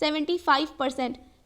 75%,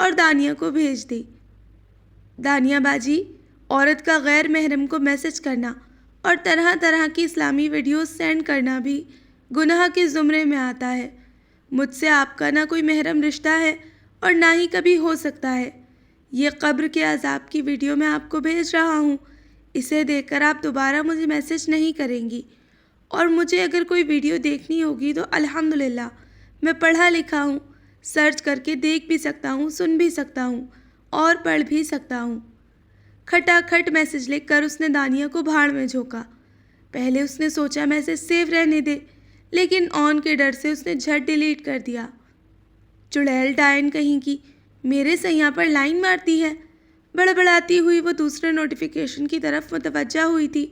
اور دانیہ کو بھیج دی۔ دانیہ باجی، عورت کا غیر محرم کو میسج کرنا اور طرح طرح کی اسلامی ویڈیوز سینڈ کرنا بھی گناہ کے زمرے میں آتا ہے۔ مجھ سے آپ کا نہ کوئی محرم رشتہ ہے اور نہ ہی کبھی ہو سکتا ہے۔ یہ قبر کے عذاب کی ویڈیو میں آپ کو بھیج رہا ہوں، اسے دیکھ کر آپ دوبارہ مجھے میسج نہیں کریں گی، اور مجھے اگر کوئی ویڈیو دیکھنی ہوگی تو الحمدللہ میں پڑھا لکھا ہوں، سرچ کر کے دیکھ بھی سکتا ہوں، سن بھی سکتا ہوں اور پڑھ بھی سکتا ہوں۔ کھٹا کھٹ میسج لکھ کر اس نے دانیہ کو بھاڑ میں جھونکا۔ پہلے اس نے سوچا میسج سیو رہنے دے، لیکن آن کے ڈر سے اس نے جھٹ ڈیلیٹ کر دیا۔ چڑیل ڈائن کہیں کی، میرے سیاں پر لائن مارتی ہے۔ بڑبڑاتی ہوئی وہ دوسرے نوٹیفیکیشن کی طرف متوجہ ہوئی تھی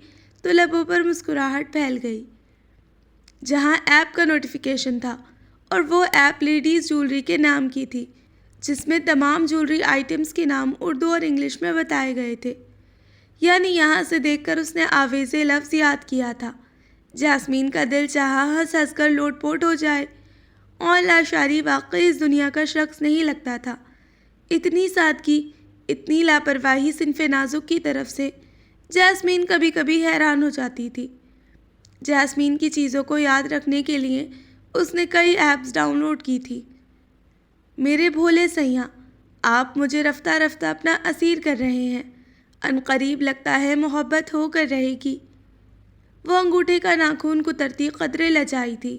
تو لبوں پر مسکراہٹ پھیل گئی۔ جہاں ایپ کا نوٹیفیکیشن تھا، اور وہ ایپ لیڈیز جولری کے نام کی تھی، جس میں تمام جولری آئٹمز کے نام اردو اور انگلش میں بتائے گئے تھے۔ یعنی یہاں سے دیکھ کر اس نے آویز لفظ یاد کیا تھا۔ جاسمین کا دل چاہا ہنس ہنس کر لوٹ پوٹ ہو جائے۔ اور لاشاری واقعی اس دنیا کا شخص نہیں لگتا تھا۔ اتنی سادگی، اتنی لاپرواہی صنف نازک کی طرف سے جاسمین کبھی کبھی حیران ہو جاتی تھی۔ جاسمین کی چیزوں کو یاد رکھنے کے لیے اس نے کئی ایپس ڈاؤن لوڈ کی تھی۔ میرے بھولے سیاں، آپ مجھے رفتہ رفتہ اپنا اسیر کر رہے ہیں، عنقریب لگتا ہے محبت ہو کر رہے گی۔ وہ انگوٹھے کا ناخن کترتی قدرے لجائی تھی۔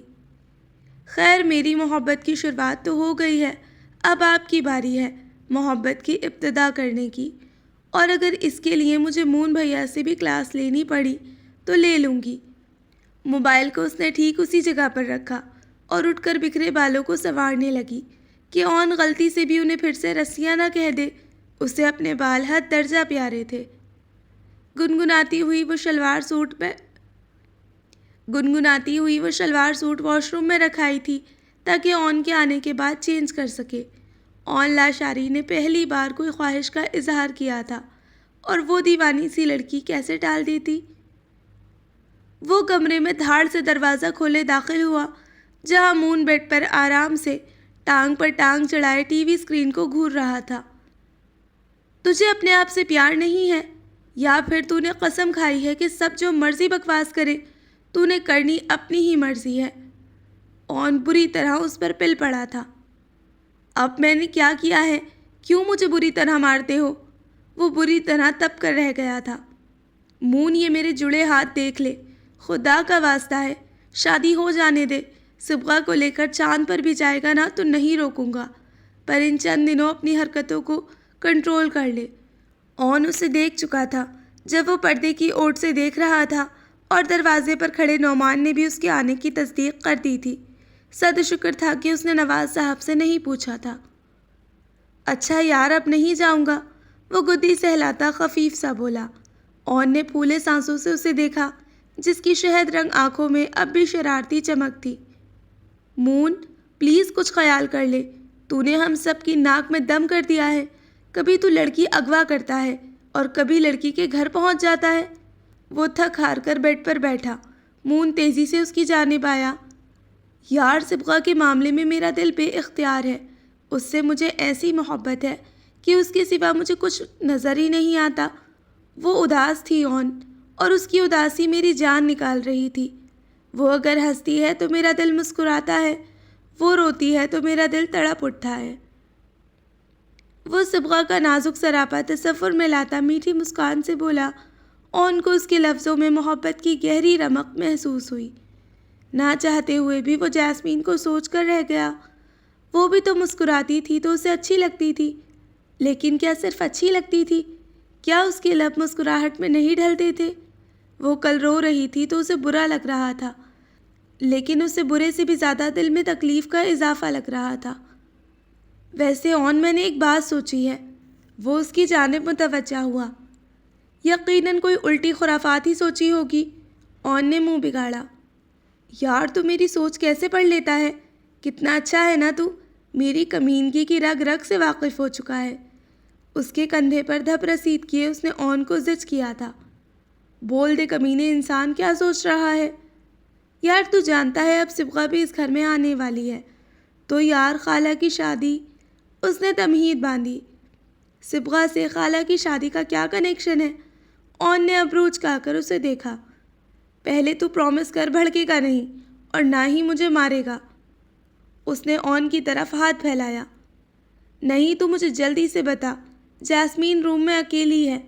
خیر، میری محبت کی شروعات تو ہو گئی ہے، اب آپ کی باری ہے محبت کی ابتدا کرنے کی، اور اگر اس کے لیے مجھے مون بھیا سے بھی کلاس لینی پڑی تو لے لوں گی۔ موبائل کو اس نے ٹھیک اسی جگہ پر رکھا اور اٹھ کر بکھرے بالوں کو سنوارنے لگی کہ آن غلطی سے بھی انہیں پھر سے رسیاں نہ کہہ دے۔ اسے اپنے بال حد درجہ پیارے تھے۔ گنگناتی ہوئی وہ شلوار سوٹ واش روم میں رکھائی تھی تاکہ آن کے آنے کے بعد چینج کر سکے۔ آن لاشاری نے پہلی بار کوئی خواہش کا اظہار کیا تھا، اور وہ دیوانی سی لڑکی کیسے ٹال دیتی۔ وہ کمرے میں دھاڑ سے دروازہ کھولے داخل ہوا، جہاں مون بیڈ پر آرام سے ٹانگ پر ٹانگ چڑھائے ٹی وی اسکرین کو گھور رہا تھا۔ تجھے اپنے آپ سے پیار نہیں ہے، یا پھر تو نے قسم کھائی ہے کہ سب جو مرضی بکواس کرے تو نے کرنی اپنی ہی مرضی ہے؟ آن بری طرح اس پر پل پڑا تھا۔ اب میں نے کیا کیا ہے؟ کیوں مجھے بری طرح مارتے ہو؟ وہ بری طرح تپ کر رہ گیا تھا۔ مون، یہ میرے جڑے ہاتھ دیکھ لے، خدا کا واسطہ ہے، شادی ہو جانے دے۔ صبغہ کو لے کر چاند پر بھی جائے گا نا تو نہیں روکوں گا، پر ان چند دنوں اپنی حرکتوں کو کنٹرول کر لے۔ آن اسے دیکھ چکا تھا جب وہ پردے کی اوٹ سے دیکھ رہا تھا، اور دروازے پر کھڑے نعمان نے بھی اس کے آنے کی تصدیق کر دی تھی۔ صد شکر تھا کہ اس نے نواز صاحب سے نہیں پوچھا تھا۔ اچھا یار، اب نہیں جاؤں گا، وہ گدی سہلاتا خفیف سا بولا۔ آن نے پھولے سانسوں سے اسے دیکھا، جس کی شہد رنگ آنکھوں میں اب بھی شرارتی چمک تھی۔ مون، پلیز کچھ خیال کر لے، تو نے ہم سب کی ناک میں دم کر دیا ہے۔ کبھی تو لڑکی اغوا کرتا ہے اور کبھی لڑکی کے گھر پہنچ جاتا ہے۔ وہ تھک ہار کر بیڈ پر بیٹھا۔ مون تیزی سے اس کی جانب آیا۔ یار، صبغہ کے معاملے میں میرا دل بے اختیار ہے، اس سے مجھے ایسی محبت ہے کہ اس کے سوا مجھے کچھ نظر ہی نہیں آتا۔ وہ اداس تھی آن، اور اس کی اداسی میری جان نکال رہی تھی۔ وہ اگر ہنستی ہے تو میرا دل مسکراتا ہے، وہ روتی ہے تو میرا دل تڑپ اٹھتا ہے۔ وہ صبغہ کا نازک سراپا تصور میں لاتا میٹھی مسکان سے بولا۔ آن کو اس کے لفظوں میں محبت کی گہری رمق محسوس ہوئی۔ نہ چاہتے ہوئے بھی وہ جاسمین کو سوچ کر رہ گیا۔ وہ بھی تو مسکراتی تھی تو اسے اچھی لگتی تھی، لیکن کیا صرف اچھی لگتی تھی؟ کیا اس کے لب مسکراہٹ میں نہیں ڈھلتے تھے؟ وہ کل رو رہی تھی تو اسے برا لگ رہا تھا، لیکن اسے برے سے بھی زیادہ دل میں تکلیف کا اضافہ لگ رہا تھا۔ ویسے آن، میں نے ایک بات سوچی ہے۔ وہ اس کی جانب متوجہ ہوا۔ یقیناً کوئی الٹی خرافات ہی سوچی ہوگی۔ آن نے منہ بگاڑا۔ یار، تو میری سوچ کیسے پڑھ لیتا ہے؟ کتنا اچھا ہے نا تو، میری کمینگی کی رگ رگ سے واقف ہو چکا ہے۔ اس کے کندھے پر دھپ رسید کیے اس نے آن کو زچ کیا تھا۔ بول دے کمینے انسان، کیا سوچ رہا ہے؟ یار، تو جانتا ہے اب صبغہ بھی اس گھر میں آنے والی ہے، تو یار خالہ کی شادی۔ اس نے تمہید باندھی۔ صبغہ سے خالہ کی شادی کا کیا کنیکشن ہے؟ اون نے ابرو اچکا کر اسے دیکھا۔ پہلے تو پرومس کر بھڑکے گا نہیں اور نہ ہی مجھے مارے گا۔ اس نے اون کی طرف ہاتھ پھیلایا۔ نہیں تو مجھے جلدی سے بتا، جاسمین روم میں اکیلی ہے۔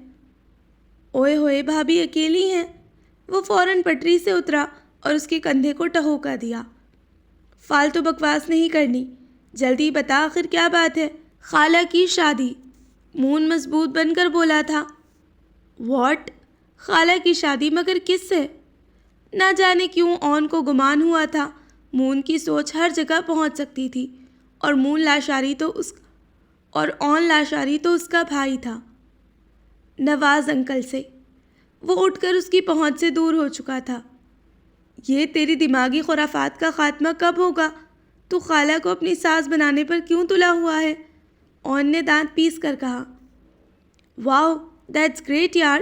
اوئے ہوئے بھابھی اکیلی ہیں؟ وہ فوراً پٹری سے اترا اور اس کے کندھے کو ٹہوکا دیا۔ فالتو بکواس نہیں کرنی، جلدی بتا آخر کیا بات ہے؟ خالہ کی شادی، مون مضبوط بن کر بولا تھا۔ واٹ؟ خالہ کی شادی مگر کس سے؟ نہ جانے کیوں اون کو گمان ہوا تھا مون کی سوچ ہر جگہ پہنچ سکتی تھی، اور اون لاشاری تو اس کا بھائی تھا، نواز انکل سے۔ وہ اٹھ کر اس کی پہنچ سے دور ہو چکا تھا۔ یہ تیری دماغی خرافات کا خاتمہ کب ہوگا؟ تو خالہ کو اپنی ساس بنانے پر کیوں تلا ہوا ہے؟ اون نے دانت پیس کر کہا۔ واو، دیٹس گریٹ یار۔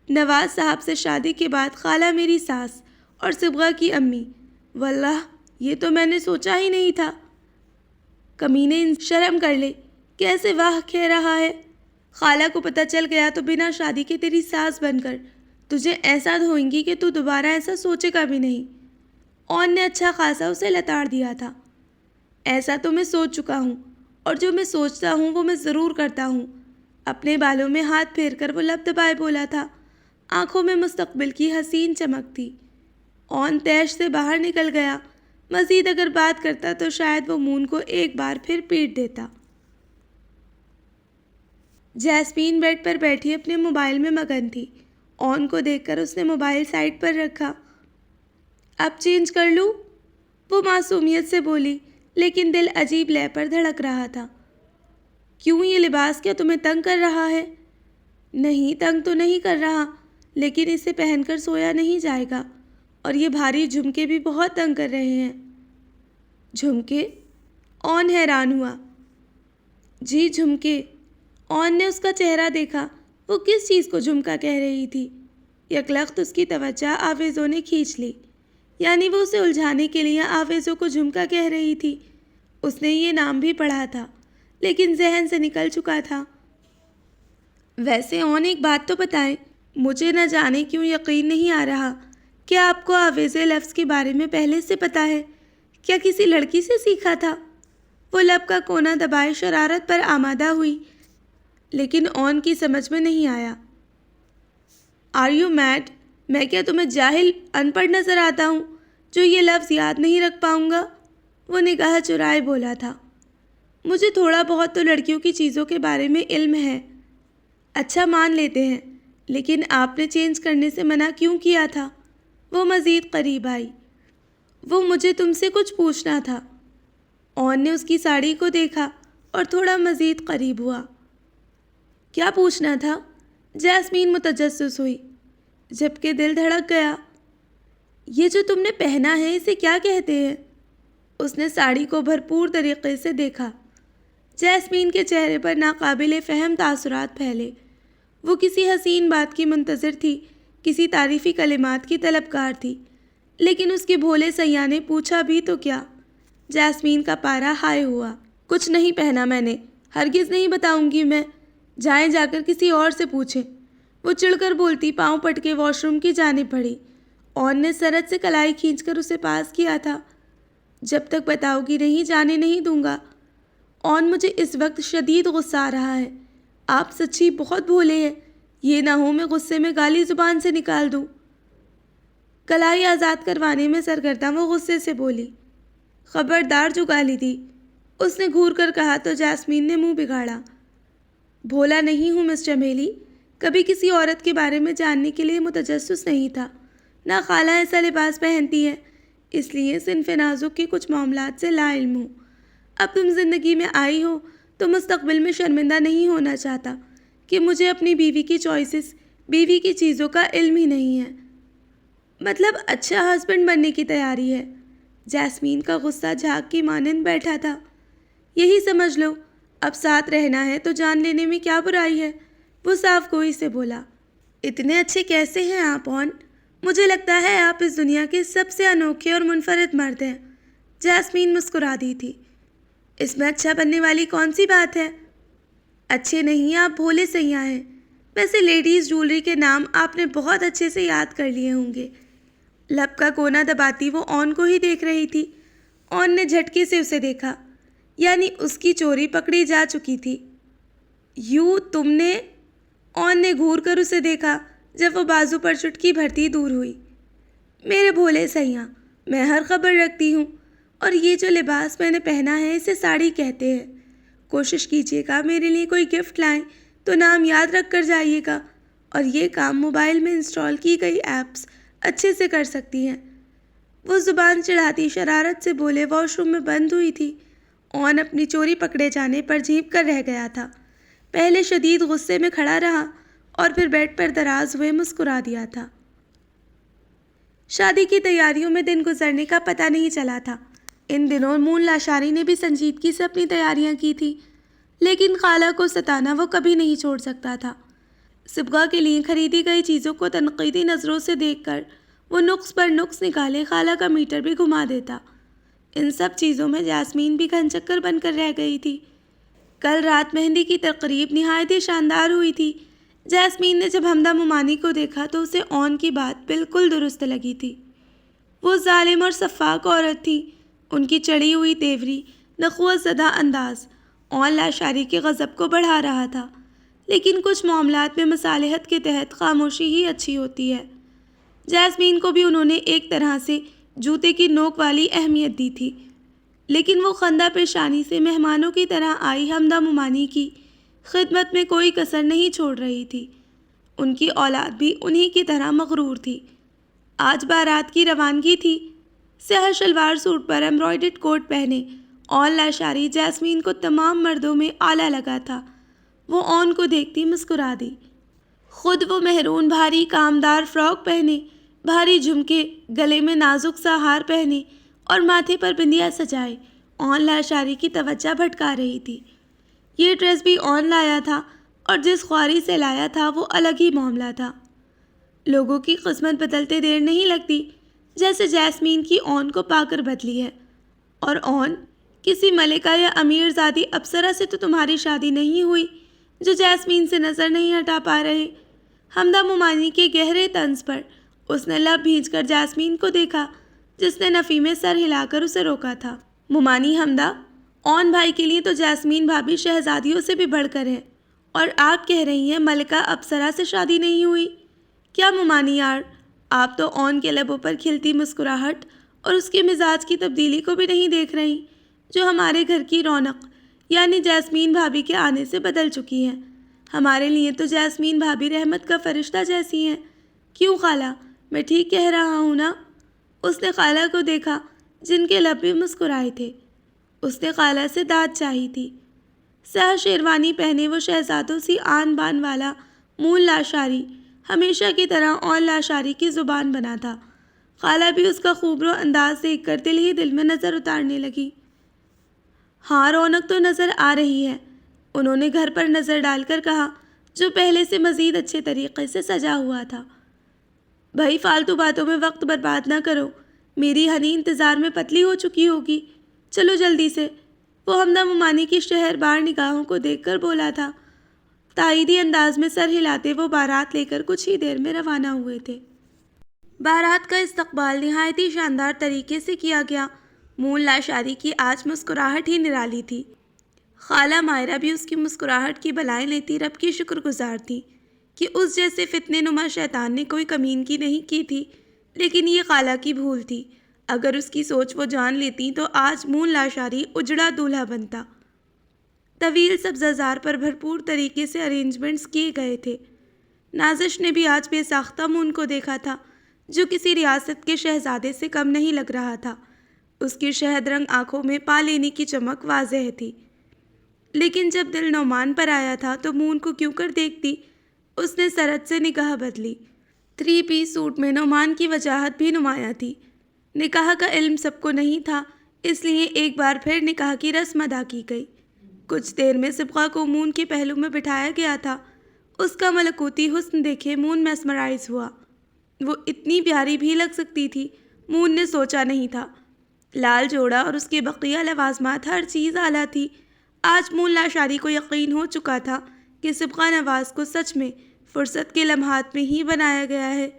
نواز صاحب سے شادی کے بعد خالہ میری ساس اور صبغہ کی امی، واللہ یہ تو میں نے سوچا ہی نہیں تھا۔ کمینے، شرم کر لے، کیسے واہ کہہ رہا ہے؟ خالہ کو پتہ چل گیا تو بنا شادی کے تیری ساس بن کر تجھے ایسا دھوئیں گی کہ تو دوبارہ ایسا سوچے گا بھی نہیں۔ اون نے اچھا خاصا اسے لتاڑ دیا تھا۔ ایسا تو میں سوچ چکا ہوں، اور جو میں سوچتا ہوں وہ میں ضرور کرتا ہوں۔ اپنے بالوں میں ہاتھ پھیر کر وہ لب دبائے بولا تھا۔ آنکھوں میں مستقبل کی حسین چمک تھی۔ اون تیش سے باہر نکل گیا۔ مزید اگر بات کرتا تو شاید وہ مون کو ایک بار پھر پیٹ دیتا۔ جاسمین بیڈ پر بیٹھی اپنے موبائل میں مگن تھی۔ اون کو دیکھ کر اس نے موبائل سائڈ پر رکھا۔ اب چینج کر لوں؟ وہ معصومیت سے بولی، لیکن دل عجیب لے پر دھڑک رہا تھا۔ کیوں، یہ لباس کیا تمہیں تنگ کر رہا ہے؟ نہیں، تنگ تو نہیں کر رہا، لیکن اسے پہن کر سویا نہیں جائے گا، اور یہ بھاری جھمکے بھی بہت تنگ کر رہے ہیں۔ جھمکے؟ اون حیران ہوا۔ جی جھمکے۔ اون نے اس کا چہرہ دیکھا۔ وہ کس چیز کو جھمکا کہہ رہی تھی؟ یکلخت اس کی توجہ آویزوں نے کھینچ لی۔ یعنی وہ اسے الجھانے کے لیے آویزوں کو جھمکا کہہ رہی تھی۔ اس نے یہ نام بھی پڑھا تھا، لیکن ذہن سے نکل چکا تھا۔ ویسے اون ایک بات تو بتائیں، مجھے نہ جانے کیوں یقین نہیں آ رہا کہ آپ کو آویزے لفظ کے بارے میں پہلے سے پتہ ہے۔ کیا کسی لڑکی سے سیکھا تھا؟ وہ لب کا کونا دبائے شرارت پر آمادہ ہوئی، لیکن اون کی سمجھ میں نہیں آیا۔ Are you mad? میں کیا تمہیں جاہل ان پڑھ نظر آتا ہوں جو یہ لفظ یاد نہیں رکھ پاؤں گا؟ وہ نگاہ چرائے بولا تھا۔ مجھے تھوڑا بہت تو لڑکیوں کی چیزوں کے بارے میں علم ہے۔ اچھا مان لیتے ہیں، لیکن آپ نے چینج کرنے سے منع کیوں کیا تھا؟ وہ مزید قریب آئی۔ وہ مجھے تم سے کچھ پوچھنا تھا۔ اون نے اس کی ساڑی کو دیکھا اور تھوڑا مزید قریب ہوا۔ کیا پوچھنا تھا؟ جاسمین متجسس ہوئی، جبکہ دل دھڑک گیا۔ یہ جو تم نے پہنا ہے اسے کیا کہتے ہیں؟ اس نے ساڑی کو بھرپور طریقے سے دیکھا۔ جاسمین کے چہرے پر ناقابل فہم تاثرات پھیلے۔ وہ کسی حسین بات کی منتظر تھی، کسی تعریفی کلمات کی طلبگار تھی، لیکن اس کے بھولے سیاح نے پوچھا بھی تو کیا؟ جاسمین کا پارا ہائی ہوا۔ کچھ نہیں پہنا میں نے، ہرگز نہیں بتاؤں گی میں۔ جائیں جا کر کسی اور سے پوچھیں۔ وہ چڑھ کر بولتی پاؤں پٹ کے واش روم کی جانب بڑھی۔ اون نے سرد سے کلائی کھینچ کر اسے پاس کیا تھا۔ جب تک بتاؤ گی نہیں جانے نہیں دوں گا۔ اون، مجھے اس وقت شدید غصہ آ رہا ہے۔ آپ سچی بہت بھولے ہیں، یہ نہ ہو میں غصے میں گالی زبان سے نکال دوں۔ کلائی آزاد کروانے میں سرگرداں وہ غصے سے بولی۔ خبردار جو گالی دی، اس نے گھور کر کہا تو جاسمین نے منہ بگاڑا۔ بھولا نہیں ہوں مس چمیلی، کبھی کسی عورت کے بارے میں جاننے کے لیے متجسس نہیں تھا۔ نہ خالہ ایسا لباس پہنتی ہے، اس لیے صنف نازک کے کچھ معاملات سے لا علم ہوں۔ اب تم زندگی میں آئی ہو تو مستقبل میں شرمندہ نہیں ہونا چاہتا کہ مجھے اپنی بیوی کی چوائسز، بیوی کی چیزوں کا علم ہی نہیں ہے۔ مطلب اچھا ہسبینڈ بننے کی تیاری ہے؟ جاسمین کا غصہ جھاگ کی مانند بیٹھا تھا۔ یہی سمجھ لو، اب ساتھ رہنا ہے تو جان لینے میں کیا برائی ہے؟ وہ صاف گوئی سے بولا۔ اتنے اچھے کیسے ہیں آپ اون؟ مجھے لگتا ہے آپ اس دنیا کے سب سے انوکھے اور منفرد مرد ہیں۔ جاسمین مسکرا دی تھی۔ اس میں اچھا بننے والی کون سی بات ہے؟ اچھے نہیں، آپ بھولے سیاں ہیں۔ ویسے لیڈیز جولری کے نام آپ نے بہت اچھے سے یاد کر لیے ہوں گے۔ لب کا کونا دباتی وہ اون کو ہی دیکھ رہی تھی۔ اون نے جھٹکے سے اسے دیکھا، یعنی اس کی چوری پکڑی جا چکی تھی۔ یوں تم نے؟ اون نے گھور کر اسے دیکھا جب وہ بازو پر چٹکی بھرتی دور ہوئی۔ میرے بھولے سیاں، میں ہر خبر رکھتی ہوں، اور یہ جو لباس میں نے پہنا ہے اسے ساڑی کہتے ہیں۔ کوشش کیجیے گا میرے لیے کوئی گفٹ لائیں تو نام یاد رکھ کر جائیے گا، اور یہ کام موبائل میں انسٹال کی گئی ایپس اچھے سے کر سکتی ہیں۔ وہ زبان چڑھاتی شرارت سے بولے واش روم میں بند ہوئی تھی۔ اون اپنی چوری پکڑے جانے پر جھینپ کر رہ گیا تھا۔ پہلے شدید غصے میں کھڑا رہا اور پھر بیڈ پر دراز ہوئے مسکرا دیا تھا۔ شادی کی تیاریوں میں دن گزرنے کا پتہ نہیں چلا تھا۔ ان دنوں مون لاشاری نے بھی سنجیدگی سے اپنی تیاریاں کی تھی، لیکن خالہ کو ستانا وہ کبھی نہیں چھوڑ سکتا تھا۔ صبغہ کے لیے خریدی گئی چیزوں کو تنقیدی نظروں سے دیکھ کر وہ نقص پر نقص نکالے خالہ کا میٹر بھی گھما دیتا۔ ان سب چیزوں میں جاسمین بھی گھن چکر بن کر رہ گئی تھی۔ کل رات مہندی کی تقریب نہایت ہی شاندار ہوئی تھی۔ جاسمین نے جب حمدہ مومانی کو دیکھا تو اسے اون کی بات بالکل درست لگی تھی۔ وہ ظالم اور سفاک عورت تھی۔ ان کی چڑھی ہوئی تیوری، نخوت زدہ انداز اون لاشاری کے غضب کو بڑھا رہا تھا، لیکن کچھ معاملات میں مصالحت کے تحت خاموشی ہی اچھی ہوتی ہے۔ جاسمین کو بھی انہوں نے ایک طرح سے جوتے کی نوک والی اہمیت دی تھی، لیکن وہ خندہ پیشانی سے مہمانوں کی طرح آئی حمدہ مومانی کی خدمت میں کوئی کسر نہیں چھوڑ رہی تھی۔ ان کی اولاد بھی انہی کی طرح مغرور تھی۔ آج بارات کی روانگی تھی۔ سیاہ شلوار سوٹ پر ایمبرائڈڈ کوٹ پہنے اون لاشاری جاسمین کو تمام مردوں میں اعلیٰ لگا تھا۔ وہ اون کو دیکھتی مسکرا دی۔ خود وہ مہرون بھاری کامدار فراک پہنے، بھاری جھمکے، گلے میں نازک سا ہار پہنے اور ماتھے پر بندیا سجائے اون لاشاری کی توجہ بھٹکا رہی تھی۔ یہ ڈریس بھی اون لایا تھا، اور جس خواری سے لایا تھا وہ الگ ہی معاملہ تھا۔ لوگوں کی قسمت بدلتے دیر نہیں لگتی، جیسے جاسمین کی اون کو پا کر بدلی ہے۔ اور اون، کسی ملکہ یا امیر زادی افسرہ سے تو تمہاری شادی نہیں ہوئی جو جاسمین سے نظر نہیں ہٹا پا رہے۔ حمدہ مومانی کے گہرے طنز پر اس نے لب بھینچ کر جاسمین کو دیکھا، جس نے نفی میں سر ہلا کر اسے روکا تھا۔ مومانی حمدہ، اون بھائی کے لیے تو جاسمین بھابھی شہزادیوں سے بھی بڑھ کر ہے، اور آپ کہہ رہی ہیں ملکہ افسرہ سے شادی نہیں ہوئی؟ کیا مومانی یار، آپ تو اون کے لبوں پر کھلتی مسکراہٹ اور اس کے مزاج کی تبدیلی کو بھی نہیں دیکھ رہی، جو ہمارے گھر کی رونق یعنی جاسمین بھابھی کے آنے سے بدل چکی ہے۔ ہمارے لیے تو جاسمین بھابھی رحمت کا فرشتہ جیسی ہیں۔ کیوں خالہ، میں ٹھیک کہہ رہا ہوں نا؟ اس نے خالہ کو دیکھا، جن کے لب بھی مسکرائے تھے۔ اس نے خالہ سے داد چاہی تھی۔ سیاہ شیروانی پہنے وہ شہزادوں سی آن بان والا مون لاشاری ہمیشہ کی طرح اون لاشاری کی زبان بنا تھا۔ خالہ بھی اس کا خوبرو انداز دیکھ کر دل ہی دل میں نظر اتارنے لگی۔ ہاں، رونق تو نظر آ رہی ہے، انہوں نے گھر پر نظر ڈال کر کہا، جو پہلے سے مزید اچھے طریقے سے سجا ہوا تھا۔ بھائی فالتو باتوں میں وقت برباد نہ کرو، میری ہنی انتظار میں پتلی ہو چکی ہوگی، چلو جلدی سے۔ وہ حمدہ مومانی کی شہر بار نگاہوں کو دیکھ کر بولا تھا۔ تائیدی انداز میں سر ہلاتے وہ بارات لے کر کچھ ہی دیر میں روانہ ہوئے تھے۔ بارات کا استقبال نہایت ہی شاندار طریقے سے کیا گیا۔ مون لاشاری کی آج مسکراہٹ ہی نرالی تھی۔ خالہ مائرہ بھی اس کی مسکراہٹ کی بلائیں لیتی رب کی شکر گزار تھی کہ اس جیسے فتنے نما شیطان نے کوئی کمینگی نہیں کی تھی، لیکن یہ خالہ کی بھول تھی۔ اگر اس کی سوچ وہ جان لیتی تو آج مون لاشاری اجڑا دولہا بنتا۔ طویل سبزہ زار پر بھرپور طریقے سے ارینجمنٹس کیے گئے تھے۔ نازش نے بھی آج بے ساختہ مون کو دیکھا تھا، جو کسی ریاست کے شہزادے سے کم نہیں لگ رہا تھا۔ اس کی شہد رنگ آنکھوں میں پا لینے کی چمک واضح تھی، لیکن جب دل نعمان پر آیا تھا تو مون کو کیوں کر دیکھتی؟ اس نے سرد سے نگاہ بدلی۔ 3 پیس سوٹ میں نعمان کی وجاہت بھی نمایاں تھی۔ نکاح کا علم سب کو نہیں تھا، اس لیے ایک بار پھر نکاح کی رسم ادا کی گئی۔ کچھ دیر میں صبغہ کو مون کے پہلو میں بٹھایا گیا تھا۔ اس کا ملکوتی حسن دیکھے مون میسمرائز ہوا۔ وہ اتنی پیاری بھی لگ سکتی تھی، مون نے سوچا نہیں تھا۔ لال جوڑا اور اس کے بقیہ لوازمات، ہر چیز اعلیٰ تھی۔ آج مون لاشاری کو یقین ہو چکا تھا کہ سبقہ نواز کو سچ میں فرصت کے لمحات میں ہی بنایا گیا ہے۔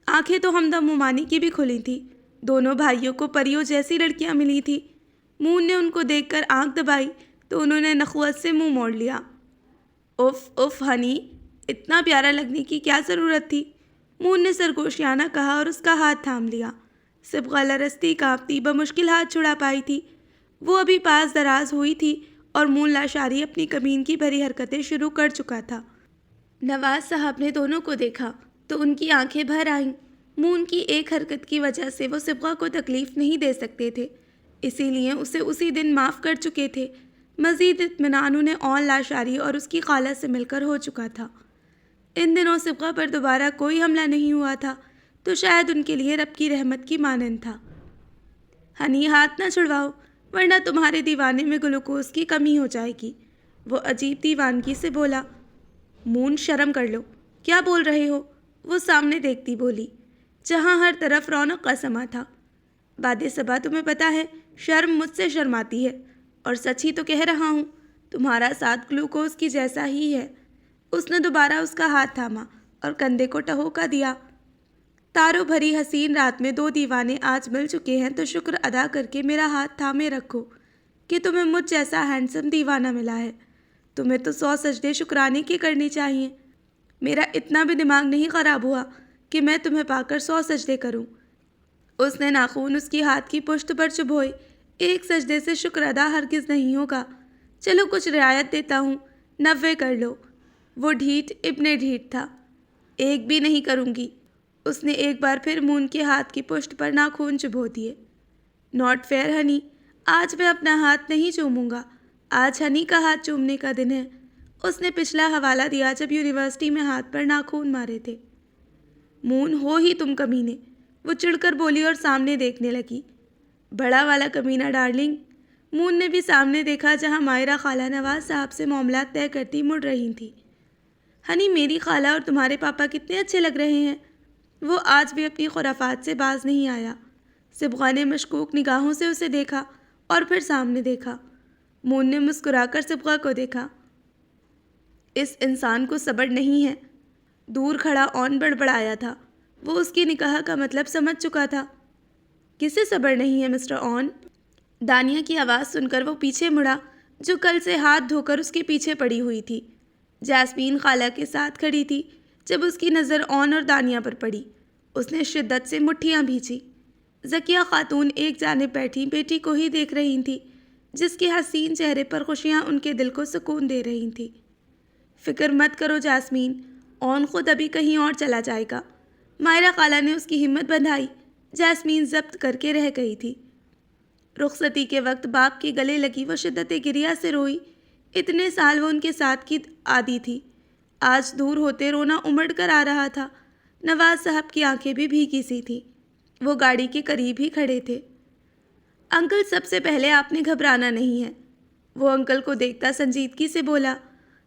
آنکھیں تو ہمدم مومانی کی بھی کھلی تھیں۔ دونوں بھائیوں کو پریوں جیسی لڑکیاں ملی تھیں۔ مون نے ان کو دیکھ کر آنکھ دبائی تو انہوں نے نخوت سے منہ موڑ لیا۔ اف اف ہنی، اتنا پیارا لگنے کی کیا ضرورت تھی؟ مون نے سرگوشیانہ کہا اور اس کا ہاتھ تھام لیا۔ سبقہ لرزتی کانپتی بمشکل ہاتھ چھڑا پائی تھی۔ وہ ابھی پاس دراز ہوئی تھی اور مون لاشاری اپنی کمین کی بھری حرکتیں شروع کر چکا تھا۔ نواز صاحب نے دونوں کو دیکھا تو ان کی آنکھیں بھر آئیں۔ مون کی ایک حرکت کی وجہ سے وہ سبقہ کو تکلیف نہیں دے سکتے تھے، اسی لیے اسے اسی دن معاف کر چکے تھے۔ مزید اطمینان انہیں اون لاشاری اور اس کی خالہ سے مل کر ہو چکا تھا۔ ان دنوں سبقہ پر دوبارہ کوئی حملہ نہیں ہوا تھا تو شاید ان کے لیے رب کی رحمت کی مانند تھا۔ ہنی، ہاتھ نہ چھڑواؤ ورنہ تمہارے دیوانے میں گلوکوز کی کمی ہو جائے گی، وہ عجیب دیوانگی سے بولا۔ مون، شرم کر لو، کیا بول رہے ہو؟ وہ سامنے دیکھتی بولی، جہاں ہر طرف رونق کا سما تھا۔ باد صبا، تمہیں پتہ ہے شرم مجھ سے شرماتی ہے، اور سچ ہی تو کہہ رہا ہوں، تمہارا ساتھ گلوکوز کی جیسا ہی ہے۔ اس نے دوبارہ اس کا ہاتھ تھاما اور کندھے کو ٹہوکا دیا۔ تاروں بھری حسین رات میں دو دیوانے آج مل چکے ہیں تو شکر ادا کر کے میرا ہاتھ تھامے رکھو کہ تمہیں مجھ جیسا ہینڈسم دیوانہ ملا ہے۔ تمہیں تو 100 سجدے شکرانے کے کرنے چاہیے۔ میرا اتنا بھی دماغ نہیں خراب ہوا کہ میں تمہیں پا کر 100 سجدے کروں۔ اس نے ناخون اس کی ہاتھ کی پشت پر چبھوئے۔ ایک سجدے سے شکر ادا ہرگز نہیں ہوگا۔ چلو کچھ رعایت دیتا ہوں، 90 کر لو۔ وہ ڈھیٹ ابن ڈھیٹ تھا۔ ایک بھی نہیں کروں گی۔ اس نے ایک بار پھر مون کے ہاتھ کی پشت پر ناخون چبھو دیے۔ ناٹ فیئر ہنی، آج میں اپنا ہاتھ نہیں چوموں گا۔ آج ہنی کا ہاتھ چومنے کا دن ہے۔ اس نے پچھلا حوالہ دیا جب یونیورسٹی میں ہاتھ پر ناخون مارے تھے۔ مون، ہو ہی تم کمینے، وہ چڑھ کر بولی اور سامنے دیکھنے لگی۔ بڑا والا کمینہ ڈارلنگ۔ مون نے بھی سامنے دیکھا جہاں مائرہ خالہ نواز صاحب سے معاملات طے کرتی مڑ رہی تھیں۔ ہنی، میری خالہ اور تمہارے پاپا کتنے اچھے لگ رہے ہیں۔ وہ آج بھی اپنی خرافات سے باز نہیں آیا۔ سبقہ نے مشکوک نگاہوں سے اسے دیکھا اور پھر سامنے دیکھا۔ مون نے مسکرا کر سبقہ کو دیکھا۔ اس انسان کو صبر نہیں ہے۔ دور کھڑا اون بڑبڑایا تھا۔ وہ اس کی نگاہ کا مطلب سمجھ چکا تھا۔ کسے صبر نہیں ہے مسٹر اون؟ دانیہ کی آواز سن کر وہ پیچھے مڑا جو کل سے ہاتھ دھو کر اس کے پیچھے پڑی ہوئی تھی۔ جاسمین خالہ کے ساتھ کھڑی تھی۔ جب اس کی نظر اون اور دانیہ پر پڑی، اس نے شدت سے مٹھیاں بھینچی۔ ذکیہ خاتون ایک جانب بیٹھی بیٹی کو ہی دیکھ رہی تھی جس کے حسین چہرے پر خوشیاں ان کے دل کو سکون دے رہی تھیں۔ فکر مت کرو جاسمین، اون خود ابھی کہیں اور چلا جائے گا۔ مائرہ خالہ نے اس کی ہمت بندھائی۔ جاسمین ضبط کر کے رہ گئی تھی۔ رخصتی کے وقت باپ کے گلے لگی وہ شدت گریہ سے روئی۔ اتنے سال وہ ان کے ساتھ کی عادی تھی، آج دور ہوتے رونا امڑ کر آ رہا تھا۔ نواز صاحب کی آنکھیں بھی بھیگی سی تھیں۔ وہ گاڑی کے قریب ہی کھڑے تھے۔ انکل، سب سے پہلے آپ نے گھبرانا نہیں ہے، وہ انکل کو دیکھتا سنجیدگی سے بولا۔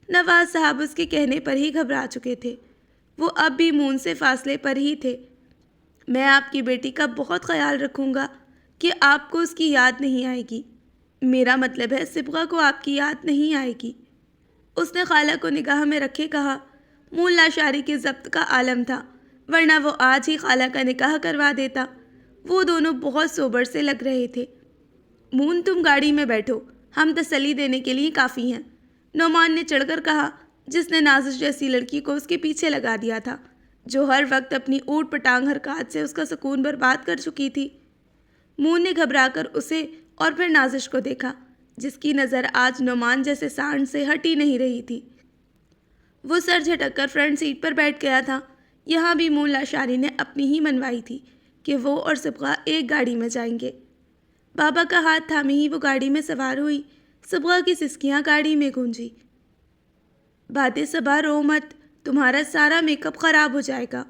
نواز صاحب اس کے کہنے پر ہی گھبرا چکے تھے۔ وہ اب بھی مون سے فاصلے پر ہی تھے۔ میں آپ کی بیٹی کا بہت خیال رکھوں گا کہ آپ کو اس کی یاد نہیں آئے گی۔ میرا مطلب ہے سبقہ کو آپ کی یاد نہیں آئے گی۔ اس نے خالہ کو نگاہ میں رکھے کہا۔ مون لاشاری کے ضبط کا عالم تھا، ورنہ وہ آج ہی خالہ کا نکاح کروا دیتا۔ وہ دونوں بہت سوبر سے لگ رہے تھے۔ مون، تم گاڑی میں بیٹھو، ہم تسلی دینے کے لیے کافی ہیں، نعمان نے چڑھ کر کہا، جس نے نازش جیسی لڑکی کو اس کے پیچھے لگا دیا تھا، جو ہر وقت اپنی اوٹ پٹانگ حرکات سے اس کا سکون برباد کر چکی تھی۔ مون نے گھبرا کر اسے اور پھر نازش کو دیکھا، جس کی نظر آج نعمان جیسے سانڈ سے ہٹی نہیں رہی تھی۔ وہ سر جھٹک کر فرنٹ سیٹ پر بیٹھ گیا تھا۔ یہاں بھی مون لاشاری نے اپنی ہی منوائی تھی کہ وہ اور سبقہ ایک گاڑی میں جائیں گے۔ بابا کا ہاتھ تھامے ہی وہ گاڑی میں سوار ہوئی۔ سبقہ کی سسکیاں گاڑی میں گونجی۔ باد صبا، رو مت، تمہارا سارا میک اپ خراب ہو جائے گا۔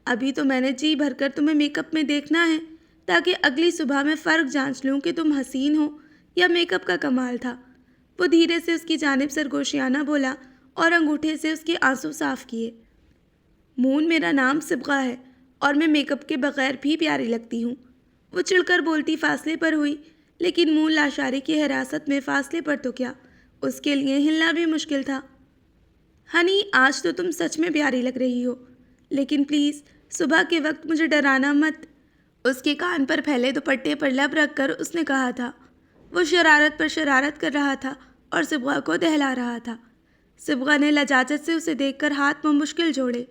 ابھی تو میں نے جی بھر کر تمہیں میک اپ میں دیکھنا ہے تاکہ اگلی صبح میں فرق جانچ لوں کہ تم حسین ہو یا میک اپ کا کمال تھا۔ وہ دھیرے سے اس کی جانب سرگوشیانہ بولا اور انگوٹھے سے اس کے آنسو صاف کیے۔ مون، میرا نام سبقہ ہے اور میں میک اپ کے بغیر بھی پیاری لگتی ہوں، وہ چڑھ کر بولتی فاصلے پر ہوئی، لیکن مون لاشاری کی حراست میں فاصلے پر تو کیا، اس کے لیے ہلنا بھی مشکل تھا۔ ہنی، آج تو تم سچ میں پیاری لگ رہی ہو، لیکن پلیز صبح کے وقت مجھے ڈرانا مت۔ اس کے کان پر پھیلے دوپٹے پر لب رکھ کر اس نے کہا تھا۔ وہ شرارت پر شرارت کر رہا تھا اور صبغہ کو دہلا رہا تھا۔ صبغہ نے لجاجت سے اسے دیکھ کر ہاتھ مشکل جوڑے،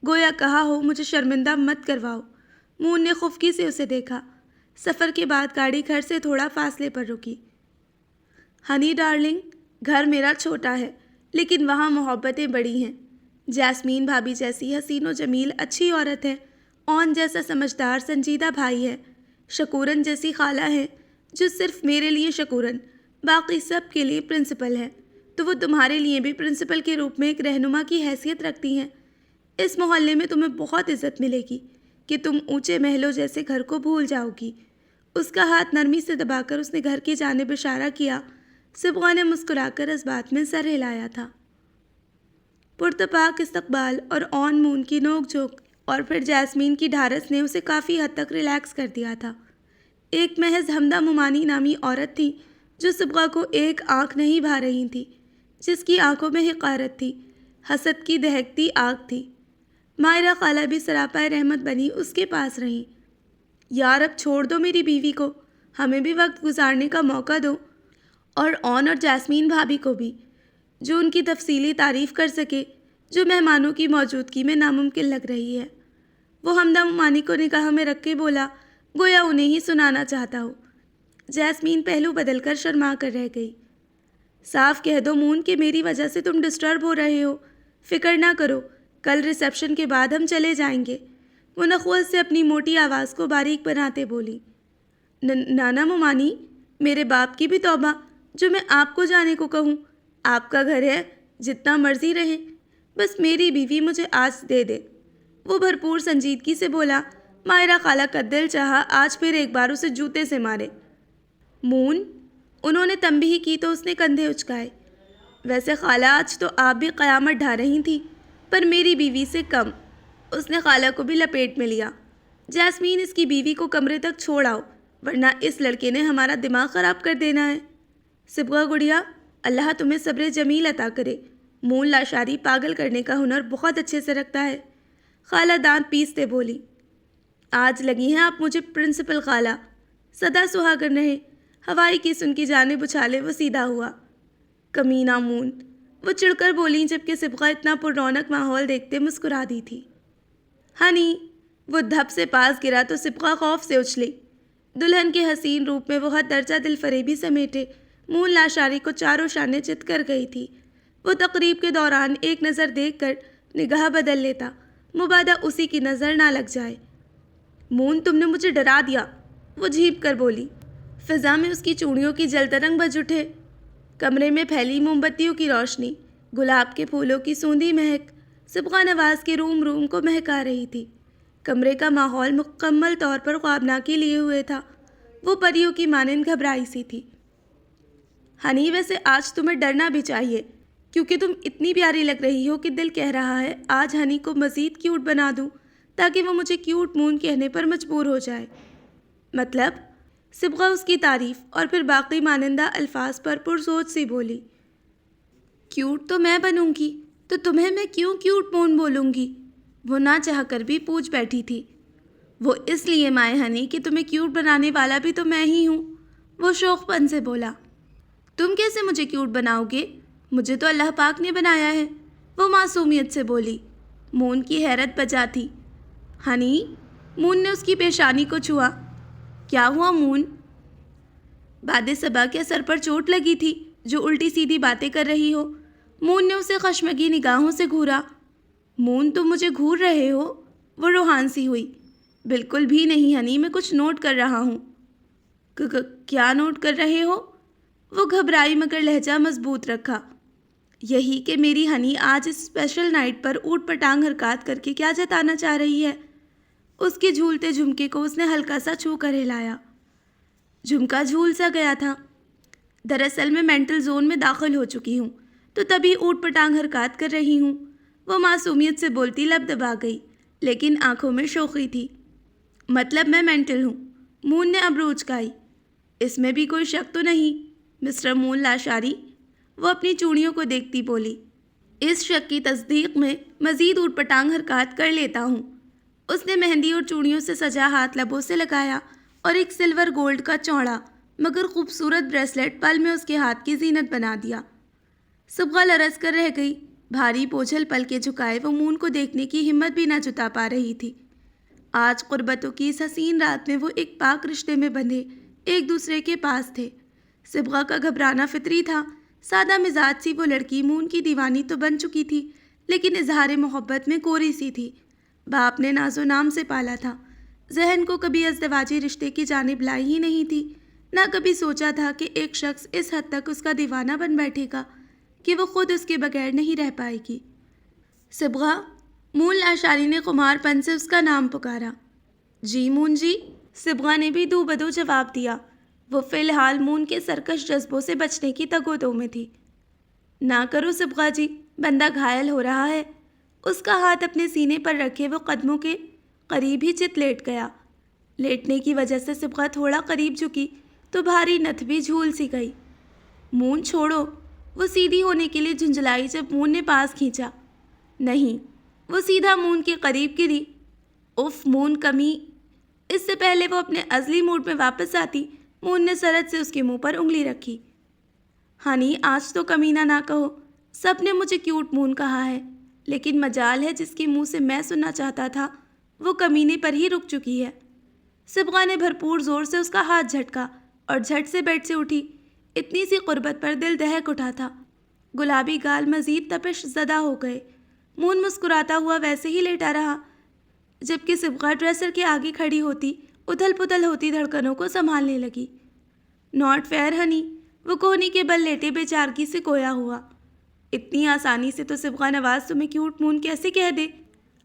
گویا کہا ہو مجھے شرمندہ مت کرواؤ۔ مون نے خفکی سے اسے دیکھا۔ سفر کے بعد گاڑی گھر سے تھوڑا فاصلے پر رکی۔ ہنی ڈارلنگ، گھر میرا چھوٹا ہے لیکن وہاں محبتیں بڑی ہیں۔ جاسمین بھابھی جیسی حسین و جمیل اچھی عورت ہے، اون جیسا سمجھدار سنجیدہ بھائی ہے، شکورن جیسی خالہ ہے جو صرف میرے لیے شکورن، باقی سب کے لیے پرنسپل ہے، تو وہ تمہارے لیے بھی پرنسپل کے روپ میں ایک رہنما کی حیثیت رکھتی ہیں۔ اس محلے میں تمہیں بہت عزت ملے گی کہ تم اونچے محلوں جیسے گھر کو بھول جاؤ گی۔ اس کا ہاتھ نرمی سے دبا کر اس نے گھر کی جانب اشارہ کیا۔ صبغہ نے مسکرا کر اس بات میں سر ہلایا تھا۔ پرتپاک استقبال اور آن مون کی نوک جھوک اور پھر جاسمین کی ڈھارس نے اسے کافی حد تک ریلیکس کر دیا تھا۔ ایک محض حمدہ ممانی نامی عورت تھی جو صبغہ کو ایک آنکھ نہیں بھا رہی تھی، جس کی آنکھوں میں حقارت تھی، حسد کی دہکتی آگ تھی۔ مائرہ خالہ بھی سراپائے رحمت بنی اس کے پاس رہیں۔ یار اب چھوڑ دو میری بیوی کو، ہمیں بھی وقت گزارنے کا موقع دو، اور آن اور جاسمین بھابھی کو بھی، جو ان کی تفصیلی تعریف کر سکے جو مہمانوں کی موجودگی میں ناممکن لگ رہی ہے۔ وہ حمدہ ممانی کو نگاہ میں رکھ کے بولا، گویا انہیں ہی سنانا چاہتا ہو۔ جاسمین پہلو بدل کر شرما کر رہ گئی۔ صاف کہہ دو مون کہ میری وجہ سے تم ڈسٹرب ہو رہے ہو۔ فکر نہ کرو، کل ریسیپشن کے بعد ہم چلے جائیں گے۔ وہ نخوت سے اپنی موٹی آواز کو باریک بناتے بولی۔ نانا ممانی، میرے باپ کی بھی توبہ جو میں آپ کو جانے کو کہوں۔ آپ کا گھر ہے، جتنا مرضی رہے، بس میری بیوی مجھے آج دے دے۔ وہ بھرپور سنجیدگی سے بولا۔ مائرہ خالہ کا دل چاہا آج پھر ایک بار اسے جوتے سے مارے۔ مون، انہوں نے تنبیہ کی تو اس نے کندھے اچکائے۔ ویسے خالہ آج تو آپ بھی قیامت ڈھا رہی تھی، پر میری بیوی سے کم۔ اس نے خالہ کو بھی لپیٹ میں لیا۔ جاسمین، اس کی بیوی کو کمرے تک چھوڑ آؤ، ورنہ اس لڑکے نے ہمارا دماغ خراب کر دینا ہے۔ صبغہ گڑیا، اللہ تمہیں صبر جمیل عطا کرے۔ مون لاشاری پاگل کرنے کا ہنر بہت اچھے سے رکھتا ہے۔ خالہ دانت پیستے بولی۔ آج لگی ہیں آپ مجھے پرنسپل خالہ، سدا سہاگن رہے۔ ہوائی کی سن کی جانب اچھالے وہ سیدھا ہوا۔ کمینہ مون، وہ چڑھ کر بولیں، جبکہ صبغہ اتنا پر رونق ماحول دیکھتے مسکرا دی تھی۔ ہنی، وہ دھپ سے پاس گرا تو صبغہ خوف سے اچھلی۔ دلہن کے حسین روپ میں وہ حد درجہ دل فریبی سمیٹے مون لاشاری کو چاروں شانے چت کر گئی تھی۔ وہ تقریب کے دوران ایک نظر دیکھ کر نگاہ بدل لیتا، مبادا اسی کی نظر نہ لگ جائے۔ مون، تم نے مجھے ڈرا دیا، وہ جھیپ کر بولی۔ فضا میں اس کی چوڑیوں کی جلترنگ بج اٹھے۔ کمرے میں پھیلی موم بتیوں کی روشنی، گلاب کے پھولوں کی سوندھی مہک صبغہ نواز کے روم روم کو مہکا رہی تھی۔ کمرے کا ماحول مکمل طور پر خوابناکی لیے ہوئے تھا۔ وہ پریوں کی مانند گھبرائی سی تھی۔ ہنی، ویسے آج تمہیں ڈرنا بھی چاہیے، کیونکہ تم اتنی پیاری لگ رہی ہو کہ دل کہہ رہا ہے آج ہنی کو مزید کیوٹ بنا دوں تاکہ وہ مجھے کیوٹ مون کہنے پر مجبور ہو جائے۔ مطلب؟ صبغہ اس کی تعریف اور پھر باقی مانندہ الفاظ پر پرسوچ سی بولی۔ کیوٹ تو میں بنوں گی تو تمہیں میں کیوں کیوٹ مون بولوں گی؟ وہ نہ چاہ کر بھی پوچھ بیٹھی تھی۔ وہ اس لیے مائے ہنی کہ تمہیں کیوٹ بنانے والا بھی تو میں ہی ہوں، وہ شوق پن سے بولا۔ تم کیسے مجھے کیوٹ بناؤ گے؟ مجھے تو اللہ پاک نے بنایا ہے، وہ معصومیت سے بولی۔ مون کی حیرت بجا تھی۔ ہنی، مون نے اس کی پیشانی کو چھوا۔ کیا ہوا مون؟ باد صبا کیا سر پر چوٹ لگی تھی جو الٹی سیدھی باتیں کر رہی ہو؟ مون نے اسے خشمگی نگاہوں سے گھورا۔ مون، تم مجھے گھور رہے ہو؟ وہ روحان سی ہوئی۔ بالکل بھی نہیں ہنی، میں کچھ نوٹ کر رہا ہوں۔ کیا نوٹ کر رہے ہو؟ وہ گھبرائی مگر لہجہ مضبوط رکھا۔ یہی کہ میری ہنی آج اس اسپیشل نائٹ پر اوٹ پٹانگ حرکات کر کے کیا جتانا چاہ رہی ہے۔ اس کے جھولتے جھمکے کو اس نے ہلکا سا چھو کر ہلایا۔ جھمکا جھول سا گیا تھا۔ دراصل میں مینٹل زون میں داخل ہو چکی ہوں تو تبھی اوٹ پٹانگ حرکات کر رہی ہوں، وہ معصومیت سے بولتی لب دبا گئی، لیکن آنکھوں میں شوخی تھی۔ مطلب میں مینٹل ہوں؟ مون نے ابرو اچکائی۔ اس میں بھی کوئی شک تو نہیں مسٹر مون لاشاری؟ وہ اپنی چوڑیوں کو دیکھتی بولی۔ اس شک کی تصدیق میں مزید اوٹ پٹانگ حرکات کر لیتا ہوں۔ اس نے مہندی اور چوڑیوں سے سجا ہاتھ لبوں سے لگایا اور ایک سلور گولڈ کا چوڑا مگر خوبصورت بریسلیٹ پل میں اس کے ہاتھ کی زینت بنا دیا۔ صبغہ لرز کر رہ گئی۔ بھاری بوجھل پل کے جھکائے وہ مون کو دیکھنے کی ہمت بھی نہ جتا پا رہی تھی۔ آج قربتوں کی اس حسین رات میں وہ ایک پاک رشتے میں بندھے ایک دوسرے کے پاس تھے۔ صبغہ کا گھبرانا فطری تھا۔ سادہ مزاج سی وہ لڑکی مون کی دیوانی تو بن چکی تھی لیکن اظہار محبت میں کوری سی تھی۔ باپ نے ناز و نام سے پالا تھا۔ ذہن کو کبھی ازدواجی رشتے کی جانب لائی ہی نہیں تھی، نہ کبھی سوچا تھا کہ ایک شخص اس حد تک اس کا دیوانہ بن بیٹھے گا کہ وہ خود اس کے بغیر نہیں رہ پائے گی۔ صبغہ، مون لاشاری نے خمار پن سے اس کا نام پکارا۔ جی مون جی، صبغہ نے بھی دو بدو جواب دیا۔ وہ فی الحال مون کے سرکش جذبوں سے بچنے کی تگ و دو میں تھی۔ نہ کرو صبغہ جی، بندہ گھائل ہو رہا ہے۔ اس کا ہاتھ اپنے سینے پر رکھے وہ قدموں کے قریب ہی چت لیٹ گیا۔ لیٹنے کی وجہ سے صبغہ تھوڑا قریب جھکی تو بھاری نتھ بھی جھول سی گئی۔ مون چھوڑو، وہ سیدھی ہونے کے لیے جھنجھلائی جب مون نے پاس کھینچا۔ نہیں، وہ سیدھا مون کے قریب گری۔ اف مون کمی! اس سے پہلے وہ اپنے ازلی موڈ میں واپس آتی، مون نے سرد سے اس کے منہ پر انگلی رکھی۔ ہنی، آج تو کمینہ نہ کہو، سب نے مجھے کیوٹ مون کہا ہے، لیکن مجال ہے جس کے منہ سے میں سننا چاہتا تھا وہ کمینے پر ہی رک چکی ہے۔ صبغہ نے بھرپور زور سے اس کا ہاتھ جھٹکا اور جھٹ سے بیڈ سے اٹھی۔ اتنی سی قربت پر دل دہک اٹھا تھا۔ گلابی گال مزید تپش زدہ ہو گئے۔ مون مسکراتا ہوا ویسے ہی لیٹا رہا جبکہ صبغہ ڈریسر کے آگے کھڑی ہوتی ادھل پدھل ہوتی دھڑکنوں کو سنبھالنے لگی۔ ناٹ فیئر ہنی، وہ کوہنی کے بل لیٹے بے چارگی سے کویا ہوا۔ اتنی آسانی سے تو صبغہ نواز تمہیں کیوٹ مون کیسے کہہ دے؟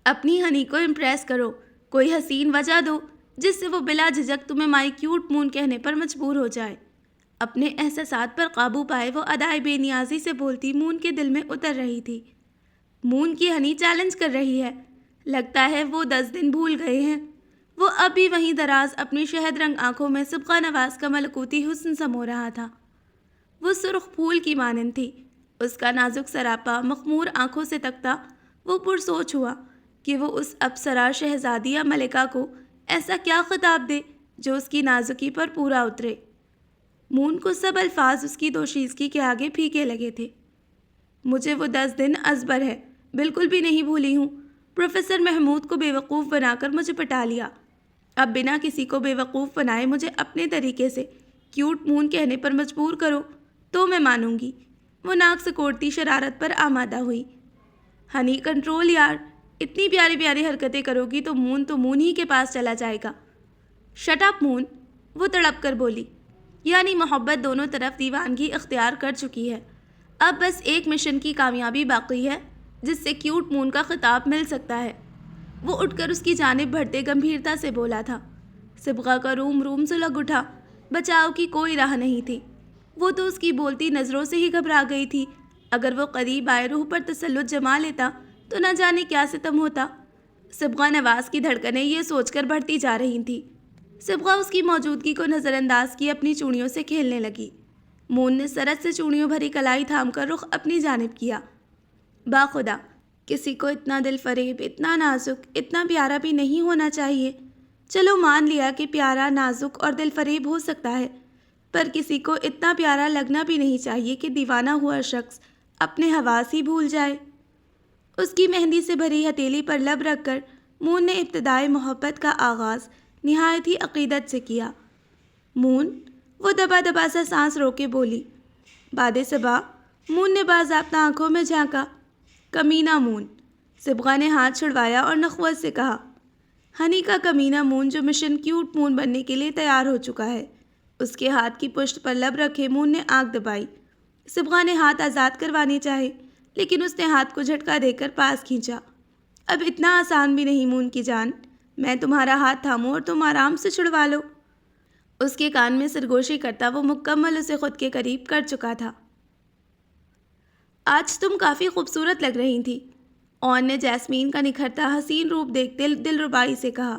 اپنی ہنی کو امپریس کرو، کوئی حسین وجہ دو جس سے وہ بلا جھجک تمہیں مائی کیوٹ مون کہنے پر مجبور ہو جائے۔ اپنے احساسات پر قابو پائے وہ ادائے بے نیازی سے بولتی مون کے دل میں اتر رہی تھی۔ مون کی ہنی چیلنج کر رہی ہے۔ لگتا ہے وہ 10 دن بھول گئے ہیں۔ وہ اب بھی وہیں دراز اپنی شہد رنگ آنکھوں میں صبغہ نواز کا ملکوتی حسن سمو رہا تھا۔ وہ سرخ پھول کی مانند تھی۔ اس کا نازک سراپا مخمور آنکھوں سے تکتا وہ پرسوچ ہوا کہ وہ اس اپسرا شہزادی یا ملکہ کو ایسا کیا خطاب دے جو اس کی نازکی پر پورا اترے۔ مون کو سب الفاظ اس کی دوشیزگی کے آگے پھیکے لگے تھے۔ مجھے وہ 10 دن ازبر ہے، بالکل بھی نہیں بھولی ہوں۔ پروفیسر محمود کو بیوقوف بنا کر مجھے پٹا لیا۔ اب بنا کسی کو بیوقوف بنائے مجھے اپنے طریقے سے کیوٹ مون کہنے پر مجبور کرو تو میں مانوں گی۔ وہ ناک سکوڑتی شرارت پر آمادہ ہوئی۔ ہنی کنٹرول یار، اتنی پیاری پیاری حرکتیں کرو گی تو مون ہی کے پاس چلا جائے گا۔ شٹ اپ مون، وہ تڑپ کر بولی۔ یعنی محبت دونوں طرف دیوانگی اختیار کر چکی ہے۔ اب بس ایک مشن کی کامیابی باقی ہے جس سے کیوٹ مون کا خطاب مل سکتا ہے۔ وہ اٹھ کر اس کی جانب بڑھتے گمبھیرتا سے بولا تھا۔ صبغہ کا روم سلگ اٹھا۔ بچاؤ کی کوئی راہ نہیں تھی۔ وہ تو اس کی بولتی نظروں سے ہی گھبرا گئی تھی۔ اگر وہ قریب آئے روح پر تسلط جما لیتا تو نہ جانے کیا ستم ہوتا۔ صبغہ نواز کی دھڑکنیں یہ سوچ کر بڑھتی جا رہی تھیں۔ صبغہ اس کی موجودگی کو نظر انداز کی اپنی چوڑیوں سے کھیلنے لگی۔ مون نے سرد سے چوڑیوں بھری کلائی تھام کر رخ اپنی جانب کیا۔ باخدا، کسی کو اتنا دل فریب، اتنا نازک، اتنا پیارا بھی نہیں ہونا چاہیے۔ چلو مان لیا کہ پیارا، نازک اور دل فریب ہو سکتا ہے، پر کسی کو اتنا پیارا لگنا بھی نہیں چاہیے کہ دیوانہ ہوا شخص اپنے حواس ہی بھول جائے۔ اس کی مہندی سے بھری ہتھیلی پر لب رکھ کر مون نے ابتدائے محبت کا آغاز نہایت ہی عقیدت سے کیا۔ مون، وہ دبا دبا سا سانس رو کے بولی۔ باد صبا، مون نے باضابطہ آنکھوں میں جھانکا۔ کمینہ مون، صبغہ نے ہاتھ چھڑوایا اور نخوت سے کہا۔ ہنی کا کمینہ مون جو مشن کیوٹ مون بننے کے لیے تیار ہو چکا ہے۔ اس کے ہاتھ کی پشت پر لب رکھے مون نے آنکھ دبائی۔ صبغہ نے ہاتھ آزاد کروانے چاہے لیکن اس نے ہاتھ کو جھٹکا دے کر پاس کھینچا۔ اب اتنا آسان بھی نہیں مون کی جان، میں تمہارا ہاتھ تھاموں اور تم آرام سے چھڑوا لو۔ اس کے کان میں سرگوشی کرتا وہ مکمل اسے خود کے قریب کر چکا تھا۔ آج تم کافی خوبصورت لگ رہی تھی، اون نے جیسمین کا نکھرتا حسین روپ دیکھتے دل ربائی سے کہا۔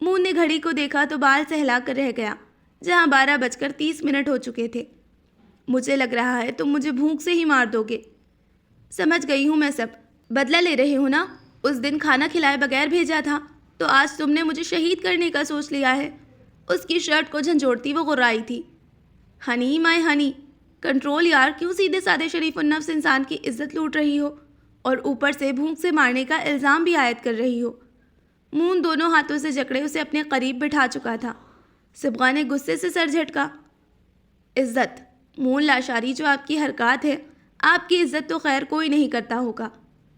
مون نے گھڑی کو دیکھا تو بال سہلا کر رہ گیا، جہاں 12:30 ہو چکے تھے۔ مجھے لگ رہا ہے تم مجھے بھوک سے ہی مار دو گے۔ سمجھ گئی ہوں میں سب، بدلہ لے رہے ہو نا؟ اس دن کھانا کھلائے بغیر بھیجا تھا تو آج تم نے مجھے شہید کرنے کا سوچ لیا ہے۔ اس کی شرٹ کو جھنجھوڑتی وہ غرائی تھی۔ ہنی مائی ہنی، کنٹرول یار، کیوں سیدھے سادے شریف النفس انسان کی عزت لوٹ رہی ہو اور اوپر سے بھوک سے مارنے کا الزام بھی عائد کر رہی ہو۔ مون دونوں ہاتھوں سے جکڑے اسے اپنے قریب بٹھا چکا تھا۔ صبغہ نے غصے سے سر جھٹکا۔ عزت؟ مون لاشاری، جو آپ کی حرکات ہے، آپ کی عزت تو خیر کوئی نہیں کرتا ہوگا۔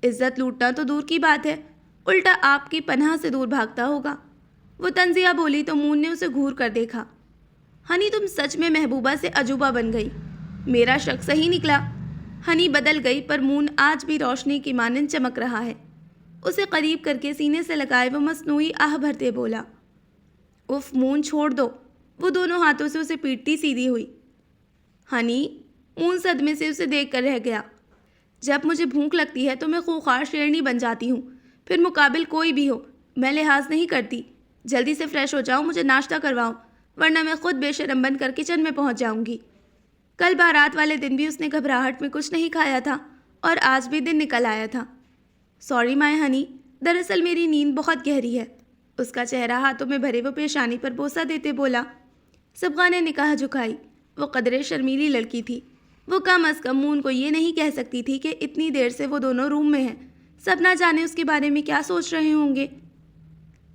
عزت لوٹنا تو دور کی بات ہے، الٹا آپ کی پناہ سے دور بھاگتا ہوگا۔ وہ تنزیہ بولی تو مون نے اسے گھور کر دیکھا۔ ہنی تم سچ میں محبوبہ سے عجوبہ بن گئی، میرا شک صحیح نکلا۔ ہنی بدل گئی پر مون آج بھی روشنی کی مانند چمک رہا ہے۔ اسے قریب کر کے سینے سے لگائے وہ مصنوعی آہ بھرتے بولا، اف مون چھوڑ دو۔ وہ دونوں ہاتھوں سے اسے پیٹتی سیدھی ہوئی۔ ہنی، مون صدمے سے اسے دیکھ کر رہ گیا۔ جب مجھے بھوک لگتی ہے تو میں خوخار شیرنی بن جاتی ہوں، پھر مقابل کوئی بھی ہو میں لحاظ نہیں کرتی۔ جلدی سے فریش ہو جاؤ، مجھے ناشتہ کرواؤ، ورنہ میں خود بے شرم بن کر کچن میں پہنچ جاؤں گی۔ کل بارات والے دن بھی اس نے گھبراہٹ میں کچھ نہیں کھایا تھا اور آج بھی دن نکل آیا تھا۔ سوری مائی ہنی، دراصل میری نیند بہت گہری ہے۔ اس کا چہرہ ہاتھوں میں بھرے وہ پیشانی پر بوسہ دیتے بولا۔ صبغہ نے نگاہ جھکائی۔ وہ قدرے شرمیلی لڑکی تھی۔ وہ کم از کم مون کو یہ نہیں کہہ سکتی تھی کہ اتنی دیر سے وہ دونوں روم میں ہیں، سب نہ جانے اس کے بارے میں کیا سوچ رہے ہوں گے۔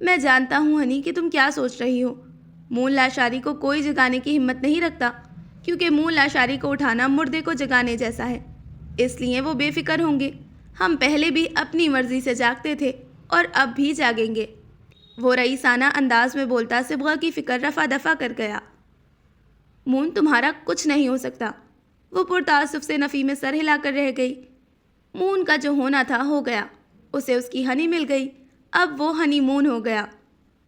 میں جانتا ہوں ہنی کہ تم کیا سوچ رہی ہو۔ مون لاشاری کو کوئی جگانے کی ہمت نہیں رکھتا، کیونکہ مون لاشاری کو اٹھانا مردے کو جگانے جیسا ہے، اس لیے وہ بے فکر ہوں گے۔ ہم پہلے بھی اپنی مرضی سے جاگتے تھے اور اب بھی جاگیں گے۔ وہ رئیسانہ انداز میں بولتا صبغہ کی فکر رفع دفع کر گیا۔ مون تمہارا کچھ نہیں ہو سکتا۔ وہ پرتعصب سے نفی میں سر ہلا کر رہ گئی۔ مون کا جو ہونا تھا ہو گیا، اسے اس کی ہنی مل گئی، اب وہ ہنی مون ہو گیا۔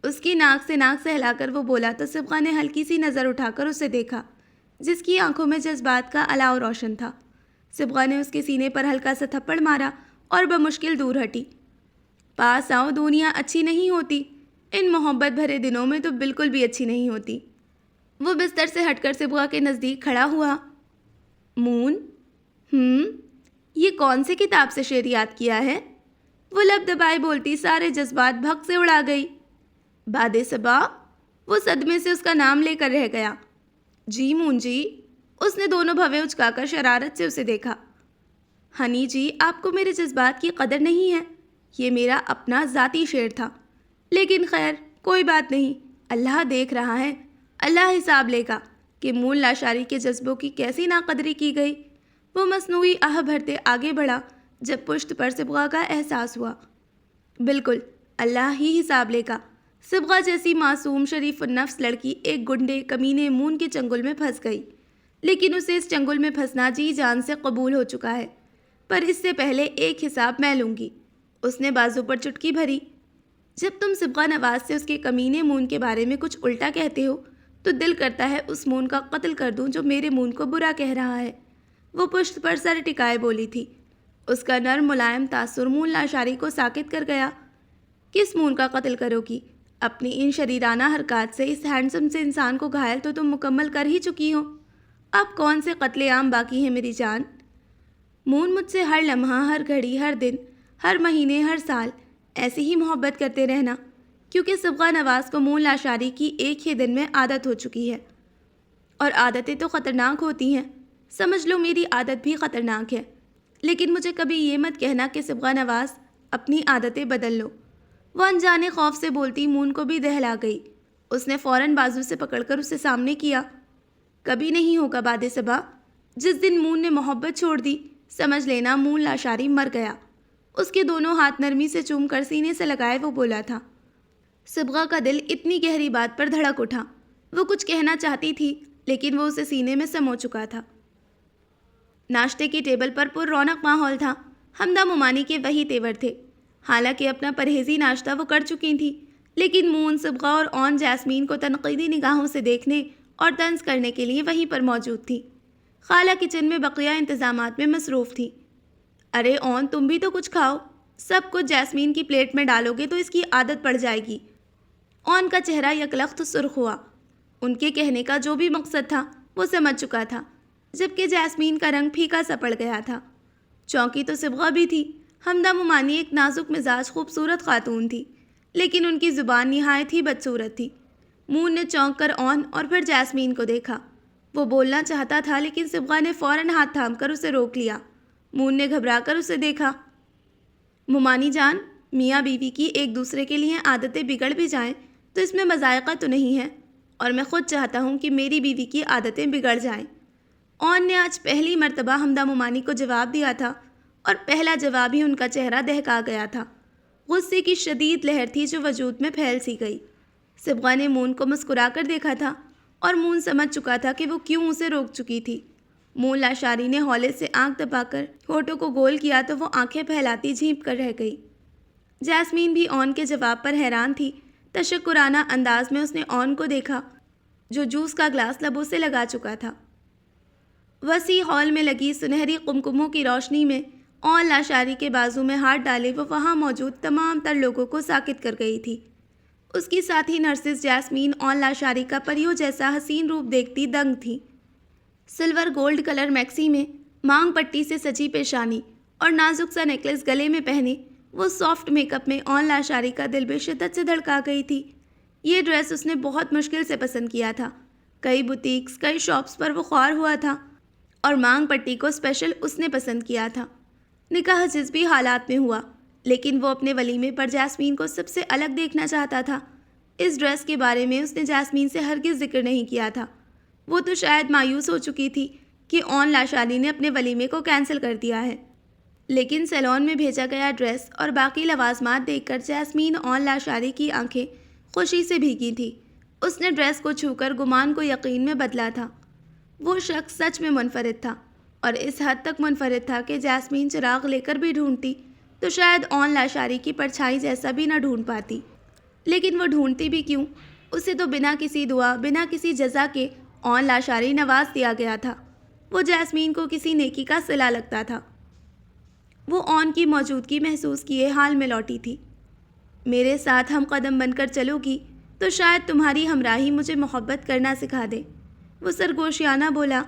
اس کی ناک سے ناک سہلا کر وہ بولا تو صبغہ نے ہلکی سی نظر اٹھا کر اسے دیکھا، جس کی آنکھوں میں جذبات کا الاؤ روشن تھا۔ صبغہ نے اس کے سینے پر ہلکا سا تھپڑ مارا اور بمشکل دور ہٹی۔ پاس آؤ، دنیا اچھی نہیں ہوتی، ان محبت بھرے دنوں میں تو بالکل بھی اچھی نہیں ہوتی۔ وہ بستر سے ہٹ کر صبغہ کے نزدیک کھڑا ہوا۔ مون، یہ کون سے کتاب سے شعر یاد کیا ہے؟ وہ لب دبائے بولتی سارے جذبات بھگ سے اڑا گئی۔ باد صبا، وہ صدمے سے اس کا نام لے کر رہ گیا۔ جی مون جی، اس نے دونوں بھویں اچکا کر شرارت سے اسے دیکھا۔ ہنی جی، آپ کو میرے جذبات کی قدر نہیں ہے، یہ میرا اپنا ذاتی شعر تھا، لیکن خیر کوئی بات نہیں، اللہ دیکھ رہا ہے، اللہ حساب لے گا کہ مون لاشاری کے جذبوں کی کیسی ناقدری کی گئی۔ وہ مصنوعی آہ بھرتے آگے بڑھا جب پشت پر صبغہ کا احساس ہوا۔ بالکل، اللہ ہی حساب لے گا۔ صبغہ جیسی معصوم شریف النفس لڑکی ایک گنڈے کمینے مون کے چنگل میں پھنس گئی، لیکن اسے اس چنگل میں پھنسنا جی جان سے قبول ہو چکا ہے، پر اس سے پہلے ایک حساب میں لوں گی۔ اس نے بازو پر چٹکی بھری۔ جب تم صبغہ نواز سے اس کے کمینے مون کے بارے میں کچھ الٹا کہتے ہو تو دل کرتا ہے اس مون کا قتل کر دوں جو میرے مون کو برا کہہ رہا ہے۔ وہ پشت پر سر ٹکائے بولی تھی۔ اس کا نرم ملائم تاثر مون لاشاری کو ساکت کر گیا۔ کس مون کا قتل کرو گی؟ اپنی ان شریرانہ حرکات سے اس ہینڈسم سے انسان کو گھائل تو تم مکمل کر ہی چکی ہو، اب کون سے قتل عام باقی ہیں میری جان؟ مون مجھ سے ہر لمحہ، ہر گھڑی، ہر دن، ہر مہینے، ہر سال ایسی ہی محبت کرتے رہنا، کیونکہ صبغہ نواز کو مون لاشاری کی ایک ہی دن میں عادت ہو چکی ہے، اور عادتیں تو خطرناک ہوتی ہیں، سمجھ لو میری عادت بھی خطرناک ہے، لیکن مجھے کبھی یہ مت کہنا کہ صبغہ نواز اپنی عادتیں بدل لو۔ وہ انجانے خوف سے بولتی مون کو بھی دہلا گئی۔ اس نے فوراً بازو سے پکڑ کر اسے سامنے کیا۔ کبھی نہیں ہوگا باد صبا، جس دن مون نے محبت چھوڑ دی سمجھ لینا مون لاشاری مر گیا۔ اس کے دونوں ہاتھ نرمی سے چوم کر سینے سے لگائے وہ بولا تھا۔ صبغہ کا دل اتنی گہری بات پر دھڑک اٹھا۔ وہ کچھ کہنا چاہتی تھی لیکن وہ اسے سینے میں سمو چکا تھا۔ ناشتے کی ٹیبل پر پر رونق ماحول تھا۔ حمدہ ممانی کے وہی تیور تھے۔ حالانکہ اپنا پرہیزی ناشتہ وہ کر چکی تھیں، لیکن مون، صبغہ اور اون جاسمین کو تنقیدی نگاہوں سے دیکھنے اور طنز کرنے کے لیے وہیں پر موجود تھی۔ خالہ کچن میں بقیہ انتظامات میں مصروف تھی۔ ارے اون، تم بھی تو کچھ کھاؤ، سب کچھ جاسمین کی پلیٹ میں ڈالو گے تو اس کی عادت پڑ جائے گی۔ اون کا چہرہ یکلخت سرخ ہوا۔ ان کے کہنے کا جو بھی مقصد تھا وہ سمجھ چکا تھا، جبکہ جاسمین کا رنگ پھیکا سا پڑ گیا تھا۔ چونکی تو صبغہ بھی تھی۔ حمدہ مومانی ایک نازک مزاج خوبصورت خاتون تھی، لیکن ان کی زبان نہایت ہی بدصورت تھی۔ مون نے چونک کر اون اور پھر جاسمین کو دیکھا۔ وہ بولنا چاہتا تھا لیکن صبغہ نے فوراً ہاتھ تھام کر اسے روک لیا۔ مون نے گھبرا کر اسے دیکھا۔ مومانی جان، میاں بیوی کی ایک دوسرے کے لیے عادتیں بگڑ بھی جائیں تو اس میں مذائقہ تو نہیں ہے، اور میں خود چاہتا ہوں کہ میری بیوی کی عادتیں بگڑ جائیں۔ اون نے آج پہلی مرتبہ حمدہ مومانی کو جواب دیا تھا، اور پہلا جواب ہی ان کا چہرہ دہکا گیا تھا۔ غصے کی شدید لہر تھی جو وجود میں پھیل سی گئی۔ صبغہ نے مون کو مسکرا کر دیکھا تھا، اور مون سمجھ چکا تھا کہ وہ کیوں اسے روک چکی تھی۔ مون لاشاری نے ہولے سے آنکھ دبا کر ہونٹوں کو گول کیا تو وہ آنکھیں پھیلاتی جھینپ کر رہ گئی۔ جاسمین بھی اون کے جواب پر حیران تھی۔ تشکرانہ انداز میں اس نے اون کو دیکھا جو جوس کا گلاس لبوں سے لگا چکا تھا۔ وسیع ہال میں لگی سنہری قمقموں کی روشنی میں اون لاشاری کے بازو میں ہاتھ ڈالے وہ وہاں موجود تمام تر لوگوں کو ساکت کر گئی تھی۔ اس کی ساتھی نرسز جاسمین اون لاشاری کا پریوں جیسا حسین روپ دیکھتی دنگ تھی۔ سلور گولڈ کلر میکسی میں مانگ پٹی سے سجی پیشانی اور نازک سا نیکلس گلے میں پہنے وہ سافٹ میک اپ میں اون لاشاری کا دل بے شدت سے دھڑکا گئی تھی۔ یہ ڈریس اس نے بہت مشکل سے پسند کیا تھا۔ کئی بوتیکس، کئی شاپس پر وہ خوار ہوا تھا، اور مانگ پٹی کو اسپیشل اس نے پسند کیا تھا۔ نکاح جس بھی حالات میں ہوا، لیکن وہ اپنے ولیمے پر جاسمین کو سب سے الگ دیکھنا چاہتا تھا۔ اس ڈریس کے بارے میں اس نے جاسمین سے ہرگز ذکر نہیں کیا تھا۔ وہ تو شاید مایوس ہو چکی تھی کہ اون لاشاری نے اپنے ولیمے کو کینسل کر دیا ہے، لیکن سیلون میں بھیجا گیا ڈریس اور باقی لوازمات دیکھ کر جاسمین اون لاشاری کی آنکھیں خوشی سے بھیگی تھی۔ اس نے ڈریس کو چھو کر گمان کو یقین میں بدلا تھا۔ وہ شخص سچ میں منفرد تھا، اور اس حد تک منفرد تھا کہ جاسمین چراغ لے کر بھی ڈھونڈتی تو شاید اون لاشاری کی پرچھائی جیسا بھی نہ ڈھونڈ پاتی۔ لیکن وہ ڈھونڈتی بھی کیوں؟ اسے تو بنا کسی دعا، بنا کسی جزا کے اون لاشاری نواز دیا گیا تھا۔ وہ جاسمین کو کسی نیکی کا صلہ لگتا تھا۔ وہ اون کی موجودگی محسوس کیے حال میں لوٹی تھی۔ میرے ساتھ ہم قدم بن کر چلو گی تو شاید تمہاری ہمراہی مجھے محبت کرنا سکھا دے، وہ سرگوشیانہ بولا۔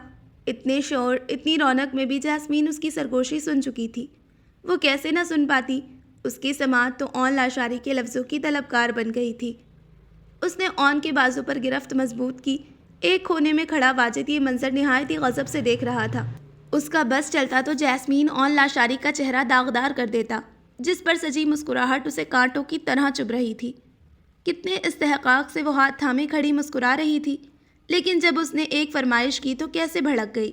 اتنے شور، اتنی رونق میں بھی جاسمین اس کی سرگوشی سن چکی تھی۔ وہ کیسے نہ سن پاتی؟ اس کی سماعت تو اون لاشاری کے لفظوں کی طلبکار بن گئی تھی۔ اس نے اون کے بازو پر گرفت مضبوط کی۔ ایک کونے میں کھڑا واجد یہ منظر نہایت ہی غضب سے دیکھ رہا تھا۔ اس کا بس چلتا تو جاسمین اون لاشاری کا چہرہ داغدار کر دیتا، جس پر سجی مسکراہٹ اسے کانٹوں کی طرح چبھ رہی تھی۔ کتنے استحقاق سے وہ ہاتھ تھامے کھڑی مسکرا رہی تھی، لیکن جب اس نے ایک فرمائش کی تو کیسے بھڑک گئی۔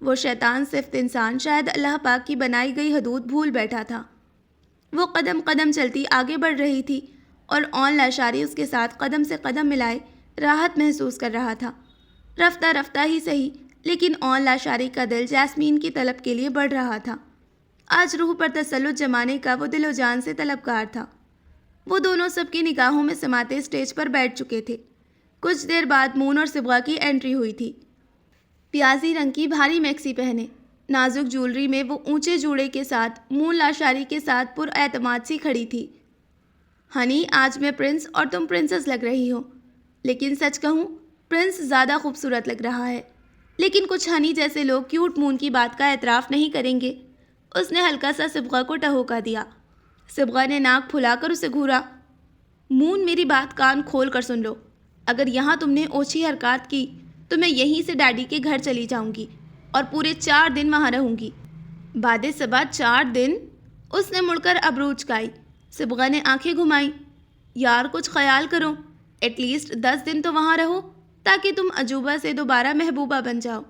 وہ شیطان صفت انسان شاید اللہ پاک کی بنائی گئی حدود بھول بیٹھا تھا۔ وہ قدم قدم چلتی آگے بڑھ رہی تھی، اور اون لاشاری اس کے ساتھ قدم سے قدم ملائے راحت محسوس کر رہا تھا۔ رفتہ رفتہ ہی صحیح، لیکن اون لاشاری کا دل جاسمین کی طلب کے لیے بڑھ رہا تھا۔ آج روح پر تسلط جمانے کا وہ دل و جان سے طلبگار تھا۔ وہ دونوں سب کی نگاہوں میں سماتے اسٹیج پر بیٹھ چکے تھے۔ کچھ دیر بعد مون اور صبغہ کی انٹری ہوئی تھی۔ پیازی رنگ کی بھاری میکسی پہنے، نازک جولری میں وہ اونچے جوڑے کے ساتھ مون لاشاری کے ساتھ پر اعتماد سی کھڑی تھی۔ ہنی، آج میں پرنس اور تم پرنسس لگ رہی ہو، لیکن سچ کہوں پرنس زیادہ خوبصورت لگ رہا ہے۔ لیکن کچھ ہنی جیسے لوگ کیوٹ مون کی بات کا اعتراف نہیں کریں گے۔ اس نے ہلکا سا صبغہ کو ٹہوکا دیا۔ صبغہ نے ناک پھلا کر اسے گھورا۔ مون، میری بات کان کھول کر سن لو۔ اگر یہاں تم نے اوچھی حرکات کی تو میں یہیں سے ڈیڈی کے گھر چلی جاؤں گی اور پورے 4 دن وہاں رہوں گی۔ بعد صبح 4 دن؟ اس نے مڑ کر ابرو اچکائی۔ صبغہ نے آنکھیں گھمائیں۔ یار کچھ خیال کرو، ایٹ لیسٹ 10 دن تو وہاں رہو تاکہ تم عجوبہ سے دوبارہ محبوبہ بن جاؤ۔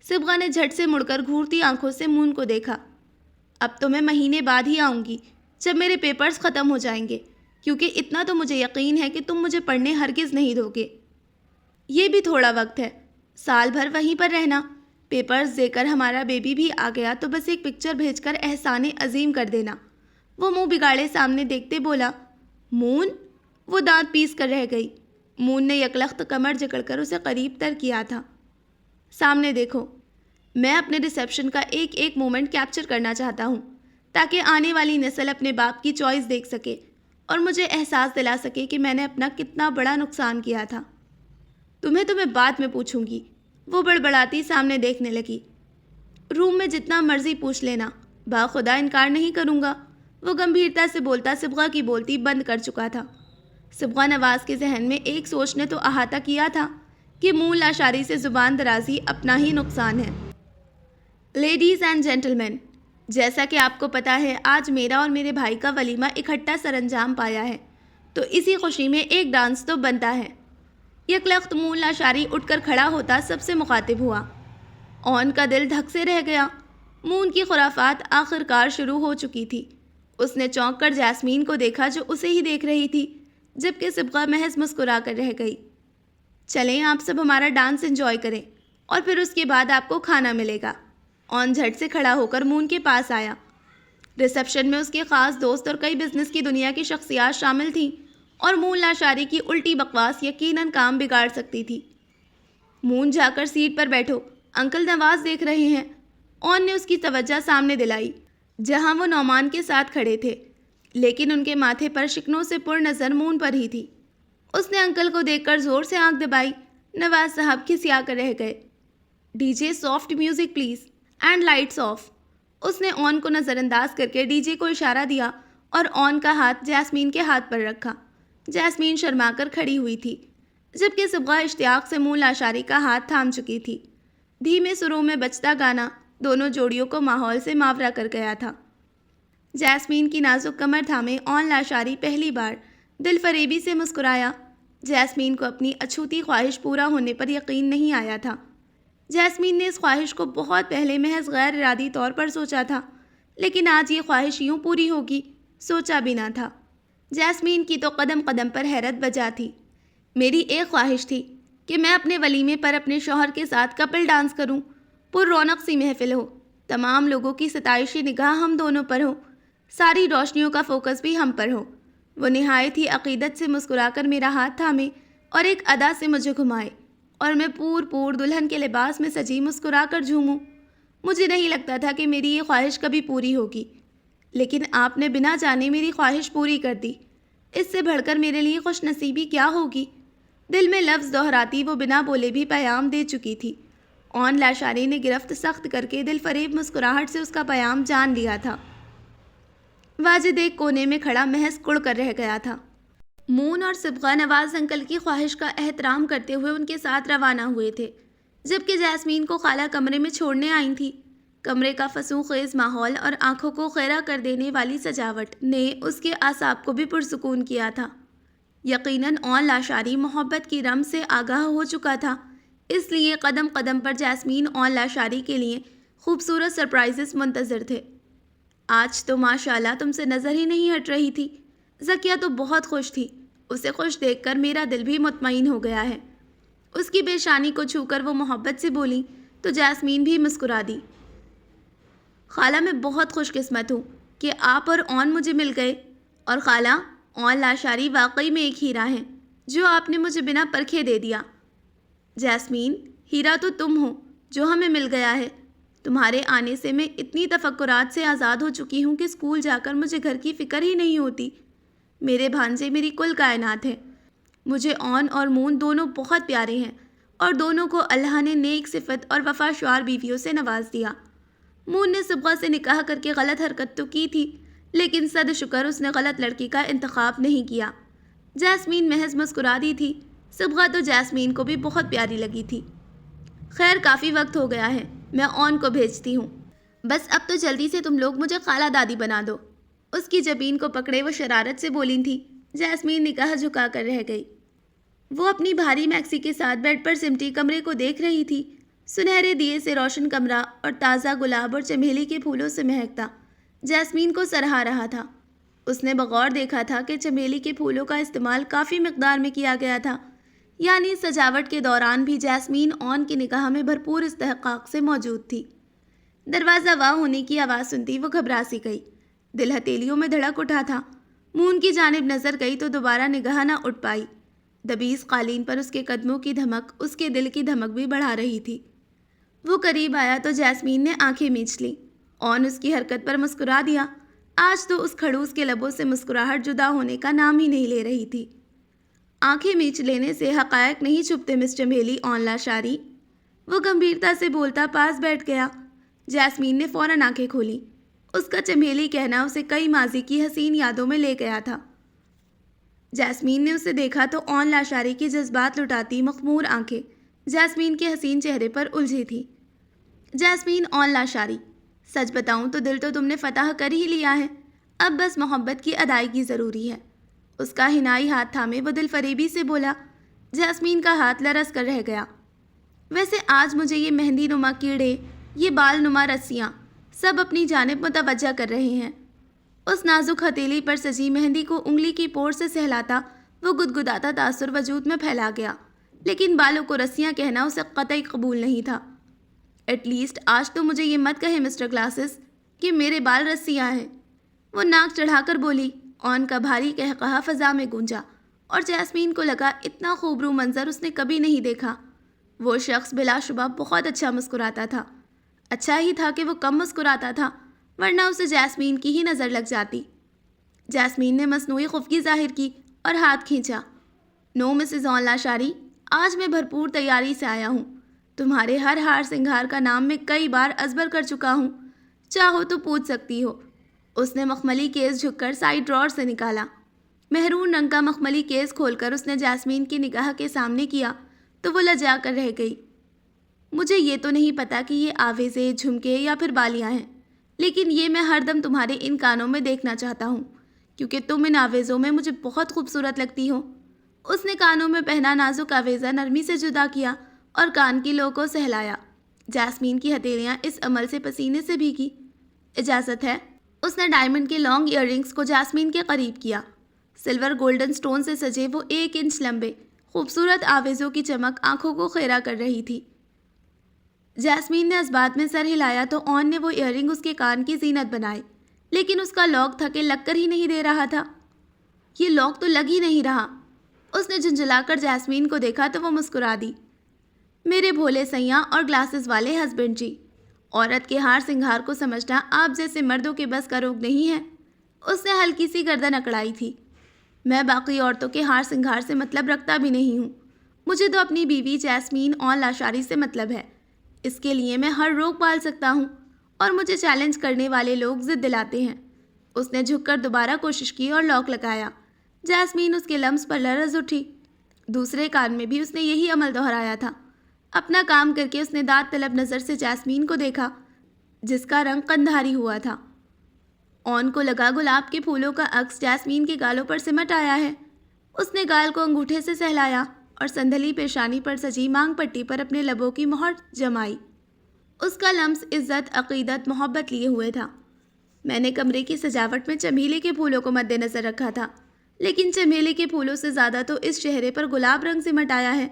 صبغہ نے جھٹ سے مڑ کر گھورتی آنکھوں سے مون کو دیکھا۔ اب تو میں مہینے بعد ہی آؤں گی، جب میرے پیپرز ختم ہو جائیں گے، کیونکہ اتنا تو مجھے یقین ہے کہ تم مجھے پڑھنے ہرگز نہیں دو گے۔ یہ بھی تھوڑا وقت ہے، سال بھر وہیں پر رہنا۔ پیپرز دے کر ہمارا بیبی بھی آ گیا تو بس ایک پکچر بھیج کر احسان عظیم کر دینا۔ وہ منہ بگاڑے سامنے دیکھتے بولا۔ مون؟ وہ دانت پیس کر رہ گئی۔ مون نے یکلخت کمر جکڑ کر اسے قریب تر کیا تھا۔ سامنے دیکھو، میں اپنے ریسیپشن کا ایک ایک مومنٹ کیپچر کرنا چاہتا ہوں تاکہ آنے والی نسل اپنے باپ کی چوائس دیکھ سکے اور مجھے احساس دلا سکے کہ میں نے اپنا کتنا بڑا نقصان کیا تھا۔ تمہیں بعد میں پوچھوں گی، وہ بڑبڑاتی سامنے دیکھنے لگی۔ روم میں جتنا مرضی پوچھ لینا، باخدا انکار نہیں کروں گا، وہ گمبھیرتا سے بولتا صبغہ کی بولتی بند کر چکا تھا۔ صبغہ نواز کے ذہن میں ایک سوچ نے تو احاطہ کیا تھا کہ منہ لاشاری سے زبان درازی اپنا ہی نقصان ہے۔ لیڈیز اینڈ جینٹلمین، جیسا کہ آپ کو پتہ ہے آج میرا اور میرے بھائی کا ولیمہ اکٹھا سر انجام پایا ہے، تو اسی خوشی میں ایک ڈانس تو بنتا ہے۔ یکلخت منہ لاشاری اٹھ کر کھڑا ہوتا سب سے مخاطب ہوا۔ اون کا دل دھک سے رہ گیا۔ مون کی خرافات آخر کار شروع ہو چکی تھی۔ اس نے چونک کر جاسمین کو دیکھا جو اسے ہی دیکھ رہی تھی، جبکہ صبغہ محض مسکرا کر رہ گئی۔ چلیں آپ سب ہمارا ڈانس انجوائے کریں اور پھر اس کے بعد آپ کو کھانا ملے گا۔ اون جھٹ سے کھڑا ہو کر مون کے پاس آیا۔ ریسیپشن میں اس کے خاص دوست اور کئی بزنس کی دنیا کی شخصیات شامل تھیں اور مون لاشاری کی الٹی بکواس یقیناً کام بگاڑ سکتی تھی۔ مون جا کر سیٹ پر بیٹھو، انکل نواز دیکھ رہے ہیں۔ اون نے اس کی توجہ سامنے دلائی جہاں وہ نعمان کے ساتھ کھڑے تھے، لیکن ان کے ماتھے پر شکنوں سے پر نظر مون پر ہی تھی۔ اس نے انکل کو دیکھ کر زور سے آنکھ دبائی۔ نواز صاحب کھسیا کر رہ گئے۔ D J soft music please and lights off. اس نے اون کو نظر انداز کر کے ڈی جے کو اشارہ دیا اور اون کا ہاتھ جاسمین کے ہاتھ پر رکھا۔ جاسمین شرما کر کھڑی ہوئی تھی، جبکہ صبغہ اشتیاق سے منہ لاشاری کا ہاتھ تھام چکی تھی۔ دھیمے سروں میں بجتا گانا دونوں جوڑیوں کو ماحول سے ماورا کر گیا تھا۔ جاسمین کی نازک کمر تھامے اون لاشاری پہلی بار دل فریبی سے مسکرایا۔ جاسمین کو اپنی اچھوتی خواہش پورا ہونے پر یقین نہیں آیا تھا۔ جاسمین نے اس خواہش کو بہت پہلے محض غیر ارادی طور پر سوچا تھا، لیکن آج یہ خواہش یوں پوری ہوگی سوچا بھی نہ تھا۔ جاسمین کی تو قدم قدم پر حیرت بجا تھی۔ میری ایک خواہش تھی کہ میں اپنے ولیمے پر اپنے شوہر کے ساتھ کپل ڈانس کروں، پر رونق سی محفل ہو، تمام لوگوں کی ستائشی نگاہ ہم دونوں پر ہو، ساری روشنیوں کا فوکس بھی ہم پر ہو۔ وہ نہایت ہی عقیدت سے مسکرا کر میرا ہاتھ تھامے اور ایک ادا سے مجھے گھمائے اور میں پور دلہن کے لباس میں سجی مسکرا کر جھوموں۔ مجھے نہیں لگتا تھا کہ میری یہ خواہش کبھی پوری ہوگی، لیکن آپ نے بنا جانے میری خواہش پوری کر دی۔ اس سے بڑھ کر میرے لیے خوش نصیبی کیا ہوگی؟ دل میں لفظ دہراتی وہ بنا بولے بھی پیام دے چکی تھی۔ اون لاشاری نے گرفت سخت کر کے دل فریب مسکراہٹ سے اس کا پیام جان لیا تھا۔ واجد ایک کونے میں کھڑا محض کڑ کر رہ گیا تھا۔ مون اور صبغہ نواز انکل کی خواہش کا احترام کرتے ہوئے ان کے ساتھ روانہ ہوئے تھے، جبکہ جاسمین کو خالہ کمرے میں چھوڑنے آئی تھی۔ کمرے کا فسوں خیز ماحول اور آنکھوں کو خیرہ کر دینے والی سجاوٹ نے اس کے اعصاب کو بھی پرسکون کیا تھا۔ یقیناً اون لاشاری محبت کی رم سے آگاہ ہو چکا تھا، اس لیے قدم قدم پر جاسمین اون لاشاری کے لیے خوبصورت سرپرائزز منتظر تھے۔ آج تو ماشاءاللہ تم سے نظر ہی نہیں ہٹ رہی تھی۔ زکیہ تو بہت خوش تھی، اسے خوش دیکھ کر میرا دل بھی مطمئن ہو گیا ہے۔ اس کی پیشانی کو چھو کر وہ محبت سے بولی تو جاسمین بھی مسکرا دی۔ خالہ میں بہت خوش قسمت ہوں کہ آپ اور اون مجھے مل گئے، اور خالہ اون لاشاری واقعی میں ایک ہیرا ہے جو آپ نے مجھے بنا پرکھے دے دیا۔ جاسمین، ہیرا تو تم ہو جو ہمیں مل گیا ہے۔ تمہارے آنے سے میں اتنی تفکرات سے آزاد ہو چکی ہوں کہ اسکول جا کر مجھے گھر کی فکر ہی نہیں ہوتی۔ میرے بھانجے میری کل کائنات ہے۔ مجھے اون اور مون دونوں بہت پیارے ہیں اور دونوں کو اللہ نے نیک صفت اور وفاشوار بیویوں سے نواز دیا۔ مون نے صبغہ سے نکاح کر کے غلط حرکت تو کی تھی، لیکن صد شکر اس نے غلط لڑکی کا انتخاب نہیں کیا۔ جاسمین محض مسکرا دی تھی۔ صبغہ تو جاسمین کو بھی بہت پیاری لگی تھی۔ خیر کافی وقت ہو گیا ہے، میں اون کو بھیجتی ہوں، بس اب تو جلدی سے تم لوگ مجھے خالہ دادی بنا دو۔ اس کی جبین کو پکڑے وہ شرارت سے بولی تھی۔ جاسمین نگاہ جھکا کر رہ گئی۔ وہ اپنی بھاری میکسی کے ساتھ بیڈ پر سمٹی کمرے کو دیکھ رہی تھی۔ سنہرے دیے سے روشن کمرہ اور تازہ گلاب اور چمیلی کے پھولوں سے مہکتا جاسمین کو سراہا رہا تھا۔ اس نے بغور دیکھا تھا کہ چمیلی کے پھولوں کا استعمال کافی مقدار میں کیا گیا تھا، یعنی سجاوٹ کے دوران بھی جاسمین اون کی نگاہ میں بھرپور استحقاق سے موجود تھی۔ دروازہ وا ہونے کی آواز سنتی وہ گھبرا سی گئی۔ دل ہتھیلیوں میں دھڑک اٹھا تھا۔ مون کی جانب نظر گئی تو دوبارہ نگاہ نہ اٹھ پائی۔ دبیز قالین پر اس کے قدموں کی دھمک اس کے دل کی دھمک بھی بڑھا رہی تھی۔ وہ قریب آیا تو جاسمین نے آنکھیں میچ لی۔ اون اس کی حرکت پر مسکرا دیا۔ آج تو اس کھڑوس کے لبوں سے مسکراہٹ جدا ہونے کا نام ہی نہیں لے رہی تھی۔ آنکھیں میچ لینے سے حقائق نہیں چھپتے مس چمیلی آن لاشاری، وہ گمبھیرتا سے بولتا پاس بیٹھ گیا۔ جیسمین نے فوراً آنکھیں کھولی۔ اس کا چمیلی کہنا اسے کئی ماضی کی حسین یادوں میں لے گیا تھا۔ جیسمین نے اسے دیکھا تو آن لاشاری کے جذبات لٹاتی مخمور آنکھیں جیسمین کے حسین چہرے پر الجھی تھی۔ جیسمین آن لاشاری، سچ بتاؤں تو دل تو تم نے فتح کر ہی لیا ہے، اب بس محبت کی ادائیگی ضروری ہے۔ اس کا حنائی ہاتھ تھامے وہ دل فریبی سے بولا۔ جیسمین کا ہاتھ لرز کر رہ گیا۔ ویسے آج مجھے یہ مہندی نما کیڑے، یہ بال نما رسیاں سب اپنی جانب متوجہ کر رہے ہیں۔ اس نازک ہتھیلی پر سجی مہندی کو انگلی کی پور سے سہلاتا وہ گدگداتا تاثر وجود میں پھیلا گیا، لیکن بالوں کو رسیاں کہنا اسے قطعی قبول نہیں تھا۔ ایٹ لیسٹ آج تو مجھے یہ مت کہے مسٹر گلاسز کہ میرے بال رسیاں ہیں، وہ ناک چڑھا کر بولی۔ آن کا بھاری قہقہا فضا میں گونجا اور جیسمین کو لگا اتنا خوبرو منظر اس نے کبھی نہیں دیکھا۔ وہ شخص بلا شبہ بہت اچھا مسکراتا تھا۔ اچھا ہی تھا کہ وہ کم مسکراتا تھا، ورنہ اسے جیسمین کی ہی نظر لگ جاتی۔ جیسمین نے مصنوعی خفگی ظاہر کی اور ہاتھ کھینچا۔ نو مسز آن لاشاری، آج میں بھرپور تیاری سے آیا ہوں۔ تمہارے ہر ہار سنگھار کا نام میں کئی بار ازبر کر چکا ہوں، چاہو تو پوچھ سکتی ہو۔ اس نے مخملی کیس جھک کر سائڈ ڈرار سے نکالا۔ مہرون رنگ کا مخملی کیس کھول کر اس نے جیسمین کی نگاہ کے سامنے کیا تو وہ لجا کر رہ گئی۔ مجھے یہ تو نہیں پتا کہ یہ آویزے، جھمکے یا پھر بالیاں ہیں، لیکن یہ میں ہر دم تمہارے ان کانوں میں دیکھنا چاہتا ہوں، کیونکہ تم ان آویزوں میں مجھے بہت خوبصورت لگتی ہو۔ اس نے کانوں میں پہنا نازک آویزہ نرمی سے جدا کیا اور کان کی لو کو سہلایا۔ جیسمین کی ہتھیلیاں اس عمل سے پسینے سے بھیگی۔ اجازت ہے؟ اس نے ڈائمنڈ کے لانگ ایئر رنگز کو جیسمین کے قریب کیا۔ سلور گولڈن سٹون سے سجے وہ 1 انچ لمبے خوبصورت آویزوں کی چمک آنکھوں کو خیرہ کر رہی تھی۔ جیسمین نے اس بات میں سر ہلایا تو آن نے وہ ایئر رنگ اس کے کان کی زینت بنائے، لیکن اس کا لاک تھا کہ لگ کر ہی نہیں دے رہا تھا۔ یہ لاک تو لگ ہی نہیں رہا۔ اس نے جھنجھلا کر جیسمین کو دیکھا تو وہ مسکرا دی۔ میرے بھولے سیاں اور گلاسز والے ہسبینڈ جی، عورت کے ہار سنگھار کو سمجھنا آپ جیسے مردوں کے بس کا روگ نہیں ہے۔ اس نے ہلکی سی گردن اکڑائی تھی۔ میں باقی عورتوں کے ہار سنگھار سے مطلب رکھتا بھی نہیں ہوں، مجھے تو اپنی بیوی جیسمین آن لاشاری سے مطلب ہے۔ اس کے لیے میں ہر روگ پال سکتا ہوں اور مجھے چیلنج کرنے والے لوگ ضد دلاتے ہیں۔ اس نے جھک کر دوبارہ کوشش کی اور لاک لگایا۔ جیسمین اس کے لمس پر لرز اٹھی۔ دوسرے کان میں بھی اس نے یہی عمل دہرایا تھا۔ اپنا کام کر کے اس نے داد طلب نظر سے جیسمین کو دیکھا، جس کا رنگ قندھاری ہوا تھا۔ آن کو لگا گلاب کے پھولوں کا عکس جیسمین کے گالوں پر سمٹ آیا ہے۔ اس نے گال کو انگوٹھے سے سہلایا اور سندھلی پیشانی پر سجی مانگ پٹی پر اپنے لبوں کی مہر جمائی۔ اس کا لمس عزت، عقیدت، محبت لیے ہوئے تھا۔ میں نے کمرے کی سجاوٹ میں چمیلی کے پھولوں کو مد نظر رکھا تھا، لیکن چمیلی کے پھولوں سے زیادہ تو اس چہرے پر گلاب رنگ سمٹ آیا ہے۔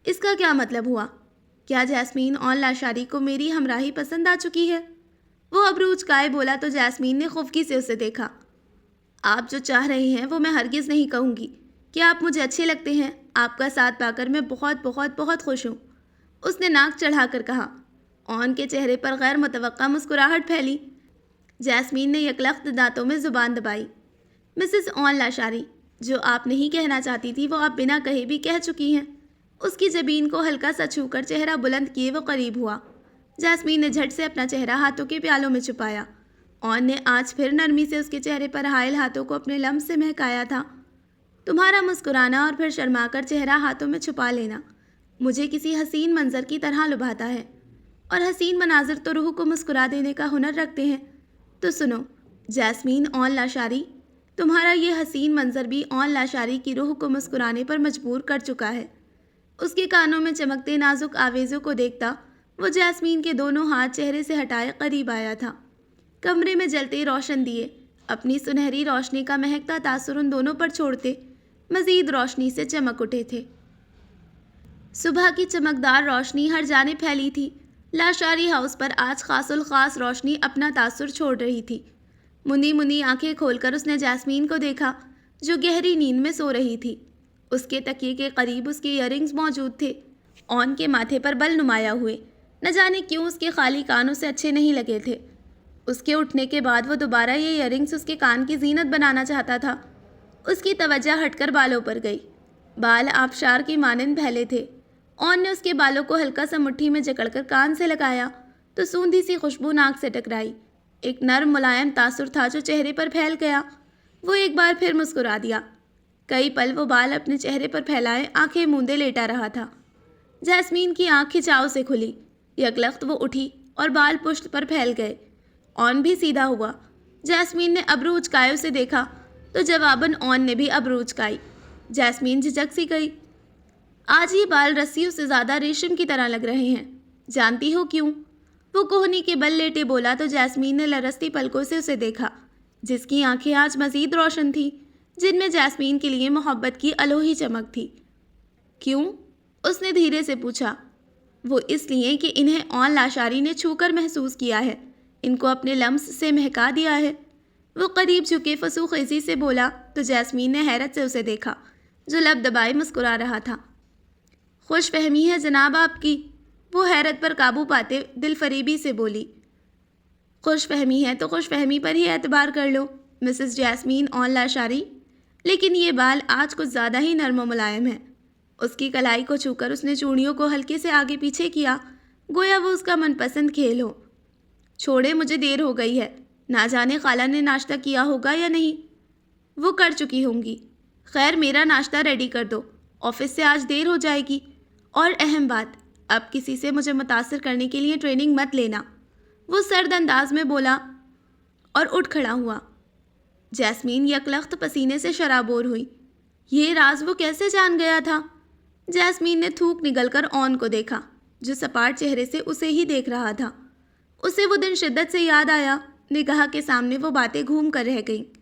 اس کا کیا مطلب ہوا؟ کیا جیسمین آن لاشاری کو میری ہمراہی پسند آ چکی ہے؟ وہ ابرو اچکائے بولا تو جیسمین نے خفگی سے اسے دیکھا۔ آپ جو چاہ رہے ہیں وہ میں ہرگز نہیں کہوں گی کہ آپ مجھے اچھے لگتے ہیں۔ آپ کا ساتھ پا کر میں بہت بہت بہت خوش ہوں، اس نے ناک چڑھا کر کہا۔ آن کے چہرے پر غیر متوقع مسکراہٹ پھیلی۔ جیسمین نے یکلخت دانتوں میں زبان دبائی۔ مسز آن لاشاری، جو آپ نہیں کہنا چاہتی تھی وہ آپ بنا کہے بھی کہہ چکی ہیں۔ اس کی جبین کو ہلکا سا چھو کر چہرہ بلند کیے وہ قریب ہوا۔ جیسمین نے جھٹ سے اپنا چہرہ ہاتھوں کے پیالوں میں چھپایا۔ آن نے آج پھر نرمی سے اس کے چہرے پر حائل ہاتھوں کو اپنے لمس سے مہکایا تھا۔ تمہارا مسکرانا اور پھر شرما کر چہرہ ہاتھوں میں چھپا لینا مجھے کسی حسین منظر کی طرح لبھاتا ہے، اور حسین مناظر تو روح کو مسکرا دینے کا ہنر رکھتے ہیں۔ تو سنو جیسمین آن لاشاری، تمہارا یہ حسین منظر بھی آن لاشاری کی روح کو مسکرانے پر مجبور کر چکا ہے۔ اس کے کانوں میں چمکتے نازک آویزوں کو دیکھتا وہ جیسمین کے دونوں ہاتھ چہرے سے ہٹائے قریب آیا تھا۔ کمرے میں جلتے روشن دیے اپنی سنہری روشنی کا مہکتا تاثر ان دونوں پر چھوڑتے مزید روشنی سے چمک اٹھے تھے۔ صبح کی چمکدار روشنی ہر جانب پھیلی تھی۔ لاشاری ہاؤس پر آج خاص الخاص روشنی اپنا تاثر چھوڑ رہی تھی۔ منی منی آنکھیں کھول کر اس نے جیسمین کو دیکھا جو گہری نیند میں سو رہی تھی۔ اس کے تکیے کے قریب اس کے ایئر رنگز موجود تھے۔ آن کے ماتھے پر بل نمایاں ہوئے، نہ جانے کیوں اس کے خالی کان اسے اچھے نہیں لگے تھے۔ اس کے اٹھنے کے بعد وہ دوبارہ یہ ایئر رنگس اس کے کان کی زینت بنانا چاہتا تھا۔ اس کی توجہ ہٹ کر بالوں پر گئی۔ بال آبشار کی مانند پھیلے تھے۔ اون نے اس کے بالوں کو ہلکا سا مٹھی میں جکڑ کر کان سے لگایا تو سوندھی سی خوشبو ناک سے ٹکرائی۔ ایک نرم ملائم تاثر تھا جو چہرے پر پھیل گیا۔ وہ ایک بار پھر مسکرا دیا۔ کئی پل وہ بال اپنے چہرے پر پھیلائے آنکھیں موندے لیٹا رہا تھا۔ جیسمین کی آنکھ کھچاؤ سے کھلی۔ یکلخت وہ اٹھی اور بال پشت پر پھیل گئے۔ اون بھی سیدھا ہوا۔ جیسمین نے ابرو اچکائے اسے دیکھا تو جواباً اون نے بھی ابرو اچکائی۔ جیسمین جھجک سی گئی۔ آج یہ بال رسیوں سے زیادہ ریشم کی طرح لگ رہے ہیں۔ جانتی ہو کیوں؟ وہ کوہنی کے بل لیٹے بولا تو جیسمین نے لرزتی پلکوں سے اسے دیکھا، جس کی آنکھیں آج مزید روشن تھیں، جن میں جیسمین کے لیے محبت کی الوہی چمک تھی۔ کیوں؟ اس نے دھیرے سے پوچھا۔ وہ اس لیے کہ انہیں اون لاشاری نے چھو کر محسوس کیا ہے، ان کو اپنے لمس سے مہکا دیا ہے۔ وہ قریب جھکے فسوخیزی سے بولا تو جیسمین نے حیرت سے اسے دیکھا جو لب دبائے مسکرا رہا تھا۔ خوش فہمی ہے جناب آپ کی، وہ حیرت پر قابو پاتے دل فریبی سے بولی۔ خوش فہمی ہے تو خوش فہمی پر ہی اعتبار کر لو مسز جیسمین اون لاشاری، لیکن یہ بال آج کچھ زیادہ ہی نرم و ملائم ہے۔ اس کی کلائی کو چھو کر اس نے چوڑیوں کو ہلکے سے آگے پیچھے کیا، گویا وہ اس کا من پسند کھیل ہو۔ چھوڑے، مجھے دیر ہو گئی ہے، نہ جانے خالہ نے ناشتہ کیا ہوگا یا نہیں۔ وہ کر چکی ہوں گی۔ خیر، میرا ناشتہ ریڈی کر دو، آفس سے آج دیر ہو جائے گی۔ اور اہم بات، اب کسی سے مجھے متاثر کرنے کے لیے ٹریننگ مت لینا، وہ سرد انداز میں بولا اور اٹھ کھڑا ہوا۔ جیسمین یکلخت پسینے سے شرابور ہوئی۔ یہ راز وہ کیسے جان گیا تھا؟ جیسمین نے تھوک نگل کر اون کو دیکھا جو سپاٹ چہرے سے اسے ہی دیکھ رہا تھا۔ اسے وہ دن شدت سے یاد آیا۔ نگاہ کے سامنے وہ باتیں گھوم کر رہ گئیں۔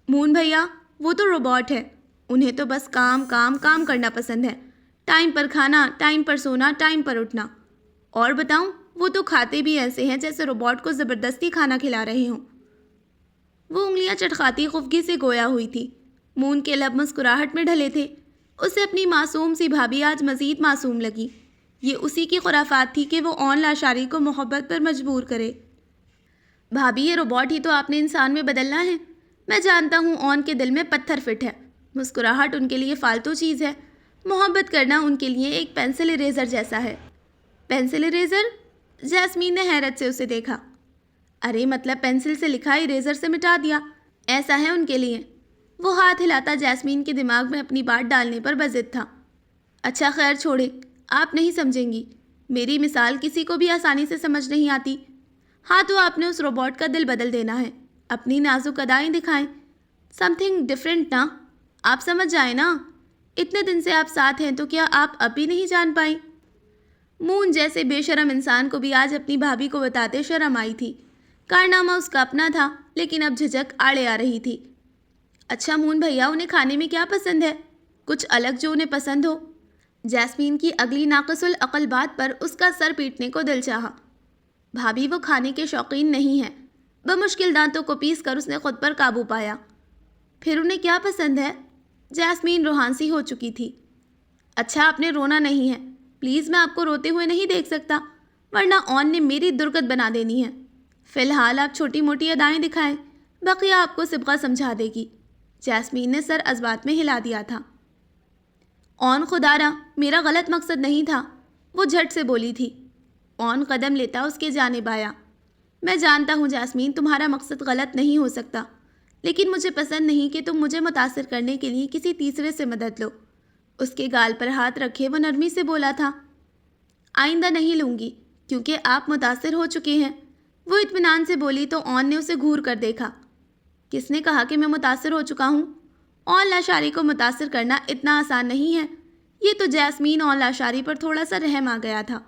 مون بھیا، وہ تو روبوٹ ہے، انہیں تو بس کام کام کام کرنا پسند ہے، ٹائم پر کھانا، ٹائم پر سونا، ٹائم پر اٹھنا۔ اور بتاؤں، وہ تو کھاتے بھی ایسے ہیں جیسے روبوٹ کو زبردستی کھانا کھلا رہے ہوں۔ وہ انگلیاں چٹخاتی خفگی سے گویا ہوئی تھی۔ مون کے لب مسکراہٹ میں ڈھلے تھے۔ اسے اپنی معصوم سی بھابھی آج مزید معصوم لگی۔ یہ اسی کی خرافات تھی کہ وہ اون لاشاری کو محبت پر مجبور کرے۔ بھابھی، یہ روبوٹ ہی تو آپ نے انسان میں بدلنا ہے۔ میں جانتا ہوں اون کے دل میں پتھر فٹ ہے، مسکراہٹ ان کے لیے فالتو چیز ہے، محبت کرنا ان کے لیے ایک پینسل اریزر جیسا ہے۔ Pencil eraser? جیسمین نے حیرت سے اسے دیکھا۔ ارے مطلب پینسل سے لکھا اریزر سے مٹا دیا، ایسا ہے ان کے لیے۔ وہ ہاتھ ہلاتا جیسمین کے دماغ میں اپنی بات ڈالنے پر بضد تھا۔ اچھا خیر چھوڑے، آپ نہیں سمجھیں گی، میری مثال کسی کو بھی آسانی سے سمجھ نہیں آتی۔ ہاں تو آپ نے اس روبوٹ کا دل بدل دینا ہے، اپنی نازک ادائیں دکھائیں، سم تھنگ ڈفرینٹ نا، آپ سمجھ جائیں نا۔ اتنے دن سے آپ ساتھ ہیں تو کیا آپ اب بھی نہیں جان پائیں؟ مون جیسے بے شرم انسان کو بھی آج اپنی بھابھی کو بتاتے شرم آئی تھی۔ کارنامہ اس کا اپنا تھا، لیکن اب جھجک آڑے آ رہی تھی۔ اچھا مون بھیا، انہیں کھانے میں کیا پسند ہے؟ کچھ الگ جو انہیں پسند ہو؟ جیسمین کی اگلی ناقص العقل بات پر اس کا سر پیٹنے کو دل چاہا۔ بھابھی، وہ کھانے کے شوقین نہیں ہیں۔ بمشکل دانتوں کو پیس کر اس نے خود پر قابو پایا۔ پھر انہیں کیا پسند ہے؟ جیسمین روحانسی ہو چکی تھی۔ اچھا، آپ نے رونا نہیں ہے، پلیز، میں آپ کو روتے ہوئے نہیں دیکھ سکتا، ورنہ اون نے میری درگت بنا دینی ہے۔ فی الحال آپ چھوٹی موٹی ادائیں دکھائیں، بقیہ آپ کو سبقہ سمجھا دے گی۔ جیسمین نے سر ازبات میں ہلا دیا تھا۔ اون خدارا، میرا غلط مقصد نہیں تھا، وہ جھٹ سے بولی تھی۔ اون قدم لیتا اس کے جانب آیا۔ میں جانتا ہوں جیسمین، تمہارا مقصد غلط نہیں ہو سکتا، لیکن مجھے پسند نہیں کہ تم مجھے متاثر کرنے کے لیے کسی تیسرے سے مدد لو۔ اس کے گال پر ہاتھ رکھے وہ نرمی سے بولا تھا۔ آئندہ نہیں لوں گی، کیونکہ آپ متاثر ہو چکے ہیں۔ وہ اطمینان سے بولی تو اون نے اسے گھور کر دیکھا۔ کس نے کہا کہ میں متاثر ہو چکا ہوں؟ اون لاشاری کو متاثر کرنا اتنا آسان نہیں ہے۔ یہ تو جیسمین اون لاشاری پر تھوڑا سا رحم آ گیا تھا۔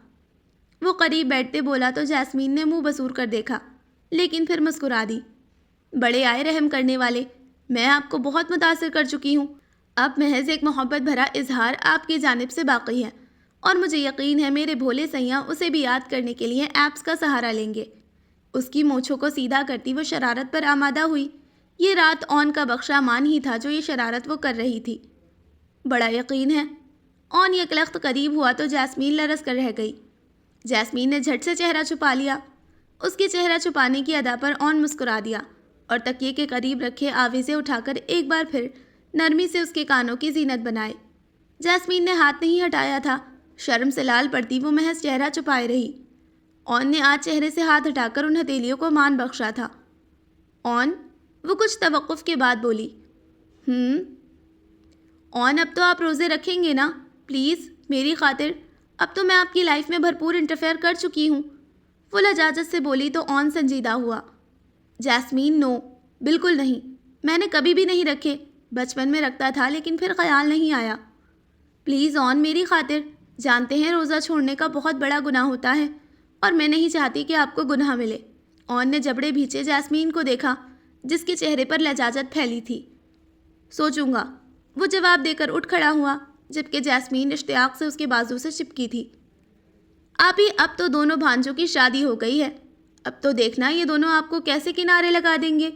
وہ قریب بیٹھتے بولا تو جیسمین نے منہ بسور کر دیکھا، لیکن پھر مسکرا دی۔ بڑے آئے رحم کرنے والے، میں آپ کو بہت متاثر کر چکی ہوں، اب محض ایک محبت بھرا اظہار آپ کی جانب سے باقی ہے، اور مجھے یقین ہے میرے بھولے سیاں اسے بھی یاد کرنے کے لیے ایپس کا سہارا لیں گے۔ اس کی مونچھوں کو سیدھا کرتی وہ شرارت پر آمادہ ہوئی۔ یہ رات اون کا بخشا مان ہی تھا جو یہ شرارت وہ کر رہی تھی۔ بڑا یقین ہے۔ اون یکلخت قریب ہوا تو جیسمین لرز کر رہ گئی۔ جیسمین نے جھٹ سے چہرہ چھپا لیا۔ اس کے چہرہ چھپانے کی ادا پر اون مسکرا دیا اور تکیے کے قریب رکھے آویزیں اٹھا کر ایک بار پھر نرمی سے اس کے کانوں کی زینت بنائے۔ جاسمین نے ہاتھ نہیں ہٹایا تھا، شرم سے لال پڑتی وہ محض چہرہ چھپائے رہی۔ اون نے آج چہرے سے ہاتھ ہٹا کر ان ہتھیلیوں کو مان بخشا تھا۔ اون، وہ کچھ توقف کے بعد بولی۔ اون، اب تو آپ روزے رکھیں گے نا؟ پلیز میری خاطر، اب تو میں آپ کی لائف میں بھرپور انٹرفیئر کر چکی ہوں۔ وہ لجاجت سے بولی تو اون سنجیدہ ہوا۔ جاسمین، نو، بالکل نہیں، میں نے کبھی بھی نہیں رکھے، بچپن میں رکھتا تھا لیکن پھر خیال نہیں آیا۔ پلیز اون، میری خاطر، جانتے ہیں روزہ چھوڑنے کا بہت بڑا گناہ ہوتا ہے اور میں نہیں چاہتی کہ آپ کو گناہ ملے۔ اون نے جبڑے بھیچے جاسمین کو دیکھا جس کے چہرے پر لجاجت پھیلی تھی۔ سوچوں گا، وہ جواب دے کر اٹھ کھڑا ہوا جبکہ جاسمین اشتیاق سے اس کے بازو سے چپکی تھی۔ آپ ہی، اب تو دونوں بھانجوں کی شادی ہو گئی ہے، اب تو دیکھنا یہ دونوں آپ کو کیسے کنارے لگا دیں گے۔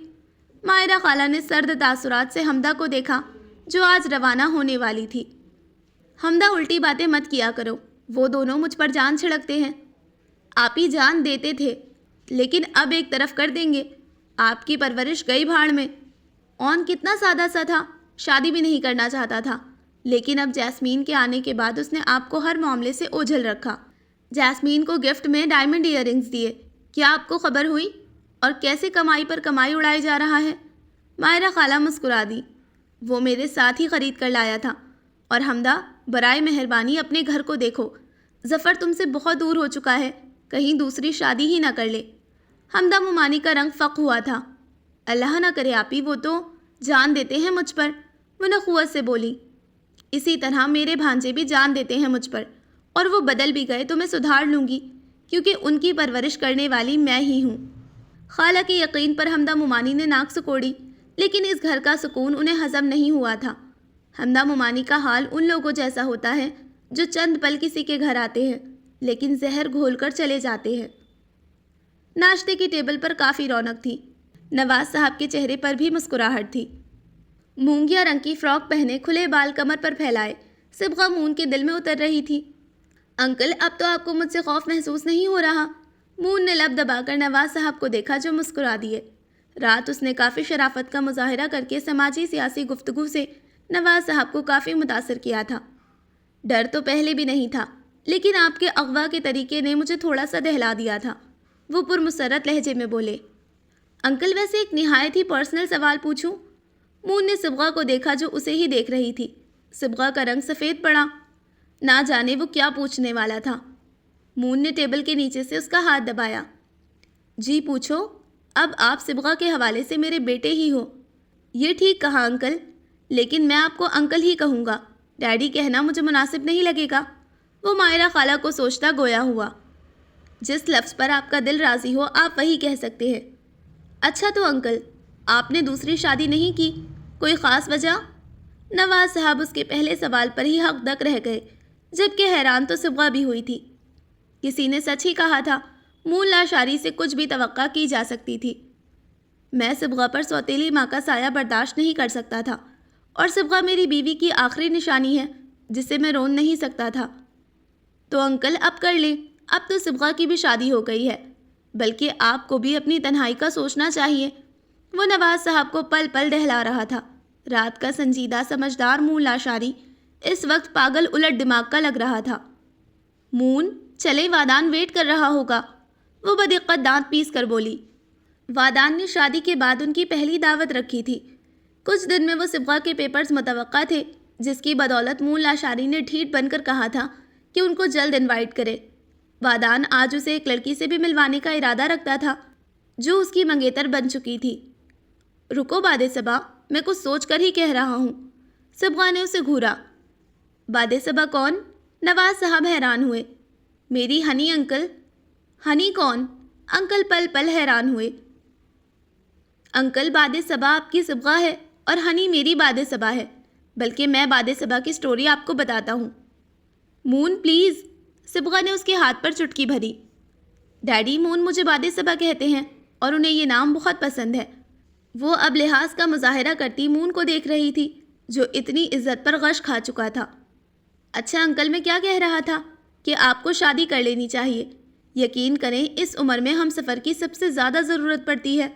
ماہرہ خالہ نے سرد تاثرات سے حمدہ کو دیکھا جو آج روانہ ہونے والی تھی۔ حمدہ، الٹی باتیں مت کیا کرو، وہ دونوں مجھ پر جان چھڑکتے ہیں۔ آپ ہی جان دیتے تھے لیکن اب ایک طرف کر دیں گے، آپ کی پرورش گئی بھاڑ میں۔ اون کتنا سادہ سا تھا، شادی بھی نہیں کرنا چاہتا تھا، لیکن اب جاسمین کے آنے کے بعد اس نے آپ کو ہر معاملے سے اوجھل رکھا۔ جاسمین کو گفٹ میں ڈائمنڈ ایئر رنگز دیے، کیا آپ کو خبر ہوئی؟ اور کیسے کمائی پر کمائی اڑائی جا رہا ہے۔ ماہرہ خالہ مسکرا دی۔ وہ میرے ساتھ ہی خرید کر لایا تھا۔ اور حمدہ، برائے مہربانی اپنے گھر کو دیکھو، ظفر تم سے بہت دور ہو چکا ہے، کہیں دوسری شادی ہی نہ کر لے۔ حمدہ ممانی کا رنگ فق ہوا تھا۔ اللہ نہ کرے آپی، وہ تو جان دیتے ہیں مجھ پر، وہ نخوت سے بولی۔ اسی طرح میرے بھانجے بھی جان دیتے ہیں مجھ پر، اور وہ بدل بھی گئے تو میں سدھار لوں گی کیونکہ ان کی پرورش کرنے والی میں ہی ہوں۔ خالہ کے یقین پر حمدہ ممانی نے ناک سکوڑی، لیکن اس گھر کا سکون انہیں ہضم نہیں ہوا تھا۔ حمدہ ممانی کا حال ان لوگوں جیسا ہوتا ہے جو چند پل کسی کے گھر آتے ہیں لیکن زہر گھول کر چلے جاتے ہیں۔ ناشتے کی ٹیبل پر کافی رونق تھی۔ نواز صاحب کے چہرے پر بھی مسکراہٹ تھی۔ مونگیا رنگ کی فراک پہنے، کھلے بال کمر پر پھیلائے، صبغہ مون کے دل میں اتر رہی تھی۔ انکل، اب تو آپ کو مجھ سے خوف محسوس نہیں ہو رہا؟ مون نے لب دبا کر نواز صاحب کو دیکھا جو مسکرا دیے۔ رات اس نے کافی شرافت کا مظاہرہ کر کے سماجی سیاسی گفتگو سے نواز صاحب کو کافی متاثر کیا تھا۔ ڈر تو پہلے بھی نہیں تھا لیکن آپ کے اغوا کے طریقے نے مجھے تھوڑا سا دہلا دیا تھا، وہ پرمسرت لہجے میں بولے۔ انکل، ویسے ایک نہایت ہی پرسنل سوال پوچھوں؟ مون نے صبغہ کو دیکھا جو اسے ہی دیکھ رہی تھی۔ صبغہ کا رنگ سفید پڑا، نہ جانے وہ کیا پوچھنے والا تھا۔ مون نے ٹیبل کے نیچے سے اس کا ہاتھ دبایا۔ جی پوچھو، اب آپ صبغہ کے حوالے سے میرے بیٹے ہی ہو۔ یہ ٹھیک کہا انکل، لیکن میں آپ کو انکل ہی کہوں گا، ڈیڈی کہنا مجھے مناسب نہیں لگے گا۔ وہ ماہرہ خالہ کو سوچتا گویا ہوا۔ جس لفظ پر آپ کا دل راضی ہو آپ وہی کہہ سکتے ہیں۔ اچھا تو انکل، آپ نے دوسری شادی نہیں کی، کوئی خاص وجہ؟ نواز صاحب اس کے پہلے سوال پر ہی حق دک رہ گئے، جبکہ حیران تو صبغہ بھی ہوئی تھی۔ کسی نے سچ ہی کہا تھا، مون لاشاری سے کچھ بھی توقع کی جا سکتی تھی۔ میں صبغہ پر سوتیلی ماں کا سایہ برداشت نہیں کر سکتا تھا، اور صبغہ میری بیوی کی آخری نشانی ہے جسے میں رون نہیں سکتا تھا۔ تو انکل اب کر لیں، اب تو صبغہ کی بھی شادی ہو گئی ہے، بلکہ آپ کو بھی اپنی تنہائی کا سوچنا چاہیے۔ وہ نواز صاحب کو پل پل دہلا رہا تھا۔ رات کا سنجیدہ سمجھدار مون لاشاری اس وقت پاگل الٹ دماغ کا لگ رہا تھا۔ مون، چلے وادان ویٹ کر رہا ہوگا، وہ بدقت دانت پیس کر بولی۔ وادان نے شادی کے بعد ان کی پہلی دعوت رکھی تھی۔ کچھ دن میں وہ صبغہ کے پیپرز متوقع تھے جس کی بدولت مون لاشاری نے ڈھیٹ بن کر کہا تھا کہ ان کو جلد انوائٹ کرے۔ وادان آج اسے ایک لڑکی سے بھی ملوانے کا ارادہ رکھتا تھا جو اس کی منگیتر بن چکی تھی۔ رکو باد صبا، میں کچھ سوچ کر ہی کہہ رہا ہوں۔ صبغہ نے اسے گھورا۔ باد صبا کون؟ نواز صاحب حیران ہوئے۔ میری ہنی انکل۔ ہنی کون؟ انکل پل پل حیران ہوئے۔ انکل، باد صبا آپ کی صبغہ ہے اور ہنی میری باد صبا ہے، بلکہ میں باد صبا کی سٹوری آپ کو بتاتا ہوں۔ مون پلیز، صبغہ نے اس کے ہاتھ پر چٹکی بھری۔ ڈیڈی، مون مجھے باد صبا کہتے ہیں اور انہیں یہ نام بہت پسند ہے۔ وہ اب لحاظ کا مظاہرہ کرتی مون کو دیکھ رہی تھی جو اتنی عزت پر غش کھا چکا تھا۔ اچھا انکل، میں کیا کہہ رہا تھا کہ آپ کو شادی کر لینی چاہیے، یقین کریں اس عمر میں ہم سفر کی سب سے زیادہ ضرورت پڑتی ہے۔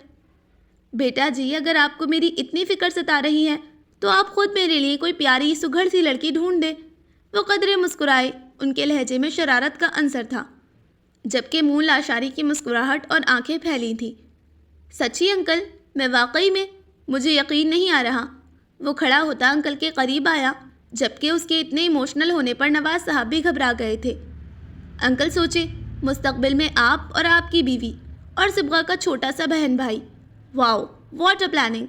بیٹا جی، اگر آپ کو میری اتنی فکر ستا رہی ہے تو آپ خود میرے لیے کوئی پیاری سگھڑ سی لڑکی ڈھونڈ دیں۔ وہ قدرے مسکرائے، ان کے لہجے میں شرارت کا عنصر تھا، جبکہ منہ لاشاری کی مسکراہٹ اور آنکھیں پھیلی تھیں۔ سچی انکل، میں واقعی میں، مجھے یقین نہیں آ رہا۔ وہ کھڑا ہوتا انکل کے قریب آیا، جبکہ اس کے اتنے ایموشنل ہونے پر نواز صاحب بھی گھبرا گئے تھے۔ انکل سوچے، مستقبل میں آپ اور آپ کی بیوی اور صبغہ کا چھوٹا سا بہن بھائی۔ واو، واٹ اے پلاننگ۔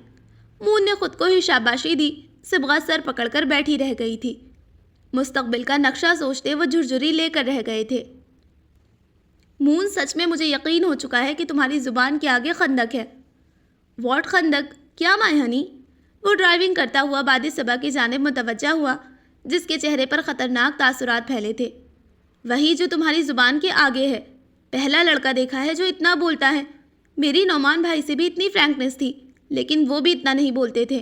مون نے خود کو ہی شاباشی دی۔ صبغہ سر پکڑ کر بیٹھی رہ گئی تھی۔ مستقبل کا نقشہ سوچتے وہ جھرجھری لے کر رہ گئے تھے۔ مون، سچ میں مجھے یقین ہو چکا ہے کہ تمہاری زبان کے آگے خندق ہے۔ واٹ خندق؟ کیا مائی ہنی؟ وہ ڈرائیونگ کرتا ہوا باد صبا کی جانب متوجہ ہوا، جس کے چہرے پر خطرناک تاثرات پھیلے تھے۔ وہی جو تمہاری زبان کے آگے ہے۔ پہلا لڑکا دیکھا ہے جو اتنا بولتا ہے۔ میری نعمان بھائی سے بھی اتنی فرینکنس تھی، لیکن وہ بھی اتنا نہیں بولتے تھے۔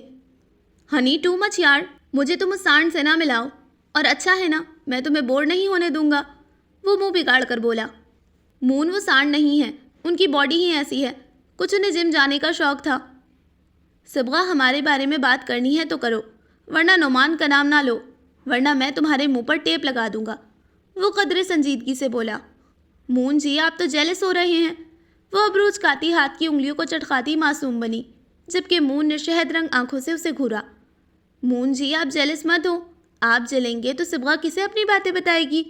ہنی، ٹو مچ یار، مجھے تم اس سانڈ سے نہ ملاؤ، اور اچھا ہے نا، میں تمہیں بور نہیں ہونے دوں گا۔ وہ منہ بگاڑ کر بولا۔ مون، وہ سانڈ نہیں ہے، ان کی باڈی ہی ایسی ہے، کچھ انہیں جم جانے کا شوق تھا۔ صبغہ، ہمارے بارے میں بات کرنی ہے تو کرو، ورنہ نعمان کا نام نہ لو، ورنہ میں تمہارے منہ پر ٹیپ لگا دوں گا۔ وہ قدرے سنجیدگی سے بولا۔ مون جی، آپ تو جیلس ہو رہے ہیں۔ وہ ابرو چکاتی ہاتھ کی انگلیوں کو چٹکاتی معصوم بنی، جبکہ مون نے شہد رنگ آنکھوں سے اسے گھورا۔ مون جی، آپ جیلس مت ہو، آپ جلیں گے تو صبغہ کسے اپنی باتیں بتائے گی؟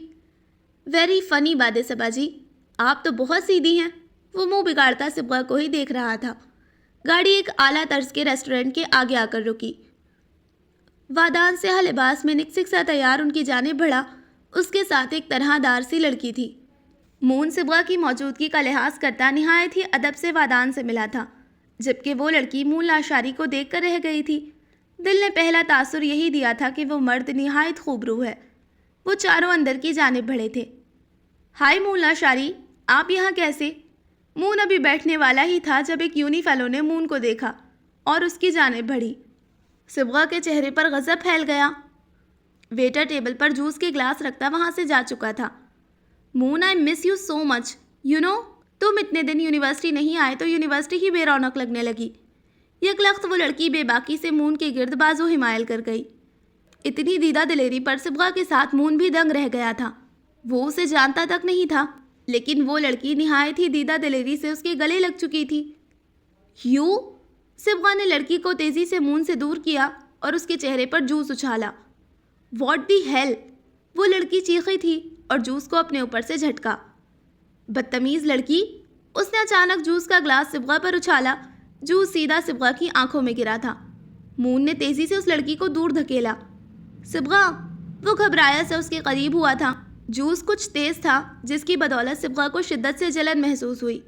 ویری فنی باد صبا جی، آپ تو بہت سیدھی ہیں۔ وہ منہ بگاڑتا صبغہ کو ہی دیکھ رہا تھا۔ گاڑی ایک اعلیٰ طرز کے ریسٹورنٹ کے آگے آ کر رکی۔ وادان سیاہ لباس میں نکسک سا تیار ان کی جانب بڑھا، اس کے ساتھ ایک طرح دار سی لڑکی تھی۔ مون صبغہ کی موجودگی کا لحاظ کرتا نہایت ہی ادب سے وادان سے ملا تھا، جبکہ وہ لڑکی مون لاشاری کو دیکھ کر رہ گئی تھی۔ دل نے پہلا تاثر یہی دیا تھا کہ وہ مرد نہایت خوبرو ہے۔ وہ چاروں اندر کی جانب بڑھے تھے۔ ہائی مون لاشاری، آپ یہاں کیسے؟ مون ابھی بیٹھنے والا ہی تھا جب ایک یونی فیلو نے مون کو دیکھا اور اس کی جانب بڑھی۔ صبغہ کے چہرے پر غضب پھیل گیا۔ ویٹر ٹیبل پر جوس کے گلاس رکھتا وہاں سے جا چکا تھا۔ مون، آئی miss you so much, you know, تم اتنے دن یونیورسٹی نہیں آئے تو یونیورسٹی ہی بے رونق لگنے لگی۔ یک لخت وہ لڑکی بے باکی سے مون کے گرد بازو ہمائل کر گئی۔ اتنی دیدہ دلیری پر صبغہ کے ساتھ مون بھی دنگ رہ گیا تھا۔ وہ اسے جانتا تک نہیں تھا، لیکن وہ لڑکی نہایت ہی دیدہ دلیری سے اس کے گلے لگ چکی تھی۔ یو؟ صبغہ نے لڑکی کو تیزی سے مون سے دور کیا اور اس کے چہرے پر جوس اچھالا۔ What the hell? وہ لڑکی چیخی تھی اور جوس کو اپنے اوپر سے جھٹکا۔ بدتمیز لڑکی! اس نے اچانک جوس کا گلاس صبغہ پر اچھالا۔ جوس سیدھا صبغہ کی آنکھوں میں گرا تھا۔ مون نے تیزی سے اس لڑکی کو دور دھکیلا۔ صبغہ! وہ گھبرایا سے اس کے قریب ہوا تھا۔ جوس کچھ تیز تھا، جس کی بدولت صبغہ کو شدت سے جلن محسوس ہوئی۔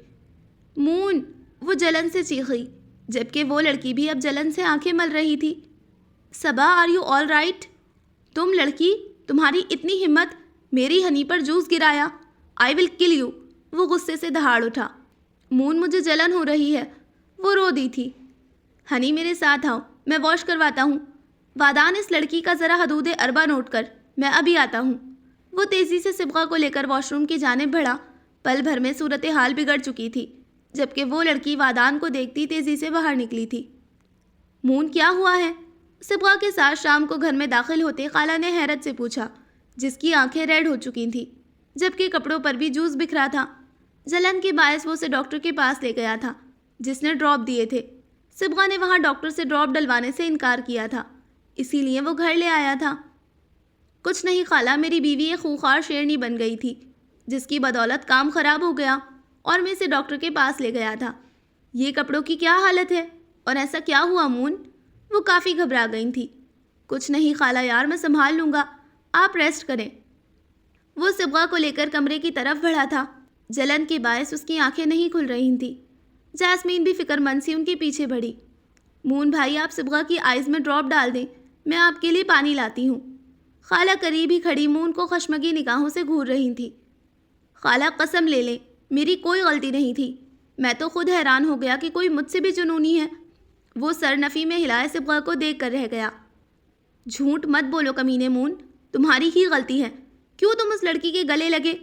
مون! وہ جلن سے چیخی، جبکہ وہ لڑکی بھی اب جلن سے آنکھیں مل رہی تھی۔ صبا، آر یو آل رائٹ؟ تم لڑکی، تمہاری اتنی ہمت، میری ہنی پر جوس گرایا! آئی ول کل یو! وہ غصے سے دہاڑ اٹھا۔ مون، مجھے جلن ہو رہی ہے۔ وہ رو دی تھی۔ ہنی، میرے ساتھ آؤ، میں واش کرواتا ہوں۔ وادان، اس لڑکی کا ذرا حدود اربع نوٹ کر، میں ابھی آتا ہوں۔ وہ تیزی سے صبغہ کو لے کر واش روم کی جانب بڑھا۔ پل بھر میں صورتحال بگڑ چکی تھی، جبکہ وہ لڑکی وادان کو دیکھتی تیزی سے باہر نکلی تھی۔ مون، کیا ہوا ہے؟ صبغہ کے ساتھ شام کو گھر میں داخل ہوتے خالہ نے حیرت سے پوچھا، جس کی آنکھیں ریڈ ہو چکی تھیں، جبکہ کپڑوں پر بھی جوس بکھرا تھا۔ جلن کے باعث وہ اسے ڈاکٹر کے پاس لے گیا تھا، جس نے ڈراپ دیے تھے۔ صبغہ نے وہاں ڈاکٹر سے ڈراپ ڈلوانے سے انکار کیا تھا، اسی لیے وہ گھر لے آیا تھا۔ کچھ نہیں خالہ، میری بیوی ایک خوخار شیرنی بن گئی تھی، جس کی بدولت کام خراب ہو گیا اور میں اسے ڈاکٹر کے پاس لے گیا تھا۔ یہ کپڑوں کی کیا حالت ہے اور ایسا کیا ہوا مون؟ وہ کافی گھبرا گئی تھی۔ کچھ نہیں خالہ یار، میں سنبھال لوں گا، آپ ریسٹ کریں۔ وہ صبغہ کو لے کر کمرے کی طرف بڑھا تھا۔ جلن کے باعث اس کی آنکھیں نہیں کھل رہی تھیں۔ جاسمین بھی فکر مند سی ان کے پیچھے بڑھی۔ مون بھائی، آپ صبغہ کی آئز میں ڈراپ ڈال دیں، میں آپ کے لیے پانی لاتی ہوں۔ خالہ قریب ہی کھڑی مون کو خشمگی نگاہوں سے گھور رہی تھی۔ خالہ، قسم لے لیں، میری کوئی غلطی نہیں تھی، میں تو خود حیران ہو گیا کہ کوئی مجھ سے بھی جنونی ہے۔ وہ سر نفی میں ہلائے صبغہ کو دیکھ کر رہ گیا۔ جھوٹ مت بولو کمینے مون، تمہاری ہی غلطی ہے، کیوں تم اس لڑکی کے گلے لگے؟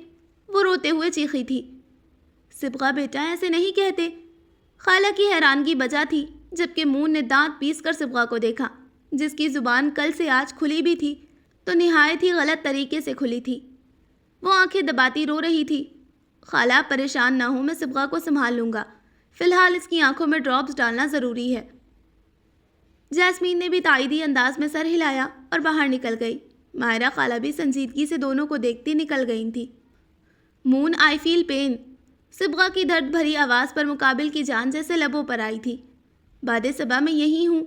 وہ روتے ہوئے چیخی تھی۔ صبغہ بیٹا ایسے نہیں کہتے۔ خالہ کی حیرانگی بجا تھی جبکہ مون نے دانت پیس کر صبغہ کو دیکھا، جس کی زبان کل سے آج کھلی بھی تھی تو نہایت ہی غلط طریقے سے کھلی تھی۔ وہ آنکھیں دباتی رو رہی تھی۔ خالہ پریشان نہ ہو، میں صبغہ کو سنبھال لوں گا، فی الحال اس کی آنکھوں میں ڈراپس ڈالنا ضروری ہے۔ جیسمین نے بھی تائیدی انداز میں سر ہلایا اور باہر نکل گئی۔ ماہرہ خالہ بھی سنجیدگی سے دونوں کو دیکھتی نکل گئی تھی۔ مون آئی فیل پین، صبغہ کی درد بھری آواز پر مقابل کی جان جیسے لبوں پر آئی تھی۔ بعد صبح میں یہی ہوں۔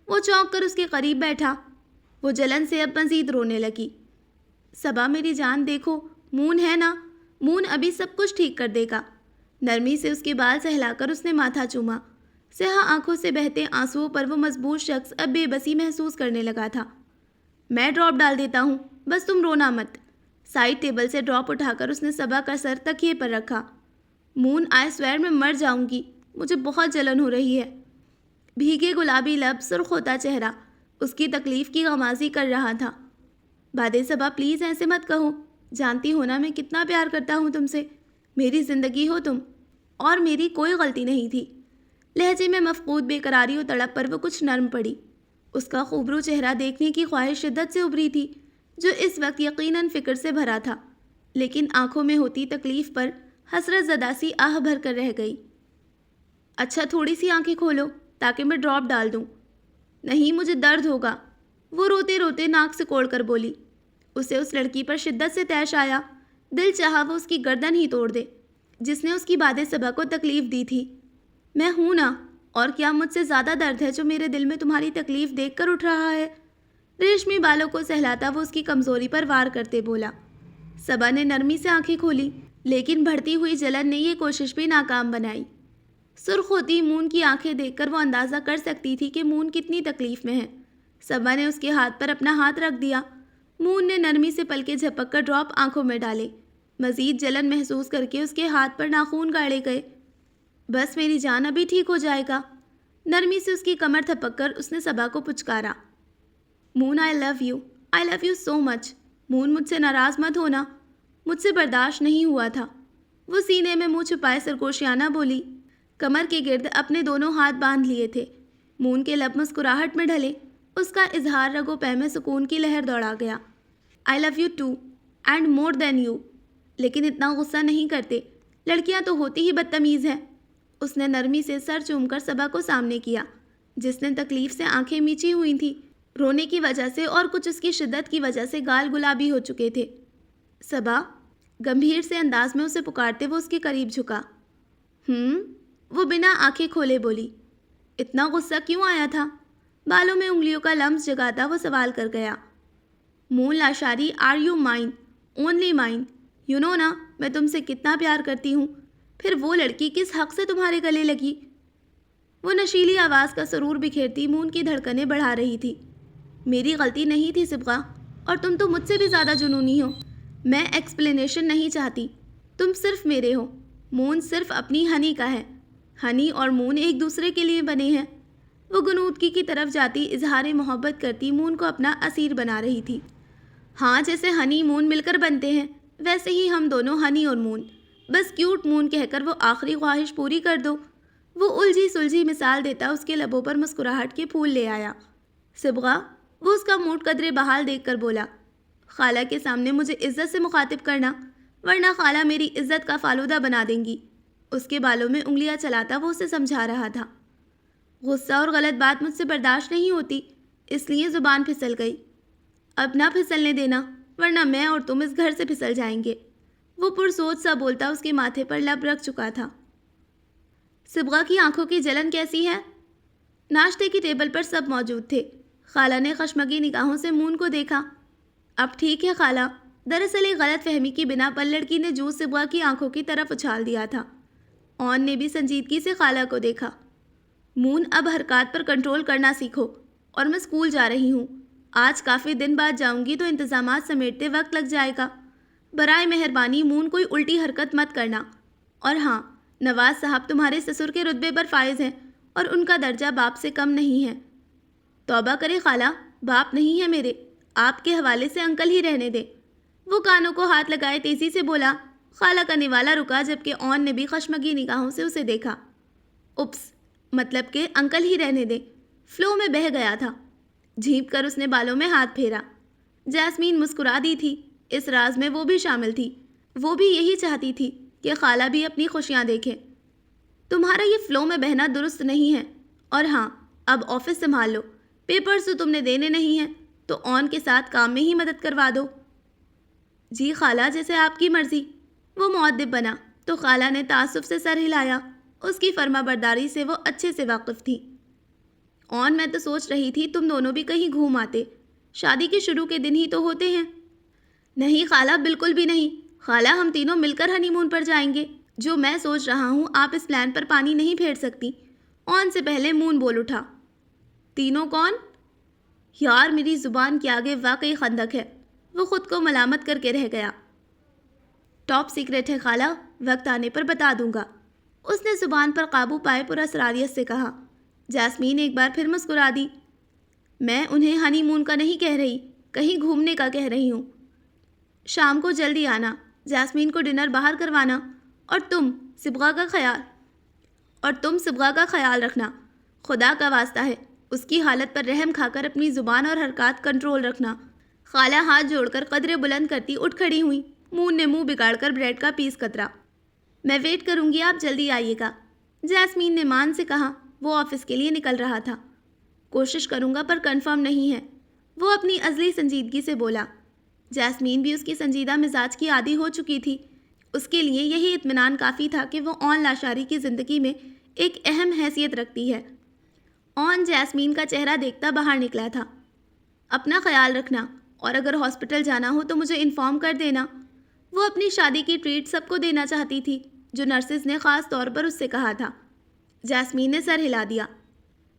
وہ چونک کر اس کے قریب بیٹھا۔ وہ جلن سے اب مزید رونے لگی۔ صبا میری جان دیکھو، مون ہے نا، مون ابھی سب کچھ ٹھیک کر دے گا۔ نرمی سے اس کے بال سہلا کر اس نے ماتھا چوما۔ سیاہ آنکھوں سے بہتے آنسوؤں پر وہ مضبوط شخص اب بے بسی محسوس کرنے لگا تھا۔ میں ڈراپ ڈال دیتا ہوں، بس تم رونا مت۔ سائڈ ٹیبل سے ڈراپ اٹھا کر اس نے صبا کا سر تکیے پر رکھا۔ مون آئی سویر میں مر جاؤں گی، مجھے بہت جلن ہو رہی ہے۔ بھیگے گلابی لب، سرخ ہوتا چہرہ اس کی تکلیف کی غمازی کر رہا تھا۔ بادے صبا پلیز ایسے مت کہو، جانتی ہو نا میں کتنا پیار کرتا ہوں تم سے، میری زندگی ہو تم، اور میری کوئی غلطی نہیں تھی۔ لہجے میں مفقود بے قراری و تڑپ پر وہ کچھ نرم پڑی۔ اس کا خوبرو چہرہ دیکھنے کی خواہش شدت سے ابھری تھی جو اس وقت یقیناً فکر سے بھرا تھا، لیکن آنکھوں میں ہوتی تکلیف پر حسرت زدہ سی آہ بھر کر رہ گئی۔ اچھا تھوڑی سی آنکھیں کھولو تاکہ میں ڈراپ ڈال دوں۔ نہیں مجھے درد ہوگا، وہ روتے روتے ناک سے کوڑ کر بولی۔ اسے اس لڑکی پر شدت سے طیش آیا، دل چاہا وہ اس کی گردن ہی توڑ دے جس نے اس کی باد صبا کو تکلیف دی تھی۔ میں ہوں نا، اور کیا مجھ سے زیادہ درد ہے جو میرے دل میں تمہاری تکلیف دیکھ کر اٹھ رہا ہے؟ ریشمی بالوں کو سہلاتا وہ اس کی کمزوری پر وار کرتے بولا۔ صبا نے نرمی سے آنکھیں کھولی، لیکن بڑھتی ہوئی جلن نے یہ کوشش بھی ناکام بنائی۔ سرخ ہوتی مون کی آنکھیں دیکھ کر وہ اندازہ کر سکتی تھی کہ مون کتنی تکلیف میں ہے۔ صبا نے اس کے ہاتھ پر اپنا ہاتھ رکھ دیا۔ مون نے نرمی سے پلکیں جھپک کر ڈراپ آنکھوں میں ڈالے۔ مزید جلن محسوس کر کے اس کے ہاتھ پر ناخون گاڑے گئے۔ بس میری جان ابھی ٹھیک ہو جائے گا۔ نرمی سے اس کی کمر تھپک کر اس نے صبا کو پچکارا۔ مون آئی لو یو سو مچ۔ مون مجھ سے ناراض مت ہونا، مجھ سے برداشت نہیں ہوا تھا۔ وہ سینے میں منہ چھپائے سرگوشیانہ بولی۔ کمر کے گرد اپنے دونوں ہاتھ باندھ لیے تھے۔ مون کے لب مسکراہٹ میں ڈھلے، اس کا اظہار رگ و پے میں سکون کی لہر دوڑا گیا۔ I love you too and more than you, لیکن اتنا غصہ نہیں کرتے، لڑکیاں تو ہوتی ہی بدتمیز ہیں۔ اس نے نرمی سے سر چوم کر صبا کو سامنے کیا، جس نے تکلیف سے آنکھیں میچی ہوئی تھیں، رونے کی وجہ سے اور کچھ اس کی شدت کی وجہ سے گال گلابی ہو چکے تھے۔ صبا گمبھیر سے انداز میں اسے پکارتے وہ اس کے قریب جھکا۔ وہ بنا آنکھیں کھولے بولی۔ اتنا غصہ کیوں آیا تھا؟ بالوں میں انگلیوں کا لمس جگاتا وہ سوال کر گیا۔ Moon Lashari, are you mine, only mine, you know نا میں تم سے کتنا پیار کرتی ہوں، پھر وہ لڑکی کس حق سے تمہارے گلے لگی؟ وہ نشیلی آواز کا سرور بکھیرتی مون کی دھڑکنیں بڑھا رہی تھی۔ میری غلطی نہیں تھی صبغہ، اور تم تو مجھ سے بھی زیادہ جنونی ہو۔ میں ایکسپلینیشن نہیں چاہتی، تم صرف میرے ہو۔ مون صرف اپنی ہنی کا ہے، ہنی اور مون ایک دوسرے کے لیے بنے ہیں۔ وہ گنودگی کی طرف جاتی اظہار محبت کرتی مون کو اپنا اسیر بنا رہی تھی۔ ہاں جیسے ہنی مون مل کر بنتے ہیں، ویسے ہی ہم دونوں ہنی اور مون، بس کیوٹ مون کہہ کر وہ آخری خواہش پوری کر دو۔ وہ الجھی سلجھی مثال دیتا اس کے لبوں پر مسکراہٹ کے پھول لے آیا۔ صبغہ، وہ اس کا موڈ قدرے بحال دیکھ کر بولا، خالہ کے سامنے مجھے عزت سے مخاطب کرنا، ورنہ خالہ میری عزت کا فالودہ بنا دیں گی۔ اس کے بالوں میں انگلیاں چلاتا وہ اسے سمجھا رہا تھا۔ غصہ اور غلط بات مجھ سے برداشت نہیں ہوتی، اس لیے زبان پھسل گئی۔ اب نہ پھسلنے دینا، ورنہ میں اور تم اس گھر سے پھسل جائیں گے۔ وہ پرسوچ سا بولتا اس کے ماتھے پر لب رکھ چکا تھا۔ صبغہ کی آنکھوں کی جلن کیسی ہے؟ ناشتے کی ٹیبل پر سب موجود تھے۔ خالہ نے خشمگی نگاہوں سے مون کو دیکھا۔ اب ٹھیک ہے خالہ، دراصل ایک غلط فہمی کی بنا پر لڑکی نے جوس صبغہ کی آنکھوں کی طرف اچھال دیا تھا۔ اون نے بھی سنجیدگی سے خالہ کو دیکھا۔ مون اب حرکات پر کنٹرول کرنا سیکھو، اور میں اسکول جا رہی ہوں۔ آج کافی دن بعد جاؤں گی تو انتظامات سمیٹتے وقت لگ جائے گا۔ برائے مہربانی مون کوئی الٹی حرکت مت کرنا۔ اور ہاں، نواز صاحب تمہارے سسر کے رتبے پر فائز ہیں اور ان کا درجہ باپ سے کم نہیں ہے۔ توبہ کرے خالہ، باپ نہیں ہے میرے، آپ کے حوالے سے انکل ہی رہنے دے۔ وہ کانوں کو ہاتھ لگائے تیزی سے بولا، خالہ کا نوالا رکا جبکہ اون نے بھی خشمگی نگاہوں سے اسے دیکھا۔ اپس، مطلب کہ انکل ہی رہنے دیں، فلو میں بہہ گیا تھا۔ جھینپ کر اس نے بالوں میں ہاتھ پھیرا۔ جاسمین مسکرا دی تھی، اس راز میں وہ بھی شامل تھی۔ وہ بھی یہی چاہتی تھی کہ خالہ بھی اپنی خوشیاں دیکھیں۔ تمہارا یہ فلو میں بہنا درست نہیں ہے، اور ہاں، اب آفس سنبھال لو۔ پیپرز تو تم نے دینے نہیں ہیں تو اون کے ساتھ کام میں ہی مدد کروا دو۔ جی خالہ، جیسے آپ کی مرضی۔ وہ مؤدب بنا تو خالہ نے تعصب سے سر ہلایا۔ اس کی فرما برداری سے وہ اچھے سے واقف تھی۔ اون، میں تو سوچ رہی تھی تم دونوں بھی کہیں گھوم آتے، شادی کے شروع کے دن ہی تو ہوتے ہیں۔ نہیں خالہ، بالکل بھی نہیں۔ خالہ، ہم تینوں مل کر ہنی مون پر جائیں گے۔ جو میں سوچ رہا ہوں آپ اس پلان پر پانی نہیں پھیر سکتی۔ اون سے پہلے مون بول اٹھا۔ تینوں کون؟ یار، میری زبان کے آگے واقعی خندق ہے۔ وہ خود کو ملامت کر کے رہ گیا۔ ٹاپ سیکرٹ ہے خالہ، وقت آنے پر بتا دوں گا۔ اس نے زبان پر قابو پائے پر اسراریت سے کہا۔ جاسمین ایک بار پھر مسکرا دی۔ میں انہیں ہنی مون کا نہیں کہہ رہی، کہیں گھومنے کا کہہ رہی ہوں۔ شام کو جلدی آنا، جاسمین کو ڈنر باہر کروانا، اور تم صبغہ کا خیال رکھنا۔ خدا کا واسطہ ہے، اس کی حالت پر رحم کھا کر اپنی زبان اور حرکات کنٹرول رکھنا۔ خالہ ہاتھ جوڑ کر قدرے بلند کرتی اٹھ کھڑی ہوئی۔ مون نے منہ بگاڑ کر بریڈ کا پیس کترا۔ میں ویٹ کروں گی، آپ جلدی آئیے گا، جاسمین نے مان سے کہا۔ وہ آفس کے لیے نکل رہا تھا۔ کوشش کروں گا پر کنفرم نہیں ہے، وہ اپنی ازلی سنجیدگی سے بولا۔ جاسمین بھی اس کی سنجیدہ مزاج کی عادی ہو چکی تھی۔ اس کے لیے یہی اطمینان کافی تھا کہ وہ اون لاشاری کی زندگی میں ایک اہم حیثیت رکھتی ہے۔ اون جاسمین کا چہرہ دیکھتا باہر نکلا تھا۔ اپنا خیال رکھنا، اور اگر ہاسپٹل جانا ہو تو مجھے انفارم کر دینا۔ وہ اپنی شادی کی ٹریٹ سب کو دینا چاہتی تھی، جو نرسز نے خاص طور پر اس سے کہا تھا۔ جاسمین نے سر ہلا دیا۔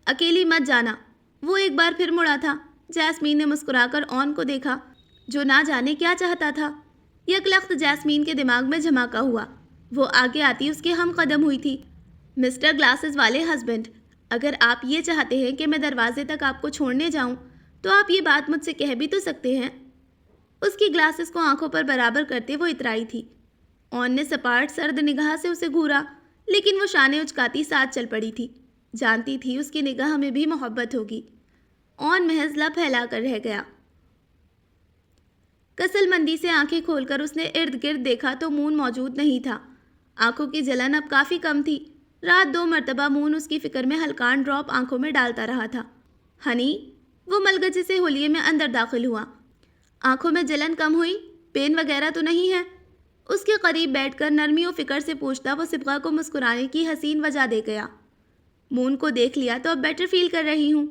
اکیلی مت جانا۔ وہ ایک بار پھر مڑا تھا۔ جاسمین نے مسکرا کر اون کو دیکھا، جو نہ جانے کیا چاہتا تھا۔ یک لخت جاسمین کے دماغ میں جھماکا ہوا۔ وہ آگے آتی اس کے ہم قدم ہوئی تھی۔ مسٹر گلاسز والے ہسبینڈ، اگر آپ یہ چاہتے ہیں کہ میں دروازے تک آپ کو چھوڑنے جاؤں تو آپ یہ بات مجھ سے کہہ بھی تو سکتے ہیں۔ اس کی گلاسز کو آنکھوں پر برابر کرتے وہ اترائی تھی۔ اون نے سپاٹ سرد نگاہ سے اسے گھورا، لیکن وہ شانے اچکاتی ساتھ چل پڑی تھی۔ جانتی تھی اس کی نگاہ میں بھی محبت ہوگی۔ اون محض لب پھیلا کر رہ گیا۔ کسل مندی سے آنکھیں کھول کر اس نے ارد گرد دیکھا تو مون موجود نہیں تھا۔ آنکھوں کی جلن اب کافی کم تھی۔ رات 2 مرتبہ مون اس کی فکر میں ہلکان ڈراپ آنکھوں میں ڈالتا رہا تھا۔ ہنی، وہ ملگجے سے ہولیے میں اندر داخل ہوا۔ آنکھوں میں جلن کم ہوئی؟ پین وغیرہ تو نہیں ہے؟ اس کے قریب بیٹھ کر نرمی و فکر سے پوچھتا وہ صبغہ کو مسکرانے کی حسین وجہ دے گیا۔ مون کو دیکھ لیا تو اب بیٹر فیل کر رہی ہوں۔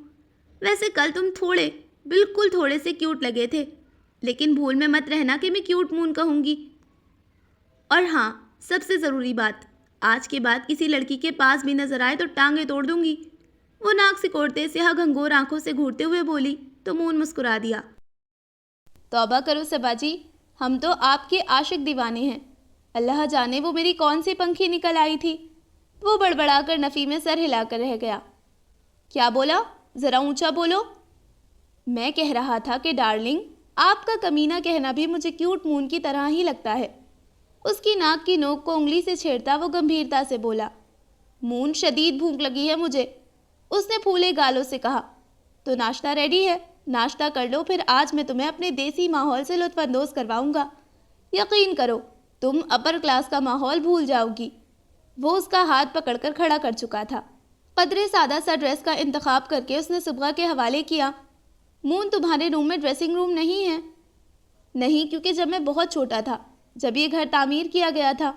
ویسے کل تم بالکل تھوڑے سے کیوٹ لگے تھے، لیکن بھول میں مت رہنا کہ میں کیوٹ مون کہوں گی۔ اور ہاں، سب سے ضروری بات، آج کے بعد کسی لڑکی کے پاس بھی نظر آئے تو ٹانگیں توڑ دوں گی۔ وہ ناک سکوڑتے سیاہ گھنگور آنکھوں سے گھورتے ہوئے بولی تو مون مسکرا دیا۔ توبہ کرو صبا جی، ہم تو آپ کے عاشق دیوانے ہیں۔ اللہ جانے وہ میری کون سی پنکھی نکل آئی تھی۔ وہ بڑبڑا کر نفی میں سر ہلا کر رہ گیا۔ کیا بولا؟ ذرا اونچا بولو۔ میں کہہ رہا تھا کہ ڈارلنگ، آپ کا کمینہ کہنا بھی مجھے کیوٹ مون کی طرح ہی لگتا ہے۔ اس کی ناک کی نوک کو انگلی سے چھیڑتا وہ گمبھیرتا سے بولا۔ مون، شدید بھوک لگی ہے مجھے، اس نے پھولے گالوں سے کہا۔ تو ناشتہ ریڈی ہے، ناشتہ کر لو، پھر آج میں تمہیں اپنے دیسی ماحول سے لطف اندوز کرواؤں گا۔ یقین کرو، تم اپر کلاس کا ماحول بھول جاؤ گی۔ وہ اس کا ہاتھ پکڑ کر کھڑا کر چکا تھا۔ قدرے سادہ سا ڈریس کا انتخاب کر کے اس نے صبغہ کے حوالے کیا۔ مون، تمہارے روم میں ڈریسنگ روم نہیں ہے؟ نہیں، کیونکہ جب میں بہت چھوٹا تھا، جب یہ گھر تعمیر کیا گیا تھا،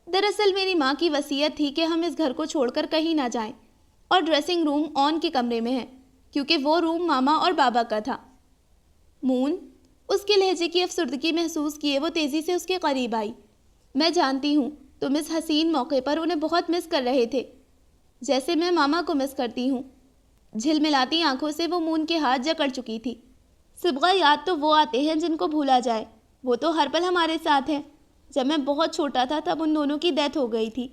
دراصل میری ماں کی وصیت تھی کہ ہم اس گھر کو چھوڑ کر کہیں نہ جائیں، اور ڈریسنگ روم اون کے کمرے میں ہے، کیونکہ وہ روم ماما اور بابا کا تھا۔ مون، اس کے لہجے کی افسردگی محسوس کیے وہ تیزی سے اس کے قریب آئی۔ میں جانتی ہوں تم اس حسین موقع پر انہیں بہت مس کر رہے تھے، جیسے میں ماما کو مس کرتی ہوں۔ جھلملاتی آنکھوں سے وہ مون کے ہاتھ جکڑ چکی تھی۔ صبغہ، یاد تو وہ آتے ہیں جن کو بھولا جائے، وہ تو ہر پل ہمارے ساتھ ہیں۔ جب میں بہت چھوٹا تھا تب ان دونوں کی ڈیتھ ہو گئی تھی،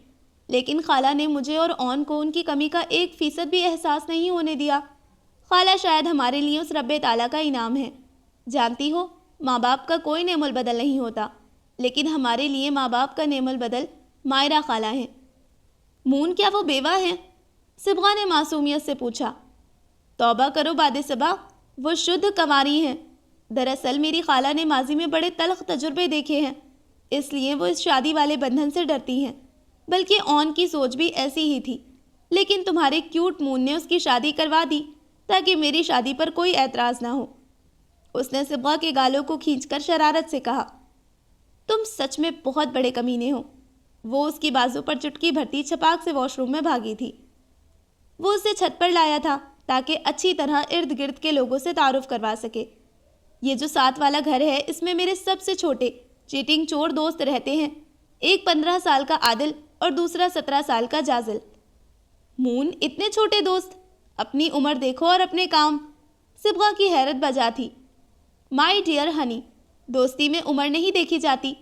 لیکن خالہ نے مجھے اور اون کو ان کی کمی کا 1% بھی احساس نہیں ہونے دیا۔ خالہ شاید ہمارے لیے اس رب تعالیٰ کا انعام ہے۔ جانتی ہو، ماں باپ کا کوئی نعم البدل نہیں ہوتا۔ لیکن ہمارے لیے ماں باپ کا نعم البدل مائرہ خالہ ہیں۔ مون کیا وہ بیوہ ہیں؟ صبغہ نے معصومیت سے پوچھا۔ توبہ کرو باد صبا، وہ شدھ کنواری ہیں۔ دراصل میری خالہ نے ماضی میں بڑے تلخ تجربے دیکھے ہیں، اس لیے وہ اس شادی والے بندھن سے ڈرتی ہیں۔ بلکہ اون کی سوچ بھی ایسی ہی تھی، لیکن تمہارے کیوٹ مون نے اس کی شادی کروا دی تاکہ میری شادی پر کوئی اعتراض نہ ہو۔ اس نے صبغہ کے گالوں کو کھینچ کر شرارت سے کہا، تم سچ میں بہت بڑے کمینے ہو۔ وہ اس کی بازو پر چٹکی بھرتی چھپاک سے واش روم میں بھاگی تھی۔ وہ اسے چھت پر لایا تھا تاکہ اچھی طرح ارد گرد کے لوگوں سے تعارف کروا سکے۔ یہ جو ساتھ والا گھر ہے، اس میں میرے سب سے چھوٹے چیٹنگ چور دوست رہتے ہیں، ایک 15 سال کا عادل اور دوسرا 17 سال کا جازل۔ مون، اتنے چھوٹے دوست؟ اپنی عمر دیکھو اور اپنے کام۔ صبغہ کی حیرت بجا تھی۔ مائی ڈیئر ہنی، دوستی میں عمر نہیں دیکھی جاتی،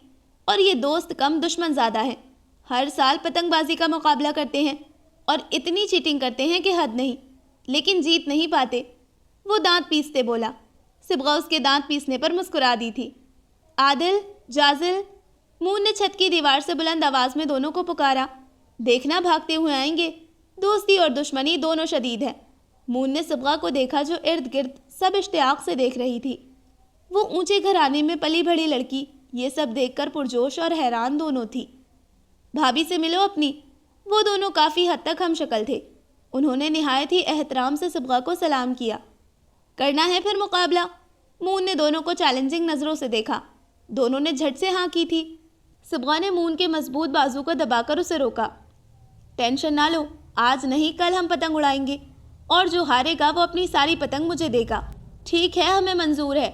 اور یہ دوست کم دشمن زیادہ ہیں۔ ہر سال پتنگ بازی کا مقابلہ کرتے ہیں اور اتنی چیٹنگ کرتے ہیں کہ حد نہیں، لیکن جیت نہیں پاتے۔ وہ دانت پیستے بولا۔ صبغہ اس کے دانت پیسنے پر مسکرا دی تھی۔ عادل، جازل، مون نے چھت کی دیوار سے بلند آواز میں دونوں کو پکارا۔ دیکھنا بھاگتے ہوئے آئیں گے۔ دوستی اور دشمنی دونوں شدید ہے۔ مون نے صبغہ کو دیکھا جو ارد گرد سب اشتیاق سے دیکھ رہی تھی۔ وہ اونچے گھرانے میں پلی بڑھی لڑکی یہ سب دیکھ کر پرجوش اور حیران دونوں تھی۔ بھابھی سے ملو اپنی۔ وہ دونوں کافی حد تک ہم شکل تھے۔ انہوں نے نہایت ہی احترام سے صبغہ کو سلام کیا۔ کرنا ہے پھر مقابلہ؟ مون نے دونوں کو چیلنجنگ نظروں سے دیکھا۔ دونوں نے جھٹ سے ہاں کی تھی۔ صبغہ نے مون کے مضبوط بازو کو دبا کر اسے روکا۔ ٹینشن نہ لو، آج نہیں کل ہم پتنگ اڑائیں گے، اور جو ہارے گا وہ اپنی ساری پتنگ مجھے دے گا۔ ٹھیک ہے، ہمیں منظور ہے۔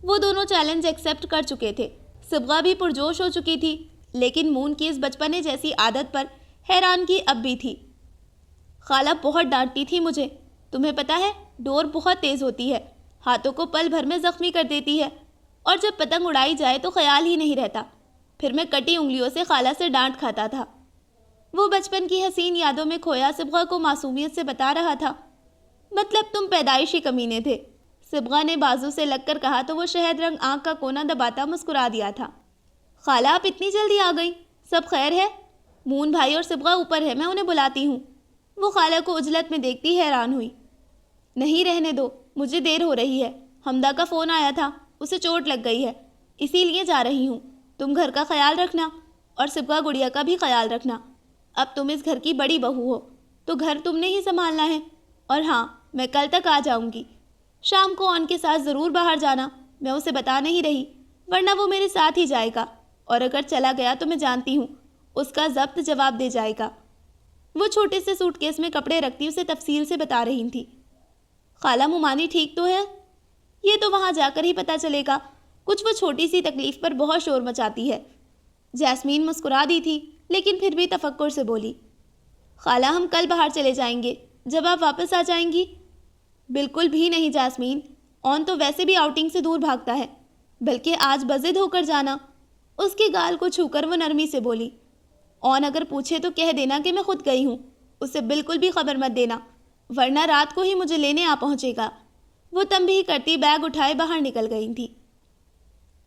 وہ دونوں چیلنج ایکسیپٹ کر چکے تھے۔ صبغہ بھی پرجوش ہو چکی تھی، لیکن مون کی اس بچپنے جیسی عادت پر حیران کی اب بھی تھی۔ خالہ بہت ڈانٹتی تھی مجھے، تمہیں پتہ ہے، ڈور بہت تیز ہوتی ہے، ہاتھوں کو پل بھر میں زخمی کر دیتی ہے، اور جب پتنگ اڑائی جائے تو خیال ہی نہیں رہتا۔ پھر میں کٹی انگلیوں سے خالہ سے ڈانٹ کھاتا تھا۔ وہ بچپن کی حسین یادوں میں کھویا صبغہ کو معصومیت سے بتا رہا تھا۔ مطلب تم پیدائشی کمینے تھے، صبغہ نے بازو سے لگ کر کہا تو وہ شہد رنگ آنکھ کا کونا دباتا مسکرا دیا تھا۔ خالہ آپ اتنی جلدی آ گئیں، سب خیر ہے؟ مون بھائی اور صبغہ اوپر ہے، میں انہیں بلاتی ہوں۔ وہ خالہ کو عجلت میں دیکھتی حیران ہوئی۔ نہیں، رہنے دو، مجھے دیر ہو رہی ہے۔ حمدہ کا فون آیا تھا، اسے چوٹ لگ گئی ہے، اسی لیے جا رہی ہوں۔ تم گھر کا خیال رکھنا، اور صبغہ گڑیا کا بھی خیال رکھنا۔ اب تم اس گھر کی بڑی بہو ہو، تو گھر تم نے ہی سنبھالنا ہے۔ اور ہاں، میں کل تک آ جاؤں گی۔ شام کو ان کے ساتھ ضرور باہر جانا، میں اسے بتا نہیں رہی، ورنہ وہ میرے ساتھ ہی جائے گا، اور اگر چلا گیا تو میں جانتی ہوں اس کا ضبط جواب دے جائے گا۔ وہ چھوٹے سے سوٹ کیس میں کپڑے رکھتی اسے تفصیل سے بتا رہی تھی۔ خالہ ممانی ٹھیک تو ہے؟ یہ تو وہاں جا کر ہی پتہ چلے گا، کچھ وہ چھوٹی سی تکلیف پر بہت شور مچاتی ہے۔ جاسمین مسکرا دی تھی، لیکن پھر بھی تفکر سے بولی، خالہ ہم کل باہر چلے جائیں گے، جب آپ واپس آ جائیں گی۔ بالکل بھی نہیں جاسمین، اون تو ویسے بھی آؤٹنگ سے دور بھاگتا ہے، بلکہ آج بضد ہو کر جانا۔ اس کے گال کو چھو کر وہ نرمی سے بولی، اون اگر پوچھے تو کہہ دینا کہ میں خود گئی ہوں، اسے بالکل بھی خبر مت دینا، ورنہ رات کو ہی مجھے لینے آ پہنچے گا۔ وہ تنبیہ کرتی بیگ اٹھائے باہر نکل گئی تھی۔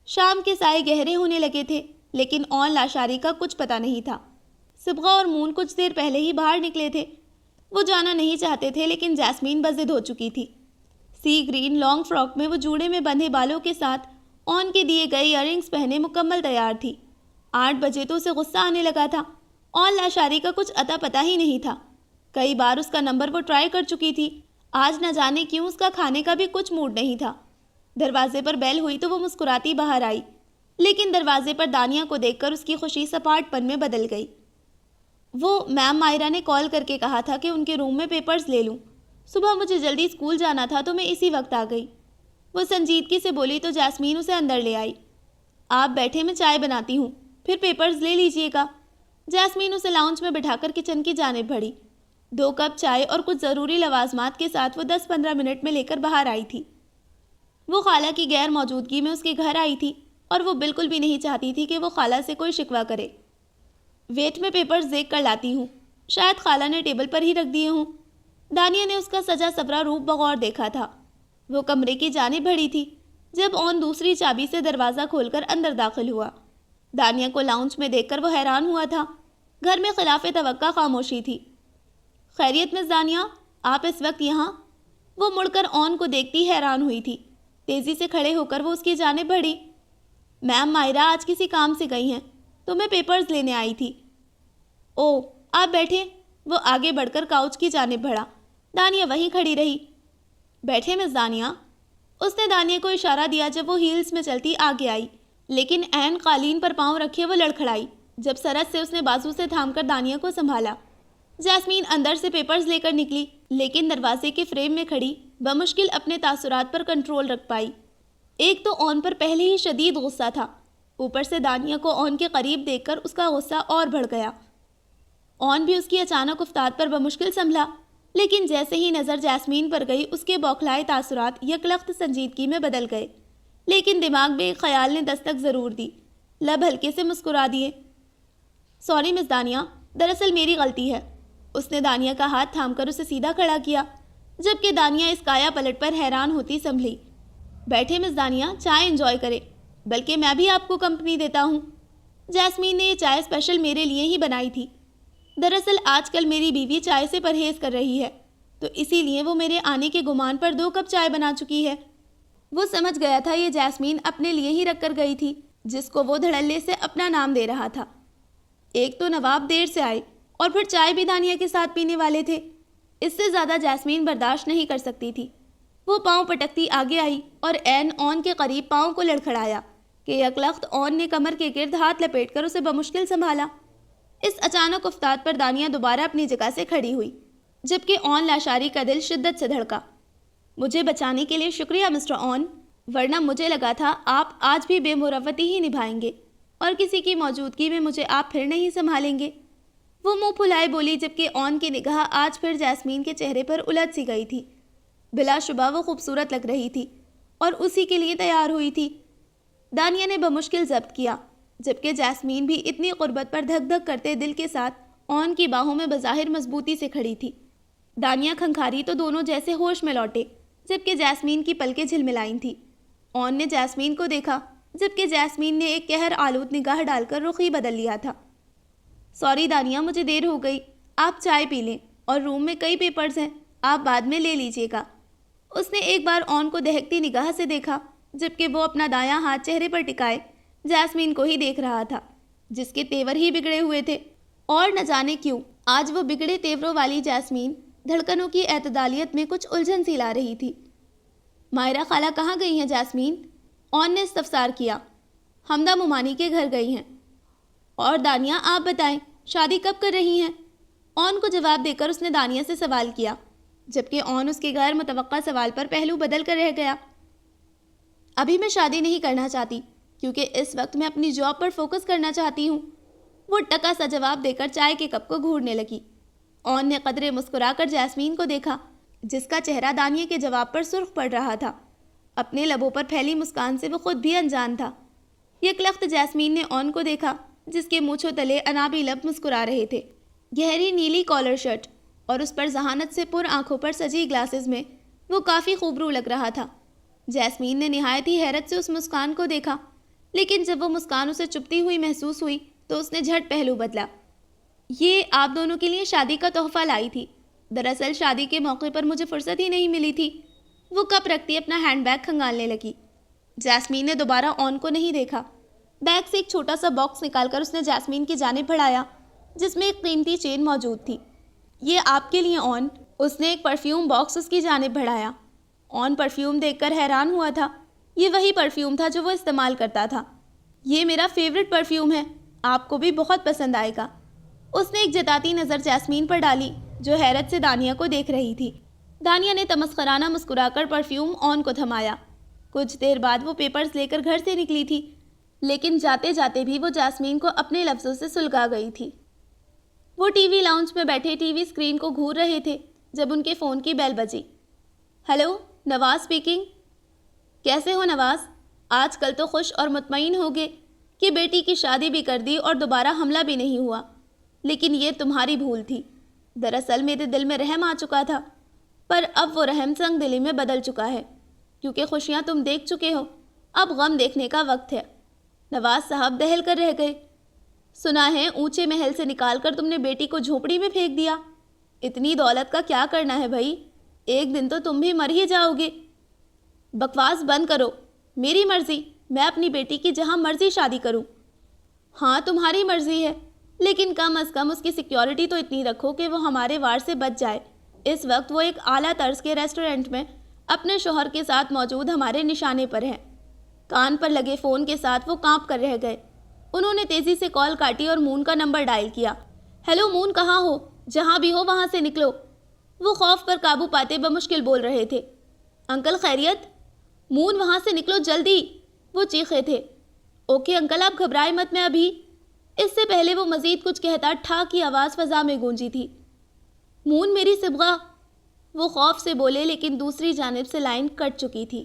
شام کے سائے گہرے ہونے لگے تھے، لیکن اون لاشاری کا کچھ پتہ نہیں تھا۔ صبغہ اور مون کچھ دیر پہلے ہی باہر نکلے تھے۔ وہ جانا نہیں چاہتے تھے، لیکن جاسمین بضد ہو چکی تھی۔ سی گرین لانگ فراک میں وہ جوڑے میں بندھے بالوں کے ساتھ اون کے دیے گئے ایئر رنگز پہنے مکمل تیار تھی۔ 8 بجے تو اسے غصہ آنے لگا تھا۔ اون لاشاری کا کچھ اتا پتہ ہی نہیں تھا۔ کئی بار اس کا نمبر وہ ٹرائی کر چکی تھی، آج نہ جانے کیوں اس کا کھانے کا بھی کچھ موڈ نہیں تھا۔ دروازے پر بیل ہوئی تو وہ مسکراتی باہر آئی، لیکن دروازے پر دانیہ کو دیکھ کر اس کی خوشی سپاٹ پن میں بدل گئی۔ وہ میم مائرہ نے کال کر کے کہا تھا کہ ان کے روم میں پیپرز لے لوں۔ صبح مجھے جلدی اسکول جانا تھا تو میں اسی وقت آ گئی۔ وہ سنجیدگی سے بولی تو جاسمین اسے اندر لے آئی۔ آپ بیٹھے، میں چائے بناتی ہوں، پھر پیپرز لے لیجئے گا۔ جاسمین اسے لاؤنج میں بٹھا کر کچن کی جانب بڑھی۔ 2 کپ چائے اور کچھ ضروری لوازمات کے ساتھ وہ 10-15 منٹ میں لے کر باہر آئی تھی۔ وہ خالہ کی غیر موجودگی میں اس کے گھر آئی تھی، اور وہ بالکل بھی نہیں چاہتی تھی کہ وہ خالہ سے کوئی شکوہ کرے۔ ویٹ میں پیپرز دیکھ کر لاتی ہوں، شاید خالہ نے ٹیبل پر ہی رکھ دیے ہوں۔ دانیہ نے اس کا سجا سورا روپ بغور دیکھا تھا۔ وہ کمرے کی جانب بڑھی تھی جب اون دوسری چابی سے دروازہ کھول کر اندر داخل ہوا۔ دانیہ کو لاؤنج میں دیکھ کر وہ حیران ہوا تھا۔ گھر میں خلاف توقع خاموشی تھی۔ خیریت مس دانیہ، آپ اس وقت یہاں؟ وہ مڑ کر آن کو دیکھتی حیران ہوئی تھی۔ تیزی سے کھڑے ہو کر وہ اس کی جانب بڑھی۔ میم مائرہ آج کسی کام سے گئی ہیں تو میں پیپرز لینے آئی تھی۔ او، آپ بیٹھے۔ وہ آگے بڑھ کر کاؤچ کی جانب بڑھا۔ دانیہ وہیں کھڑی رہی۔ بیٹھے مس دانیہ۔ اس نے دانیہ کو اشارہ دیا جب وہ ہیلز میں چلتی آگے آئی، لیکن عین قالین پر پاؤں رکھے وہ لڑکھڑائی جب سرحد سے اس نے بازو سے تھام کر دانیہ کو سنبھالا۔ جاسمین اندر سے پیپرز لے کر نکلی، لیکن دروازے کے فریم میں کھڑی بمشکل اپنے تاثرات پر کنٹرول رکھ پائی۔ ایک تو آن پر پہلے ہی شدید غصہ تھا، اوپر سے دانیہ کو آن کے قریب دیکھ کر اس کا غصہ اور بڑھ گیا۔ آن بھی اس کی اچانک افتاد پر بمشکل سنبھلا، لیکن جیسے ہی نظر جاسمین پر گئی اس کے بوکھلائے تاثرات یکلخت سنجیدگی میں بدل گئے۔ لیکن دماغ میں ایک خیال نے دستک ضرور دی۔ لب ہلکے سے مسکرا دیے۔ سوری مس دانیہ، دراصل میری غلطی ہے۔ اس نے دانیہ کا ہاتھ تھام کر اسے سیدھا کھڑا کیا، جبکہ دانیہ اس کایا پلٹ پر حیران ہوتی سنبھلی۔ بیٹھے مس دانیہ، چائے انجوائے کرے، بلکہ میں بھی آپ کو کمپنی دیتا ہوں۔ جاسمین نے یہ چائے اسپیشل میرے لیے ہی بنائی تھی۔ دراصل آج کل میری بیوی چائے سے پرہیز کر رہی ہے، تو اسی لیے وہ میرے آنے کے گمان پر 2 کپ چائے بنا چکی ہے۔ وہ سمجھ گیا تھا یہ جاسمین اپنے لیے ہی رکھ کر گئی تھی، جس کو وہ دھڑلے سے اپنا نام دے رہا تھا۔ ایک تو نواب دیر سے آئے اور پھر چائے بھی دانیہ کے ساتھ پینے والے تھے۔ اس سے زیادہ جاسمین برداشت نہیں کر سکتی تھی۔ وہ پاؤں پٹکتی آگے آئی اور عین آن کے قریب پاؤں کو لڑکھڑایا کہ یکلخت آن نے کمر کے گرد ہاتھ لپیٹ کر اسے بمشکل سنبھالا۔ اس اچانک افتاد پر دانیہ دوبارہ اپنی جگہ سے کھڑی ہوئی، جبکہ آن لاشاری کا دل شدت سے دھڑکا۔ مجھے بچانے کے لیے شکریہ مسٹر آن، ورنہ مجھے لگا تھا آپ آج بھی بے مروتی ہی نبھائیں گے اور کسی کی موجودگی میں مجھے آپ پھر نہیں سنبھالیں گے۔ وہ منہ پھلائے بولی، جبکہ آن کی نگاہ آج پھر جاسمین کے چہرے پر الجھ سی گئی تھی۔ بلا شبہ وہ خوبصورت لگ رہی تھی اور اسی کے لیے تیار ہوئی تھی۔ دانیہ نے بمشکل ضبط کیا، جبکہ جاسمین بھی اتنی قربت پر دھک دھک کرتے دل کے ساتھ آن کی باہوں میں بظاہر مضبوطی سے کھڑی تھی۔ دانیہ کھنکھاری تو دونوں جیسے ہوش میں لوٹے، جبکہ جاسمین کی پلکیں جھلملائیں تھیں۔ آن نے جاسمین کو دیکھا، جبکہ جاسمین نے ایک قہر آلود نگاہ ڈال کر رخ ہی بدل لیا تھا۔ سوری دانیہ، مجھے دیر ہو گئی، آپ چائے پی لیں، اور روم میں کئی پیپرز ہیں، آپ بعد میں لے لیجیے گا۔ اس نے ایک بار آن کو دہکتی نگاہ سے دیکھا، جبکہ وہ اپنا دایاں ہاتھ چہرے پر ٹکائے جاسمین کو ہی دیکھ رہا تھا، جس کے تیور ہی بگڑے ہوئے تھے، اور نہ جانے کیوں آج وہ بگڑے تیوروں والی جاسمین دھڑکنوں کی اعتدالیت میں کچھ الجھن سی لا رہی تھی۔ مائرہ خالہ کہاں گئی ہیں جاسمین؟ آن نے استفسار کیا۔ حمدہ ممانی کے گھر گئی ہیں۔ اور دانیہ آپ بتائیں، شادی کب کر رہی ہیں؟ آن کو جواب دے کر اس نے دانیہ سے سوال کیا، جبکہ آن اس کے غیر متوقع سوال پر پہلو بدل کر رہ گیا۔ ابھی میں شادی نہیں کرنا چاہتی، کیونکہ اس وقت میں اپنی جاب پر فوکس کرنا چاہتی ہوں۔ وہ ٹکا سا جواب دے کر چائے کے کپ کو گھورنے لگی۔ آن نے قدرے مسکرا کر جاسمین کو دیکھا، جس کا چہرہ دانیہ کے جواب پر سرخ پڑ رہا تھا۔ اپنے لبوں پر پھیلی مسکان سے وہ خود بھی انجان تھا۔ یکلخت جاسمین نے آن کو دیکھا، جس کے مونچھوں تلے انابی لب مسکرا رہے تھے۔ گہری نیلی کالر شرٹ اور اس پر ذہانت سے پر آنکھوں پر سجی گلاسز میں وہ کافی خوبرو لگ رہا تھا۔ جاسمین نے نہایت ہی حیرت سے اس مسکان کو دیکھا، لیکن جب وہ مسکان اسے چپتی ہوئی محسوس ہوئی تو اس نے جھٹ پہلو بدلا۔ یہ آپ دونوں کے لیے شادی کا تحفہ لائی تھی۔ دراصل شادی کے موقع پر مجھے فرصت ہی نہیں ملی تھی۔ وہ کپ رکھتی اپنا ہینڈ بیگ کھنگالنے لگی۔ جاسمین نے دوبارہ آن کو نہیں دیکھا۔ بیگ سے ایک چھوٹا سا باکس نکال کر اس نے جاسمین کی جانب بڑھایا، جس میں ایک قیمتی چین موجود تھی۔ یہ آپ کے لیے آن۔ اس نے ایک پرفیوم باکس اس کی جانب بڑھایا۔ آن پرفیوم دیکھ کر حیران ہوا تھا۔ یہ وہی پرفیوم تھا جو وہ استعمال کرتا تھا۔ یہ میرا فیوریٹ پرفیوم ہے، آپ کو بھی بہت پسند آئے گا۔ اس نے ایک جتاتی نظر جاسمین پر ڈالی، جو حیرت سے دانیہ کو دیکھ رہی تھی۔ دانیہ نے تمسخرانہ مسکرا کر پرفیوم آن کو تھمایا۔ کچھ دیر بعد وہ پیپرز لے کر گھر سے نکلی تھی، لیکن جاتے جاتے بھی وہ جاسمین کو اپنے لفظوں سے سلگا گئی تھی۔ وہ ٹی وی لاؤنج میں بیٹھے ٹی وی اسکرین کو گھور رہے تھے جب ان کے فون کی بیل بجی۔ ہیلو، نواز اسپیکنگ۔ کیسے ہو نواز؟ آج کل تو خوش اور مطمئن ہوگے کہ بیٹی کی شادی بھی کر دی اور دوبارہ حملہ بھی نہیں ہوا، لیکن یہ تمہاری بھول تھی۔ دراصل میرے دل میں رحم آ چکا تھا، پر اب وہ رحم سنگ دلی میں بدل چکا ہے، کیونکہ خوشیاں تم دیکھ چکے ہو، اب غم دیکھنے کا وقت ہے۔ نواز صاحب دہل کر رہ گئے۔ سنا ہے اونچے محل سے نکال کر تم نے بیٹی کو جھوپڑی میں پھینک دیا۔ اتنی دولت کا کیا کرنا ہے بھائی؟ ایک دن تو تم بھی مر ہی جاؤ گے۔ بکواس بند کرو، میری مرضی، میں اپنی بیٹی کی جہاں مرضی شادی کروں۔ ہاں تمہاری مرضی ہے، لیکن کم از کم اس کی سیکیورٹی تو اتنی رکھو کہ وہ ہمارے وار سے بچ جائے۔ اس وقت وہ ایک اعلیٰ طرز کے ریسٹورنٹ میں اپنے شوہر کے ساتھ موجود ہمارے نشانے پر ہیں۔ کان پر لگے فون کے ساتھ وہ کانپ کر رہ گئے۔ انہوں نے تیزی سے کال کاٹی اور مون کا نمبر ڈائل کیا۔ ہیلو مون، کہاں ہو؟ جہاں بھی ہو وہاں سے نکلو۔ وہ خوف پر قابو پاتے بمشکل بول رہے تھے۔ انکل خیریت؟ مون وہاں سے نکلو جلدی، وہ چیخے تھے۔ اوکے انکل، آپ گھبرائے مت، میں ابھی۔ اس سے پہلے وہ مزید کچھ کہتا ٹھا کی آواز فضا میں گونجی تھی۔ مون میری صبغہ، وہ خوف سے بولے، لیکن دوسری جانب سے لائن کٹ چکی تھی۔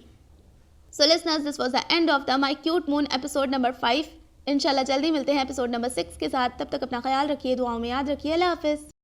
So listeners, this was the end of the My Cute Moon episode number 5. انشاءاللہ جلدی ملتے ہیں episode number 6 کے ساتھ۔ تب تک اپنا خیال رکھیے، دعاؤں میں یاد رکھیے۔ اللہ حافظ۔